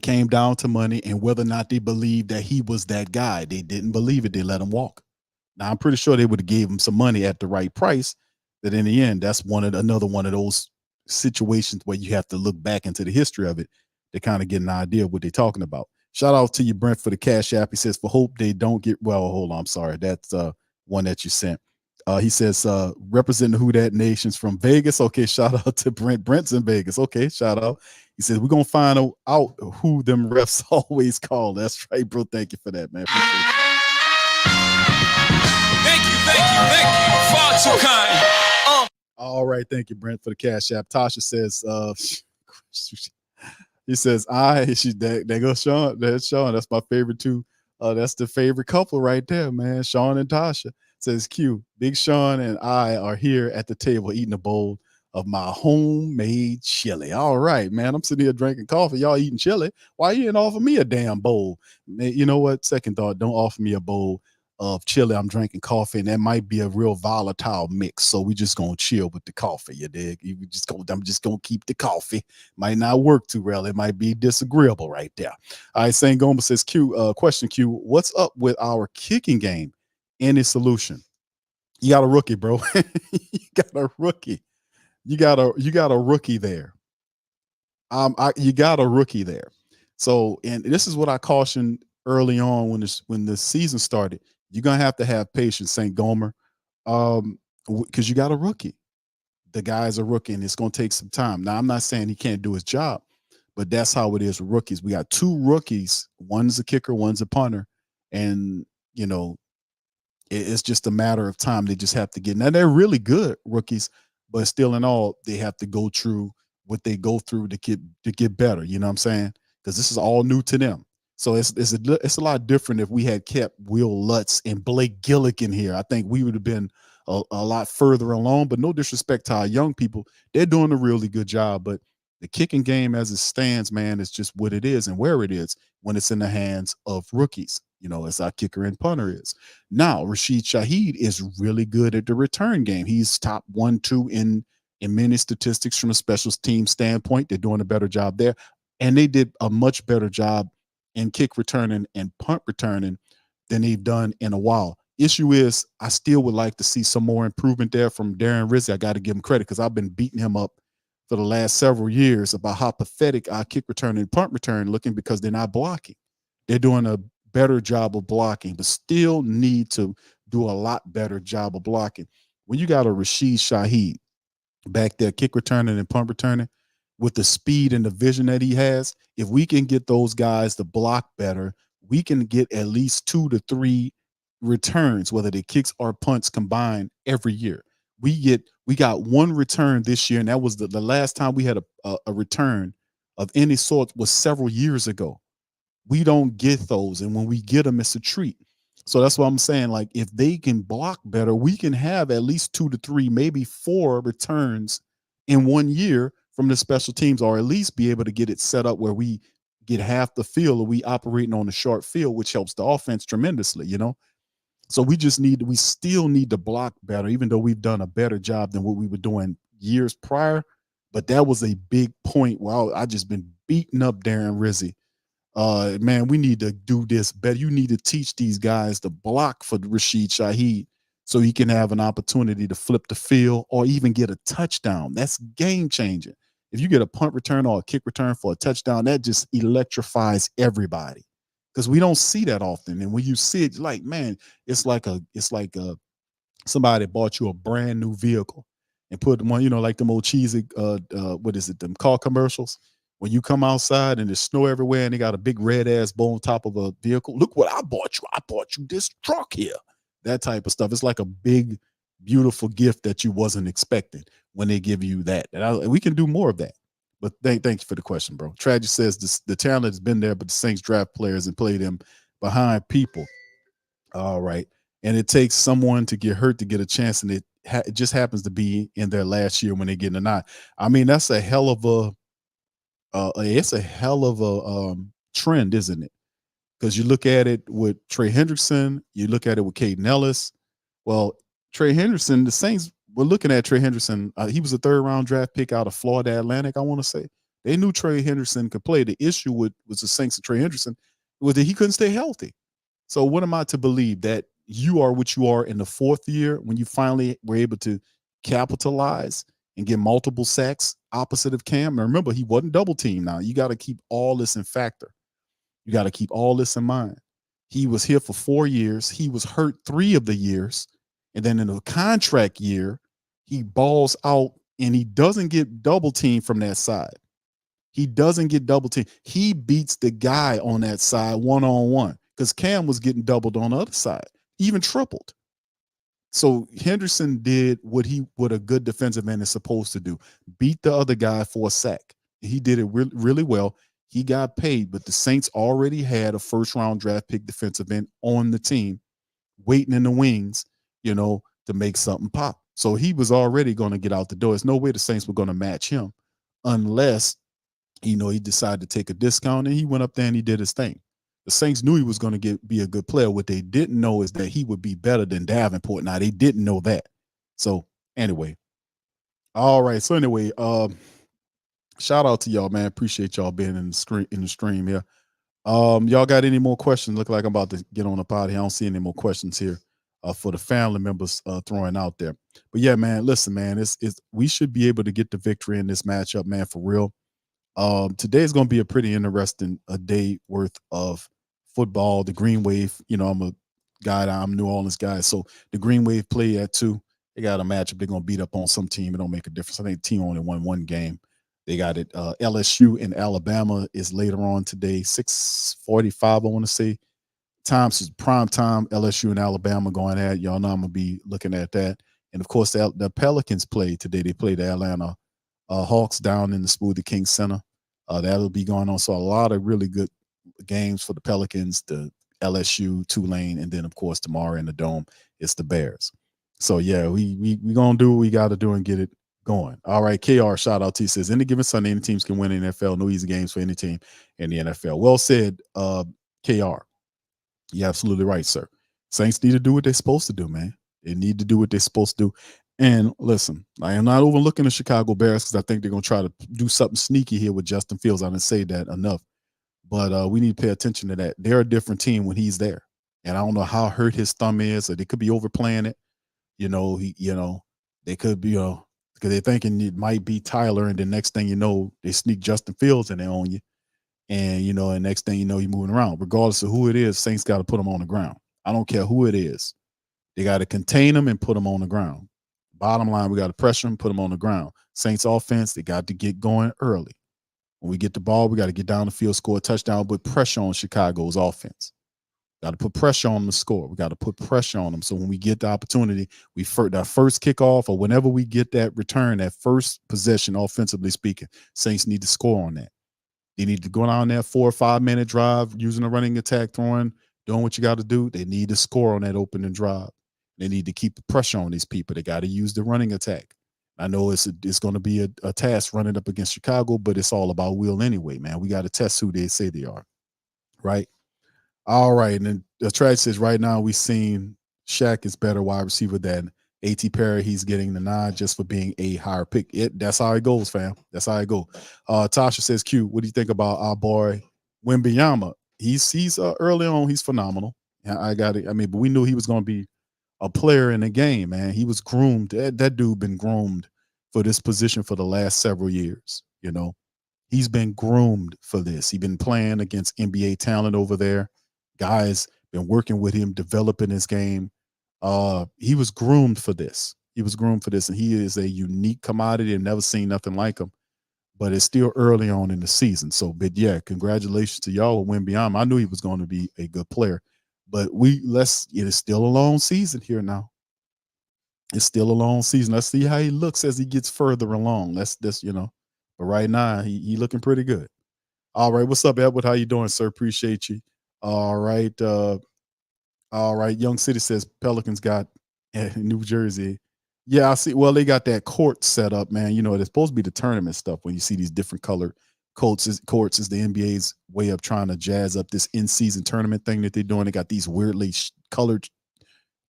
came down to money and whether or not they believed that he was that guy. They didn't believe it. They let him walk. Now, I'm pretty sure they would have gave him some money at the right price, but in the end, that's another one of those situations where you have to look back into the history of it to kind of get an idea of what they're talking about. Shout out to you, Brent, for the Cash App. He says, for hope they don't get, hold on, I'm sorry. That's one that you sent. He says, representing the Who Dat Nations from Vegas. Okay, shout out to Brent. Brent's in Vegas. Okay, shout out. He says, we're going to find out who them refs always call. That's right, bro. Thank you for that, man. Thank you. Far too kind. All right, thank you, Brent, for the Cash App. Tasha says, he says, there goes Sean. That's Sean. That's my favorite too. That's the favorite couple right there, man. Sean and Tasha. Says Q, Big Sean and I are here at the table eating a bowl of my homemade chili. All right, man. I'm sitting here drinking coffee. Y'all eating chili. Why you didn't offer me a damn bowl? Man, you know what? Second thought, don't offer me a bowl of chili. I'm drinking coffee, and that might be a real volatile mix. So we just gonna chill with the coffee. You dig? I'm just gonna keep the coffee. Might not work too well. It might be disagreeable right there. All right, St. Goma says, Q, question Q, what's up with our kicking game? Any solution? You got a rookie, bro. You got a rookie. You got a rookie there. You got a rookie there. So, and this is what I cautioned early on when the season started. You're gonna have to have patience, St. Gomer, because you got a rookie. The guy's a rookie, and it's gonna take some time. Now, I'm not saying he can't do his job, but that's how it is with rookies. We got two rookies. One's a kicker, one's a punter, and it's just a matter of time. They just have to get. Now, they're really good rookies, but still in all, they have to go through what they go through to get better. You know what I'm saying? Because this is all new to them. So it's a lot different if we had kept Will Lutz and Blake Gillick here. I think we would have been a lot further along. But no disrespect to our young people, they're doing a really good job. But the kicking game as it stands, man, is just what it is and where it is when it's in the hands of rookies. As our kicker and punter is. Now, Rashid Shaheed is really good at the return game. He's top 1-2 in many statistics from a special team standpoint. They're doing a better job there. And they did a much better job in kick returning and punt returning than they've done in a while. Issue is, I still would like to see some more improvement there from Darren Rizzi. I got to give him credit because I've been beating him up for the last several years about how pathetic our kick return and punt return looking because they're not blocking. They're doing a better job of blocking, but still need to do a lot better job of blocking. When you got a Rashid Shaheed back there, kick returning and punt returning, with the speed and the vision that he has, if we can get those guys to block better, we can get at least 2 to 3 returns, whether they kicks or punts combined every year. We got one return this year, and that was the last time we had a return of any sort was several years ago. We don't get those. And when we get them, it's a treat. So that's what I'm saying. Like, if they can block better, we can have at least 2 to 3, maybe 4 returns in 1 year from the special teams, or at least be able to get it set up where we get half the field, or we operating on the short field, which helps the offense tremendously, you know? So we still need to block better, even though we've done a better job than what we were doing years prior. But that was a big point. Wow, I just been beating up Darren Rizzi. Man, we need to do this better. You need to teach these guys to block for Rashid Shaheed so he can have an opportunity to flip the field or even get a touchdown. That's game changing. If you get a punt return or a kick return for a touchdown, that just electrifies everybody, because we don't see that often. And when you see it, like, man, it's like somebody bought you a brand new vehicle and put one, like them old cheesy, what is it, them car commercials. When you come outside and there's snow everywhere and they got a big red ass bow on top of a vehicle, look what I bought you. I bought you this truck here. That type of stuff. It's like a big, beautiful gift that you wasn't expecting when they give you that. And we can do more of that. But thank you for the question, bro. Tragic says the talent has been there, but the Saints draft players and play them behind people. All right. And it takes someone to get hurt to get a chance, and it just happens to be in their last year when they get in the nine. I mean, that's a hell of a trend, isn't it? Because you look at it with Trey Hendrickson, you look at it with Caden Ellis. Well, Trey Hendrickson, the Saints were looking at Trey Hendrickson. He was a 3rd-round draft pick out of Florida Atlantic, I want to say. They knew Trey Hendrickson could play. The issue was the Saints and Trey Hendrickson was that he couldn't stay healthy. So what am I to believe? That you are what you are in the 4th year when you finally were able to capitalize and get multiple sacks opposite of Cam. Now, remember, he wasn't double teamed. Now, you got to keep all this in factor. You got to keep all this in mind. He was here for 4 years. He was hurt 3 of the years. And then in the contract year, he balls out and he doesn't get double teamed from that side. He doesn't get double teamed. He beats the guy on that side one-on-one, because Cam was getting doubled on the other side, even tripled. So Henderson did what a good defensive end is supposed to do: beat the other guy for a sack. He did it really well. He got paid, but the Saints already had a 1st-round draft pick defensive end on the team, waiting in the wings, to make something pop. So he was already going to get out the door. There's no way the Saints were going to match him unless, he decided to take a discount, and he went up there and he did his thing. The Saints knew he was going to be a good player. What they didn't know is that he would be better than Davenport. Now, they didn't know that. So anyway, all right. So anyway, shout out to y'all, man. Appreciate y'all being in the stream here. Y'all got any more questions? Look like I'm about to get on the pod here. I don't see any more questions here for the family members throwing out there. But yeah, man, listen, man, we should be able to get the victory in this matchup, man, for real. Today is going to be a pretty interesting day worth of football. The Green Wave, I'm a guy, I'm a New Orleans guy, so the Green Wave play at 2. They got a matchup. They're going to beat up on some team. It don't make a difference. I think the team only won 1 game. They got it. LSU in Alabama is later on today, 6:45, I want to say. Times is prime time. LSU and Alabama going at it. Y'all know I'm going to be looking at that. And, of course, the Pelicans play today. They play the Atlanta Hawks down in the Smoothie King Center. That'll be going on. So a lot of really good games for the Pelicans, the LSU, Tulane, and then, of course, tomorrow in the Dome, it's the Bears. So, yeah, we going to do what we got to do and get it going. All right, KR, shout out to you, says, any given Sunday, any teams can win in the NFL. No easy games for any team in the NFL. Well said, KR. You're absolutely right, sir. Saints need to do what they're supposed to do, man. They need to do what they're supposed to do. And listen, I am not overlooking the Chicago Bears, because I think they're going to try to do something sneaky here with Justin Fields. I didn't say that enough. But we need to pay attention to that. They're a different team when he's there. And I don't know how hurt his thumb is, or they could be overplaying it. They could be, because they're thinking it might be Tyler, and the next thing you know, they sneak Justin Fields and they own you. And, and next thing you know, you're moving around. Regardless of who it is, Saints got to put them on the ground. I don't care who it is. They got to contain them and put them on the ground. Bottom line, we got to pressure them, put them on the ground. Saints offense, they got to get going early. When we get the ball, we got to get down the field, score a touchdown, put pressure on Chicago's offense. Got to put pressure on them to score. We got to put pressure on them. So when we get the opportunity, that first kickoff, or whenever we get that return, that first possession, offensively speaking, Saints need to score on that. They need to go down there 4 or 5 minute drive, using a running attack, throwing, doing what you got to do. They need to score on that opening drive. They need to keep the pressure on these people. They got to use the running attack. I know it's going to be a task running up against Chicago, but it's all about will anyway, man. We got to test who they say they are, right? All right, and then the track says right now we seen Shaq is better wide receiver than A.T. Perry. He's getting the nod just for being a higher pick. That's how it goes, fam. That's how it goes. Tasha says, Q, what do you think about our boy Wembanyama? He's early on, he's phenomenal. I got it. I mean, but we knew he was going to be a player in the game, man. He was groomed. That dude been groomed for this position for the last several years. You know, he's been groomed for this. He's been playing against NBA talent over there. Guys been working with him, developing his game. He was groomed for this. He was groomed for this, and he is a unique commodity. I've never seen nothing like him. But it's still early on in the season. So, but yeah, congratulations to y'all with Wembanyama. I knew he was going to be a good player. But it is still a long season here now. It's still a long season. Let's see how he looks as he gets further along. That's but right now he looking pretty good. All right, what's up, Edward? How you doing, sir? Appreciate you. All right, Young City says Pelicans got New Jersey. Yeah, I see. Well, they got that court set up, man. You know, it's supposed to be the tournament stuff when you see these different colored courts is the NBA's way of trying to jazz up this in-season tournament thing that they're doing. They got these weirdly colored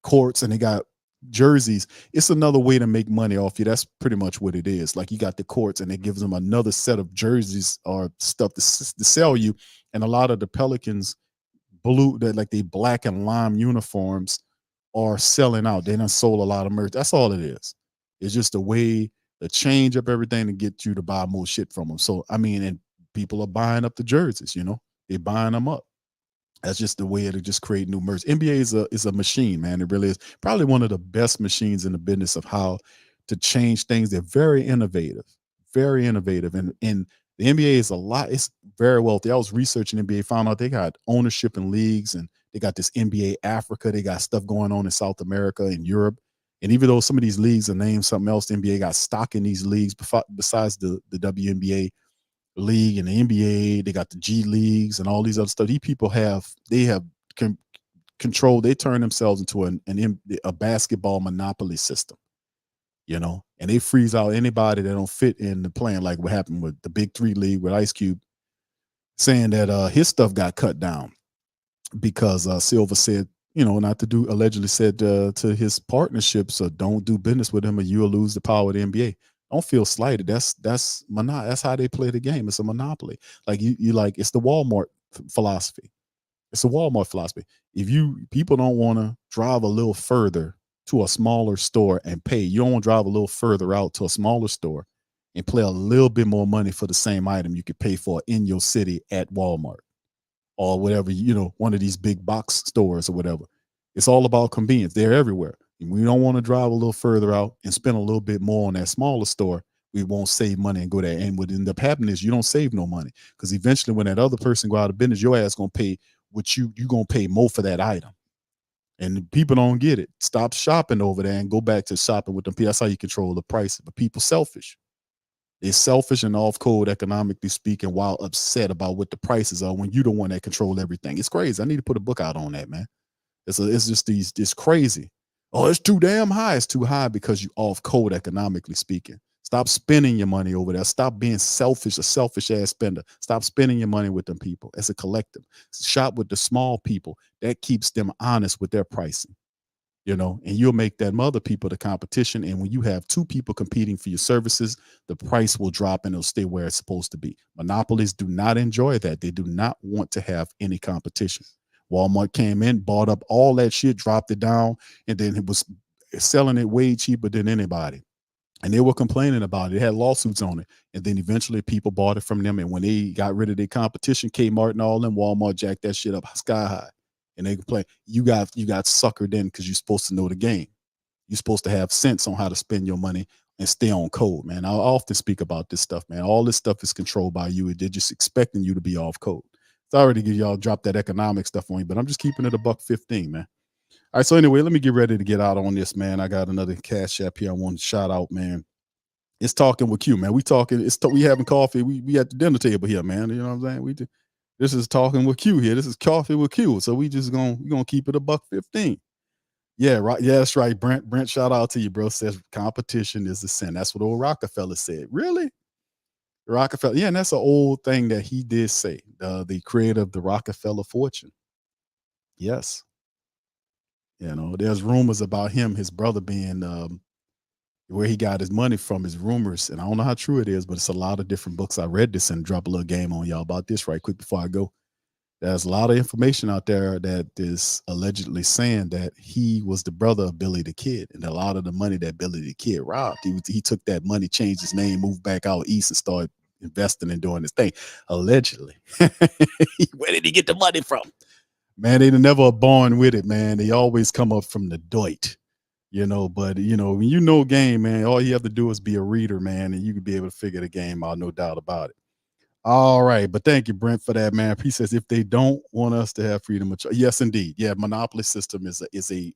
courts and they got jerseys. It's another way to make money off you. That's pretty much what it is. Like you got the courts and it gives them another set of jerseys or stuff to sell you. And a lot of the Pelicans they black and lime uniforms are selling out. They done sold a lot of merch. That's all it is. It's just a way to change up everything to get you to buy more shit from them. So, I mean, and people are buying up the jerseys, you know, they're buying them up. That's just the way to just create new merch. NBA is a machine, man. It really is. Probably one of the best machines in the business of how to change things. They're very innovative. And the NBA is it's very wealthy. I was researching NBA, found out they got ownership in leagues and they got this NBA Africa. They got stuff going on in South America and Europe. And even though some of these leagues are named something else, the NBA got stock in these leagues besides the WNBA league and the NBA. They got the G leagues and all these other stuff. These people have control. They turn themselves into a basketball monopoly system, you know, and they freeze out anybody that don't fit in the plan, like what happened with the Big Three League with Ice Cube, saying that his stuff got cut down because Silver said, you know, allegedly said to his partnerships, don't do business with him or you'll lose the power of the NBA. Don't feel slighted. That's how they play the game. It's a monopoly. Like you like, it's the Walmart philosophy. It's a Walmart philosophy. If people don't want to drive a little further to a smaller store and pay, you don't want to drive a little further out to a smaller store and pay a little bit more money for the same item you could pay for in your city at Walmart or whatever, you know, one of these big box stores or whatever. It's all about convenience. They're everywhere. And we don't want to drive a little further out and spend a little bit more on that smaller store. We won't save money and go there. And what end up happening is you don't save no money because eventually when that other person go out of business, your ass going to pay what you're going to pay more for that item. And people don't get it. Stop shopping over there and go back to shopping with them. That's how you control the price. But people selfish. They're selfish and off code, economically speaking, while upset about what the prices are when you're the one that control everything. It's crazy. I need to put a book out on that, man. It's just it's crazy. Oh, it's too damn high. It's too high because you off code, economically speaking. Stop spending your money over there. Stop being selfish, a selfish ass spender. Stop spending your money with them people as a collective. Shop with the small people. That keeps them honest with their pricing. You know, and you'll make them other people the competition. And when you have two people competing for your services, the price will drop and it'll stay where it's supposed to be. Monopolies do not enjoy that. They do not want to have any competition. Walmart came in, bought up all that shit, dropped it down, and then it was selling it way cheaper than anybody. And they were complaining about it. They had lawsuits on it. And then eventually people bought it from them. And when they got rid of their competition, Kmart and all them, Walmart jacked that shit up sky high. And they complain, you got suckered in because you're supposed to know the game. You're supposed to have sense on how to spend your money and stay on code, man. I often speak about this stuff, man. All this stuff is controlled by you. They're just expecting you to be off code. Sorry to give y'all drop that economic stuff on you, but I'm just keeping it $1.15, man. All right, so anyway, let me get ready to get out on this, man. I got another Cash App here I want to shout out, man. It's talking with Q, man. We talking. We having coffee. We at the dinner table here, man. You know what I'm saying? This is talking with Q here. This is coffee with Q. So we gonna keep it $1.15. Yeah, right. Yeah, that's right. Brent, shout out to you, bro. Says competition is a sin. That's what old Rockefeller said. Really? Rockefeller. Yeah, and that's an old thing that he did say. The creator of the Rockefeller fortune. Yes. You know, there's rumors about his brother being where he got his money from is rumors. And I don't know how true it is, but it's a lot of different books. I read this and drop a little game on y'all about this right quick before I go. There's a lot of information out there that is allegedly saying that he was the brother of Billy the Kid, and a lot of the money that Billy the Kid robbed, he took that money, changed his name, moved back out east, and started investing and doing his thing. Allegedly, where did he get the money from? Man, they never born with it, man. They always come up from the doit, you know. But when you know game, man, all you have to do is be a reader, man, and you can be able to figure the game out, no doubt about it. All right, but thank you, Brent, for that, man. He says if they don't want us to have freedom of choice, yes, indeed, yeah, monopoly system is a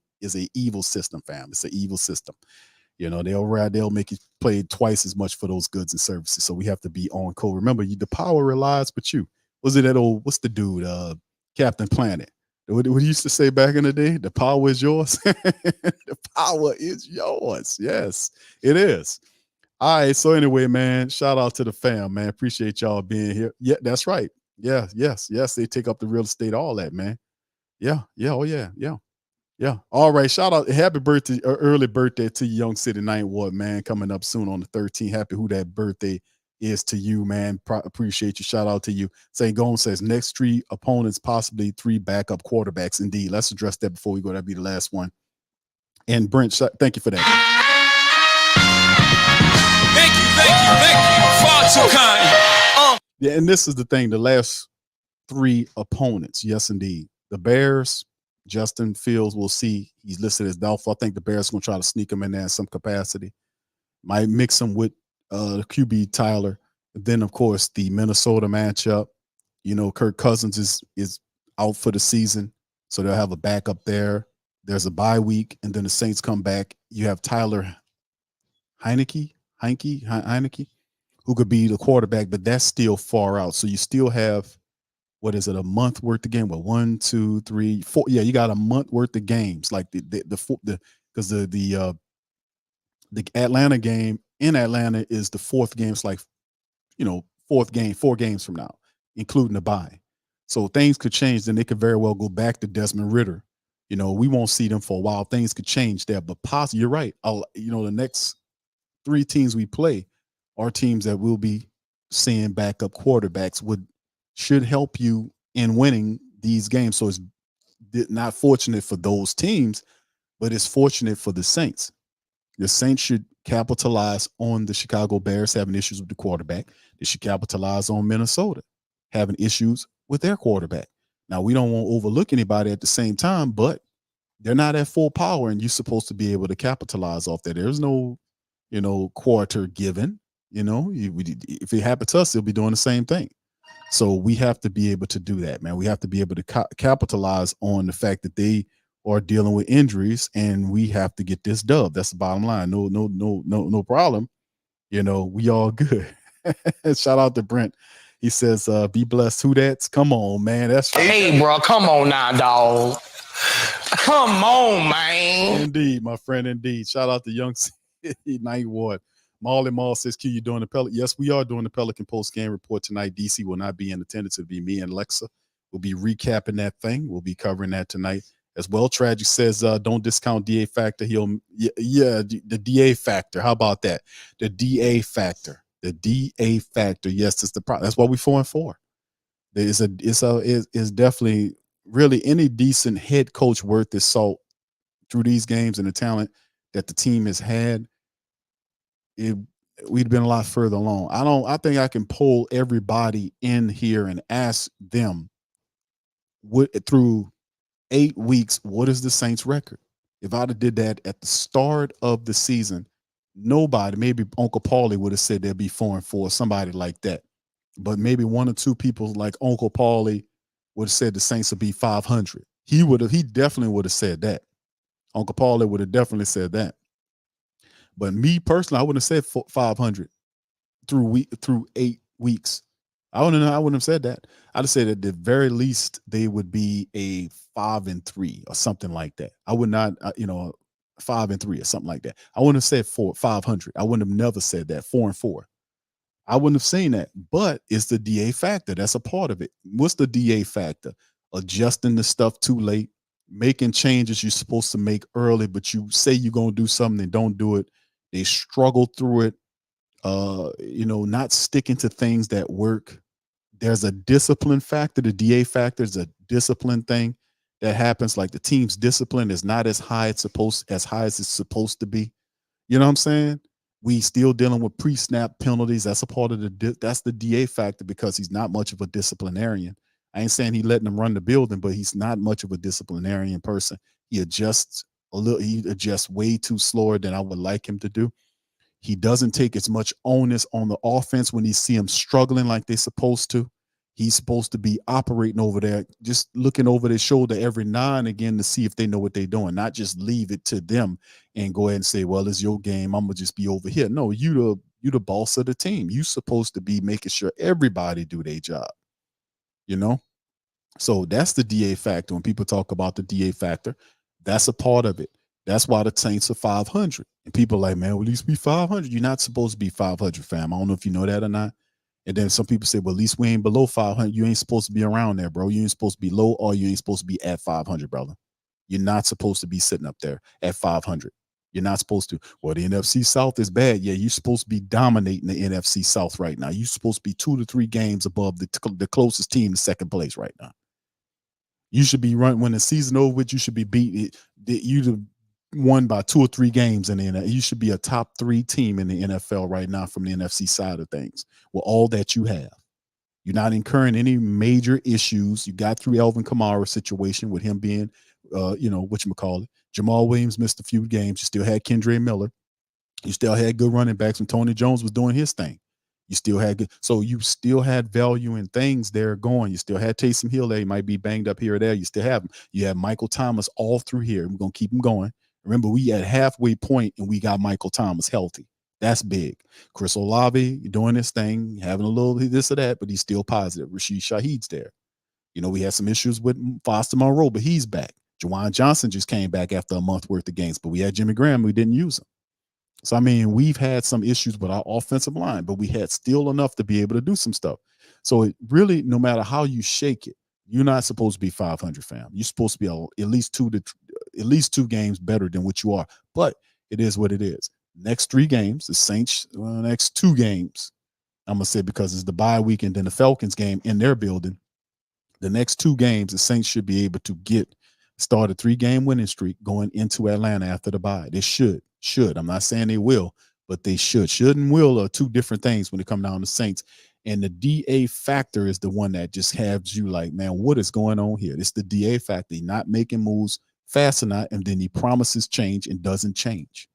evil system, fam. It's an evil system. You know, they'll make you pay twice as much for those goods and services. So we have to be on code. Remember, the power relies with you. Was it that old? What's the dude? Captain Planet. What he used to say back in the day? The power is yours. The power is yours. Yes, it is. All right. So anyway, man, shout out to the fam, man. Appreciate y'all being here. Yeah, that's right. Yeah, yes. They take up the real estate, all that, man. Yeah. Oh yeah. Yeah. All right. Shout out. Happy birthday, early birthday to Young City 9th Ward, man. Coming up soon on the 13th. Happy Who Dat birthday is to you, man. Appreciate you. Shout out to you. St. Gomes says next 3 opponents, possibly 3 backup quarterbacks. Indeed. Let's address that before we go. That'll be the last one. And Brent, thank you for that. Thank you. Far too kind. Yeah, and this is the thing. The last 3 opponents. Yes, indeed. The Bears, Justin Fields, we'll see. He's listed as doubtful. I think the Bears are going to try to sneak him in there in some capacity. Might mix him with QB Tyler. And then, of course, the Minnesota matchup. Kirk Cousins is out for the season, so they'll have a backup there. There's a bye week, and then the Saints come back. You have Tyler Heineke, who could be the quarterback, but that's still far out. So you still have, a month worth of game? 1, 2, 3, 4. Yeah, you got a month worth of games. Like because the Atlanta game in Atlanta is the 4th game. It's like, 4th game, 4 games from now, including the bye. So things could change. Then they could very well go back to Desmond Ridder. We won't see them for a while. Things could change there, but possibly you're right. The next 3 teams we play are teams that will be seeing backup quarterbacks, should help you in winning these games. So it's not fortunate for those teams, but it's fortunate for the Saints. The Saints should capitalize on the Chicago Bears having issues with the quarterback. They should capitalize on Minnesota having issues with their quarterback. Now, we don't want to overlook anybody at the same time, but they're not at full power, and you're supposed to be able to capitalize off that. There's no, quarter given. If it happened to us, they'll be doing the same thing. So we have to be able to do that, man. We have to be able to capitalize on the fact that they are dealing with injuries, and we have to get this dub. That's the bottom line. No problem. We all good. Shout out to Brent. He says, be blessed. Who that's? Come on, man. That's right. Hey, bro, come on now, dog. Come on, man. Indeed, my friend, indeed. Shout out to Young City 9th Ward. Marley Mall says, Q, you doing the Pelican? Yes, we are doing the Pelican post-game report tonight. DC will not be in attendance. It'll be me and Lexa. We'll be recapping that thing. We'll be covering that tonight as well. Tragic says, don't discount DA factor. The DA factor. How about that? The DA factor. The DA factor. Yes, it's the problem. That's what we're 4-4. It's definitely really any decent head coach worth his salt through these games and the talent that the team has had. We'd been a lot further along. I think I can poll everybody in here and ask them through 8 weeks, what is the Saints record? If I'd have did that at the start of the season, nobody, maybe Uncle Paulie would have said they'd be 4-4, somebody like that. But maybe 1 or 2 people like Uncle Paulie would have said the Saints would be 500. He definitely would have said that. Uncle Paulie would have definitely said that. But me personally, I wouldn't have said 500 through 8 weeks. I wouldn't have said that. I'd have said at the very least they would be a 5-3 or something like that. I would not, 5-3 or something like that. I wouldn't have said 500. I wouldn't have never said that 4-4. I wouldn't have seen that. But it's the DA factor. That's a part of it. What's the DA factor? Adjusting the stuff too late, making changes you're supposed to make early, but you say you're gonna do something and don't do it. They struggle through it. Not sticking to things that work. There's a discipline factor. The DA factor is a discipline thing that happens. Like the team's discipline is not as high as it's supposed to be. You know what I'm saying? We still dealing with pre-snap penalties. That's a part of that's the DA factor because he's not much of a disciplinarian. I ain't saying he letting them run the building, but he's not much of a disciplinarian person. He adjusts way too slower than I would like him to do. He doesn't take as much onus on the offense when you see them struggling like they're supposed to. He's supposed to be operating over there, just looking over their shoulder every now and again to see if they know what they're doing, not just leave it to them and go ahead and say, well, it's your game. I'm going to just be over here. No, you the boss of the team. You supposed to be making sure everybody do their job, So that's the DA factor. When people talk about the DA factor, that's a part of it. That's why the Saints are 500. And people are like, man, well, at least be 500. You're not supposed to be 500, fam. I don't know if you know that or not. And then some people say, well, at least we ain't below 500. You ain't supposed to be around there, bro. You ain't supposed to be low or you ain't supposed to be at 500, brother. You're not supposed to be sitting up there at 500. You're not supposed to. Well, the NFC South is bad. Yeah, you're supposed to be dominating the NFC South right now. You're supposed to be 2 to 3 games above the closest team to second place right now. You should be running when the season over with. You should be beating it. You won by 2 or 3 games in the NFL. You should be a top 3 team in the NFL right now from the NFC side of things with all that you have. You're not incurring any major issues. You got through Alvin Kamara's situation with him being, whatchamacallit. Jamal Williams missed a few games. You still had Kendre Miller. You still had good running backs when Tony Jones was doing his thing. You still had good. So you still had value in things there going. You still had Taysom Hill there. He might be banged up here or there. You still have him. You have Michael Thomas all through here. We're going to keep him going. Remember, we at halfway point and we got Michael Thomas healthy. That's big. Chris Olave doing his thing, having a little this or that, but he's still positive. Rashid Shaheed's there. We had some issues with Foster Monroe, but he's back. Juwan Johnson just came back after a month worth of games, but we had Jimmy Graham. We didn't use him. So, we've had some issues with our offensive line, but we had still enough to be able to do some stuff. So it really, no matter how you shake it, you're not supposed to be 500, fam. You're supposed to be at least 2 games better than what you are. But it is what it is. Next 3 games, the Saints, next 2 games, I'm going to say because it's the bye week and then the Falcons game in their building. The next 2 games, the Saints should be able to start a 3-game winning streak going into Atlanta after the bye. They should. I'm not saying they will, but they should. Should and will are 2 different things when it comes down to Saints. And the DA factor is the one that just has you like, man, what is going on here? It's the DA factor. Not making moves fast enough, and then he promises change and doesn't change.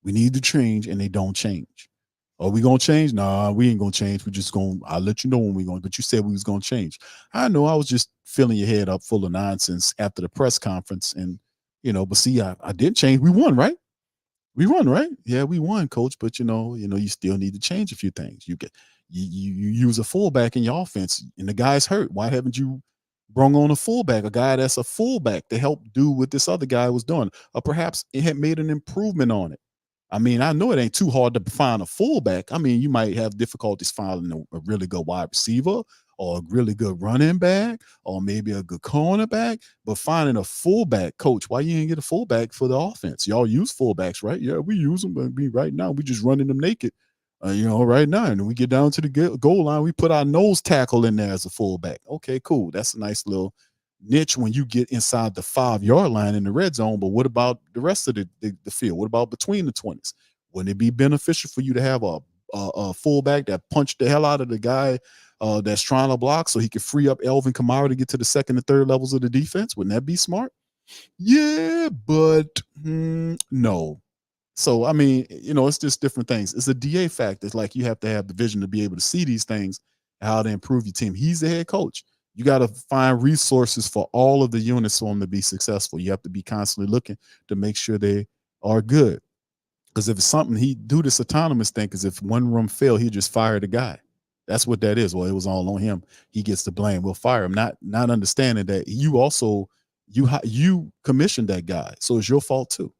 We need to change, and they don't change. Are we going to change? Nah, we ain't going to change. I'll let you know when we're going. But you said we was going to change. I know I was just filling your head up full of nonsense after the press conference. And, but see, I did change. We won, right? We won, right? Yeah, we won, coach. But, you still need to change a few things. You use a fullback in your offense, and the guy's hurt. Why haven't you brought on a fullback, a guy that's a fullback to help do what this other guy was doing? Or perhaps it had made an improvement on it. I know it ain't too hard to find a fullback. You might have difficulties finding a really good wide receiver or a really good running back or maybe a good cornerback, but finding a fullback, coach, why you ain't get a fullback for the offense? Y'all use fullbacks, right? Yeah, we use them, but right now we just running them naked, right now. And we get down to the goal line, we put our nose tackle in there as a fullback. Okay, cool. That's a nice little niche when you get inside the 5-yard line in the red zone. But what about the rest of the field? What about between the 20s? Wouldn't it be beneficial for you to have a fullback that punched the hell out of the guy that's trying to block so he could free up Alvin Kamara to get to the 2nd and 3rd levels of the defense? Wouldn't that be smart? Yeah, but no. So, it's just different things. It's a DA factor. It's like you have to have the vision to be able to see these things, how to improve your team. He's the head coach. You got to find resources for all of the units for them to be successful. You have to be constantly looking to make sure they are good. Because if it's something he do this autonomous thing, because if one room fail, he just fire the guy. That's what that is. Well, it was all on him. He gets the blame. We'll fire him. Not understanding that you also you commissioned that guy, so it's your fault too.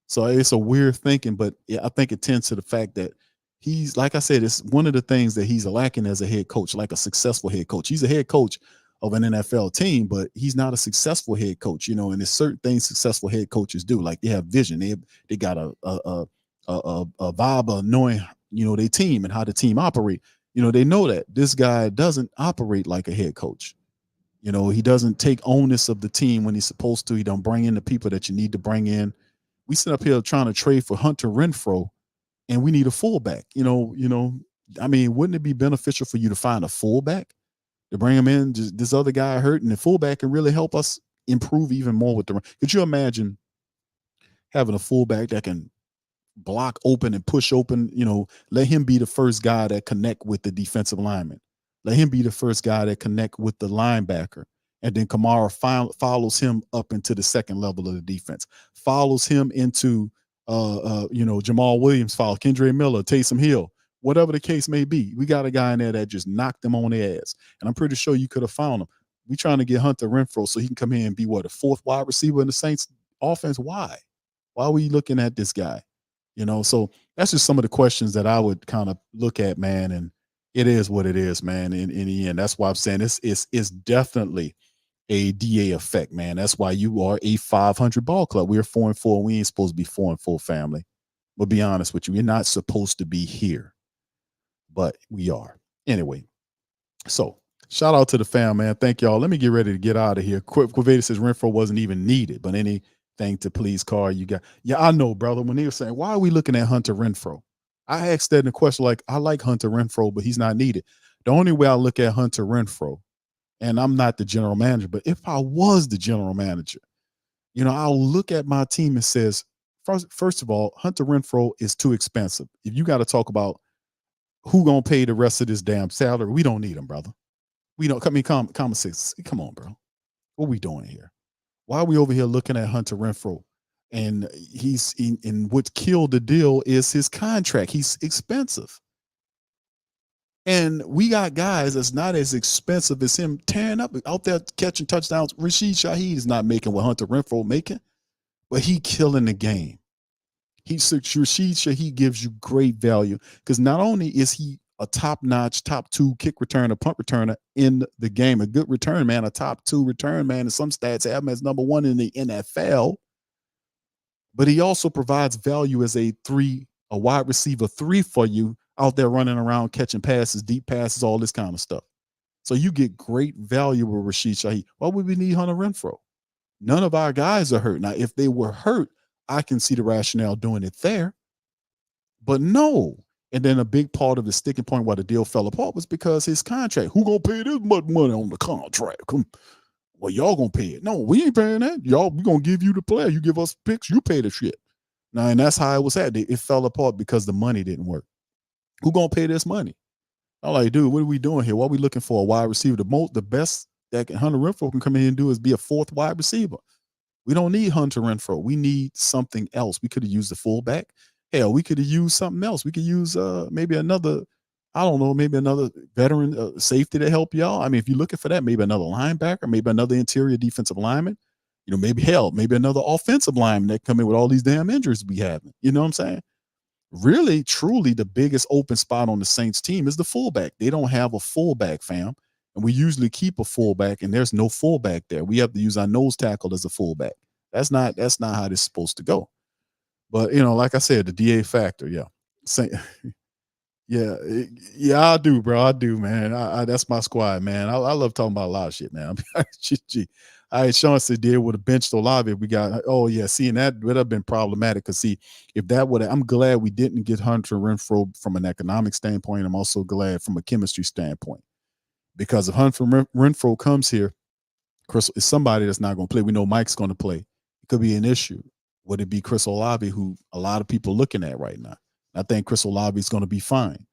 So it's a weird thinking, but I think it tends to the fact that he's, like I said, it's one of the things that he's lacking as a head coach, like a successful head coach. He's a head coach of an NFL team, but he's not a successful head coach, you know. And there's certain things successful head coaches do, like they have vision. They got a vibe of knowing, you know, their team and how the team operate. You know, they know that this guy doesn't operate like a head coach. You know, he doesn't take onus of the team when he's supposed to. He don't bring in the people that you need to bring in. We sit up here trying to trade for Hunter Renfrow, and we need a fullback. You know, I mean, wouldn't it be beneficial for you to find a fullback to bring him in? Just this other guy hurt, and the fullback can really help us improve even more with the. Could you imagine having a fullback that can block open and push open? You know, let him be the first guy that connect with the defensive lineman. Let him be the first guy that connect with the linebacker. And then Kamara follows him up into the second level of the defense, follows him into, Jamal Williams, Kendre Miller, Taysom Hill, whatever the case may be. We got a guy in there that just knocked them on their ass. And I'm pretty sure you could have found him. We trying to get Hunter Renfrow so he can come here and be the fourth wide receiver in the Saints offense. Why? Why are we looking at this guy? You know, so that's just some of the questions that I would kind of look at, man. And it is what it is, man. In the end, that's why I'm saying it's definitely a DA effect, man. That's why you are a 500 ball club. We're 4-4. We ain't supposed to be 4-4, family. But be honest with you, you're not supposed to be here, but we are. Anyway, so shout out to the fam, man. Thank y'all. Let me get ready to get out of here. Quaveda says Renfrow wasn't even needed, but anything to please Carr, you got. Yeah, I know, brother. When they were saying, why are we looking at Hunter Renfrow? I asked that in a question, like, I like Hunter Renfrow, but he's not needed. The only way I look at Hunter Renfrow, and I'm not the general manager, but if I was the general manager, you know, I'll look at my team and says, first of all, Hunter Renfrow is too expensive. If you got to talk about who gonna pay the rest of this damn salary, we don't need him, brother. We don't. I mean, common sense. Come on, bro. What are we doing here? Why are we over here looking at Hunter Renfrow? And he's in what killed the deal is his contract. He's expensive. And we got guys that's not as expensive as him tearing up out there catching touchdowns. Rashid Shaheed is not making what Hunter Renfrow making, but he killing the game. Rashid Shaheed gives you great value because not only is he a top-notch, top 2 kick returner, punt returner in the game, a good return man, a top 2 return man, and some stats have him as number 1 in the NFL, but he also provides value as a wide receiver 3 for you, out there running around, catching passes, deep passes, all this kind of stuff. So you get great value with Rashid Shaheed. Why would we need Hunter Renfrow? None of our guys are hurt. Now, if they were hurt, I can see the rationale doing it there. But no. And then a big part of the sticking point why the deal fell apart was because his contract. Who gonna pay this much money on the contract? Well, y'all gonna pay it. No, we ain't paying that. Y'all, we gonna give you the player. You give us picks, you pay the shit. Now, and that's how it was at. It fell apart because the money didn't work. Who gonna pay this money? I'm like, dude, what are we doing here? What are we looking for? A wide receiver? The best that Hunter Renfrow can come in and do is be a 4th wide receiver. We don't need Hunter Renfrow. We need something else. We could have used the fullback. Hell, we could have used something else. We could use maybe another veteran safety to help y'all. I mean, if you're looking for that, maybe another linebacker, maybe another interior defensive lineman. You know, maybe another offensive lineman that come in with all these damn injuries we have. You know what I'm saying? Really, truly, the biggest open spot on the Saints team is the fullback. They don't have a fullback, fam. And we usually keep a fullback, and there's no fullback there. We have to use our nose tackle as a fullback. That's not how this is supposed to go. But, you know, like I said, the DA factor, yeah. Yeah, I do, bro. I do, man. That's my squad, man. I love talking about a lot of shit, man. Sean said deal would have benched Olave. We got, seeing that would have been problematic. Because see, if that would have, I'm glad we didn't get Hunter Renfrow from an economic standpoint. I'm also glad from a chemistry standpoint. Because if Hunter Renfrow comes here, Chris is somebody that's not going to play. We know Mike's going to play. It could be an issue. Would it be Chris Olave, who a lot of people are looking at right now? I think Chris Olave is going to be fine.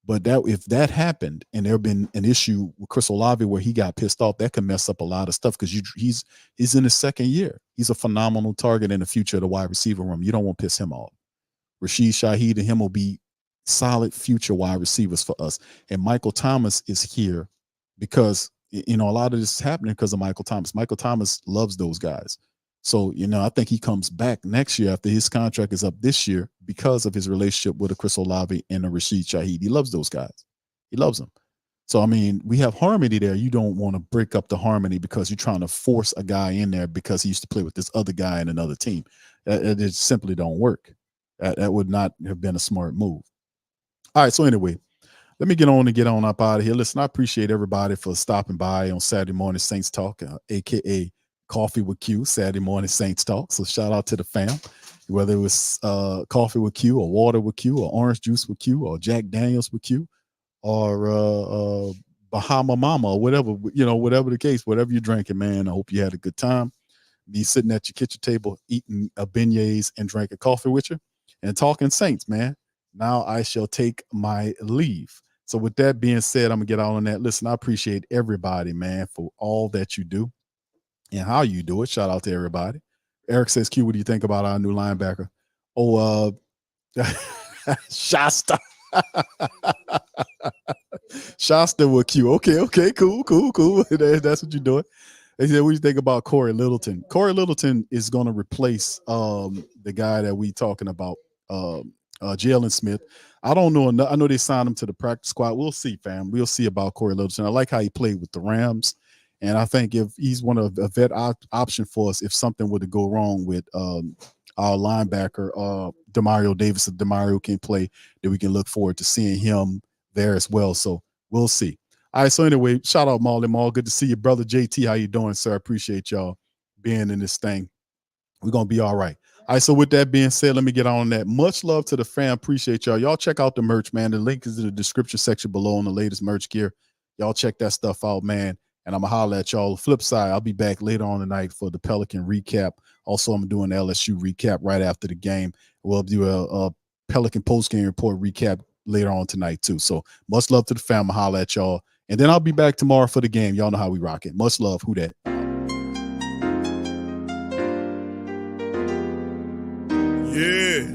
But if that happened and there been an issue with Chris Olave where he got pissed off, that could mess up a lot of stuff because he's in his second year. He's a phenomenal target in the future of the wide receiver room. You don't want to piss him off. Rashid Shaheed and him will be solid future wide receivers for us. And Michael Thomas is here because, you know, a lot of this is happening because of Michael Thomas. Michael Thomas loves those guys. So, you know, I think he comes back next year after his contract is up this year because of his relationship with a Chris Olave and a Rashid Shaheed. He loves those guys. He loves them. So, I mean, we have harmony there. You don't want to break up the harmony because you're trying to force a guy in there because he used to play with this other guy in another team. It simply don't work. That would not have been a smart move. All right, so anyway, let me get on up out of here. Listen, I appreciate everybody for stopping by on Saturday Morning Saints Talk, a.k.a. Coffee with Q, Saturday Morning Saints Talk. So shout out to the fam, whether it was coffee with Q or water with Q or orange juice with Q or Jack Daniels with Q or Bahama Mama or whatever, you know, whatever the case, whatever you're drinking, man, I hope you had a good time. Be sitting at your kitchen table eating beignets and drinking coffee with you and talking Saints, man. Now I shall take my leave. So with that being said, I'm gonna get out on that. Listen, I appreciate everybody, man, for all that you do and how you do it. Shout out to everybody. Eric says, Q, what do you think about our new linebacker? Oh, Shasta. Shasta with Q. Okay, cool. That's what you're doing. They said, what do you think about Corey Littleton? Corey Littleton is going to replace the guy that we talking about, Jalen Smith. I don't know. I know they signed him to the practice squad. We'll see, fam. We'll see about Corey Littleton. I like how he played with the Rams. And I think if he's one of a vet option for us, if something were to go wrong with our linebacker, Demario Davis, if Demario can play, then we can look forward to seeing him there as well. So we'll see. All right. So anyway, shout out Marley Mall. Good to see you, brother JT. How you doing, sir? I appreciate y'all being in this thing. We're going to be all right. All right, so with that being said, let me get on that. Much love to the fam. Appreciate y'all. Y'all check out the merch, man. The link is in the description section below on the latest merch gear. Y'all check that stuff out, man. And I'm going to holler at y'all. Flip side, I'll be back later on tonight for the Pelican recap. Also, I'm doing the LSU recap right after the game. We'll do a Pelican postgame report recap later on tonight, too. So much love to the fam. I'll holler at y'all. And then I'll be back tomorrow for the game. Y'all know how we rock it. Much love. Who dat? Yeah.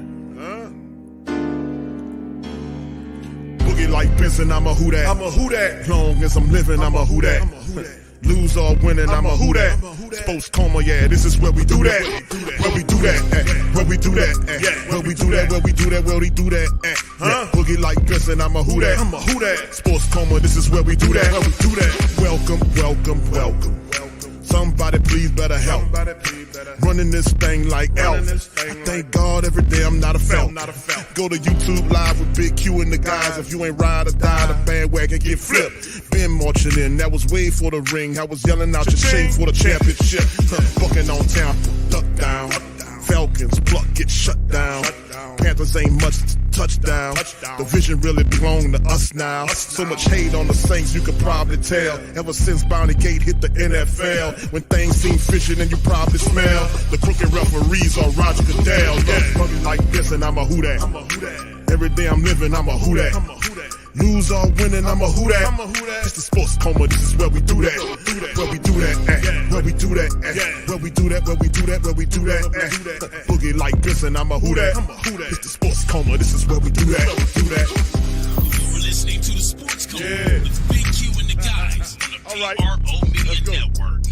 Boogie like Benson, I'm a who dat. I'm a who dat. Long as I'm living, I'm a who dat. Lose or winning, I'm a who dat. Sports coma, yeah, this is where we do that. Where we do that, where we do that, where we do that, where we do that, where we do that, huh? Boogie like Benson, I'm a who dat. I'm a who dat. Sports coma, this is where we do that. Where we do that. Welcome. Somebody please better help. Running this thing like Elf. I thank God every day I'm not a felt. Go to YouTube live with Big Q and the guys. If you ain't ride or die, the bandwagon get flipped. Been marching in, that was way for the ring. I was yelling out your shame for the championship. Bucking on town, duck down. Falcons pluck, get shut down. Panthers ain't much touchdown. The vision really belong to us now. So much hate on the Saints, you could probably tell. Ever since Bounty Gate hit the NFL, when things seem fishy, then you probably smell the crooked referees or Roger Goodell. Fucking like this, and I'm a who dat. Every day I'm living, I'm a who dat. Lose or winning, I'm a who dat. It's the sports coma, this is where we do that. Where we do that, where we do that, where we do that, where we do that, where we do that. Boogie like this, and I'm a who dat. It's the sports coma, this is where we do that. You're listening to the Sports Coma with Big Q and the guys on the PRO Media Network.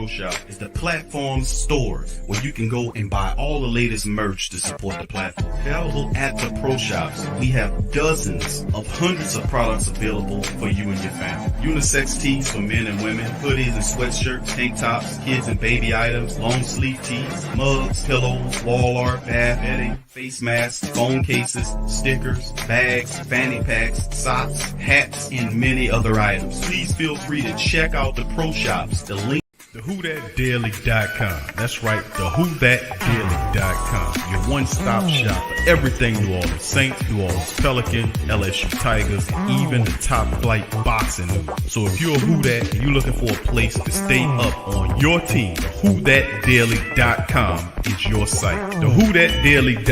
Pro Shop is the platform's store where you can go and buy all the latest merch to support the platform. Available at the Pro Shops, we have dozens of hundreds of products available for you and your family. Unisex tees for men and women, hoodies and sweatshirts, tank tops, kids and baby items, long sleeve tees, mugs, pillows, wall art, bath bedding, face masks, phone cases, stickers, bags, fanny packs, socks, hats, and many other items. Please feel free to check out the Pro Shops. The link. TheWhoThatDaily.com. That's right, TheWhoThatDaily.com. Your one-stop shop for everything New Orleans Saints, New Orleans Pelicans, LSU Tigers, even the top flight boxing news. So if you're a Who Dat and you're looking for a place to stay up on your team, TheWhoThatDaily.com is your site. TheWhoThatDaily.com.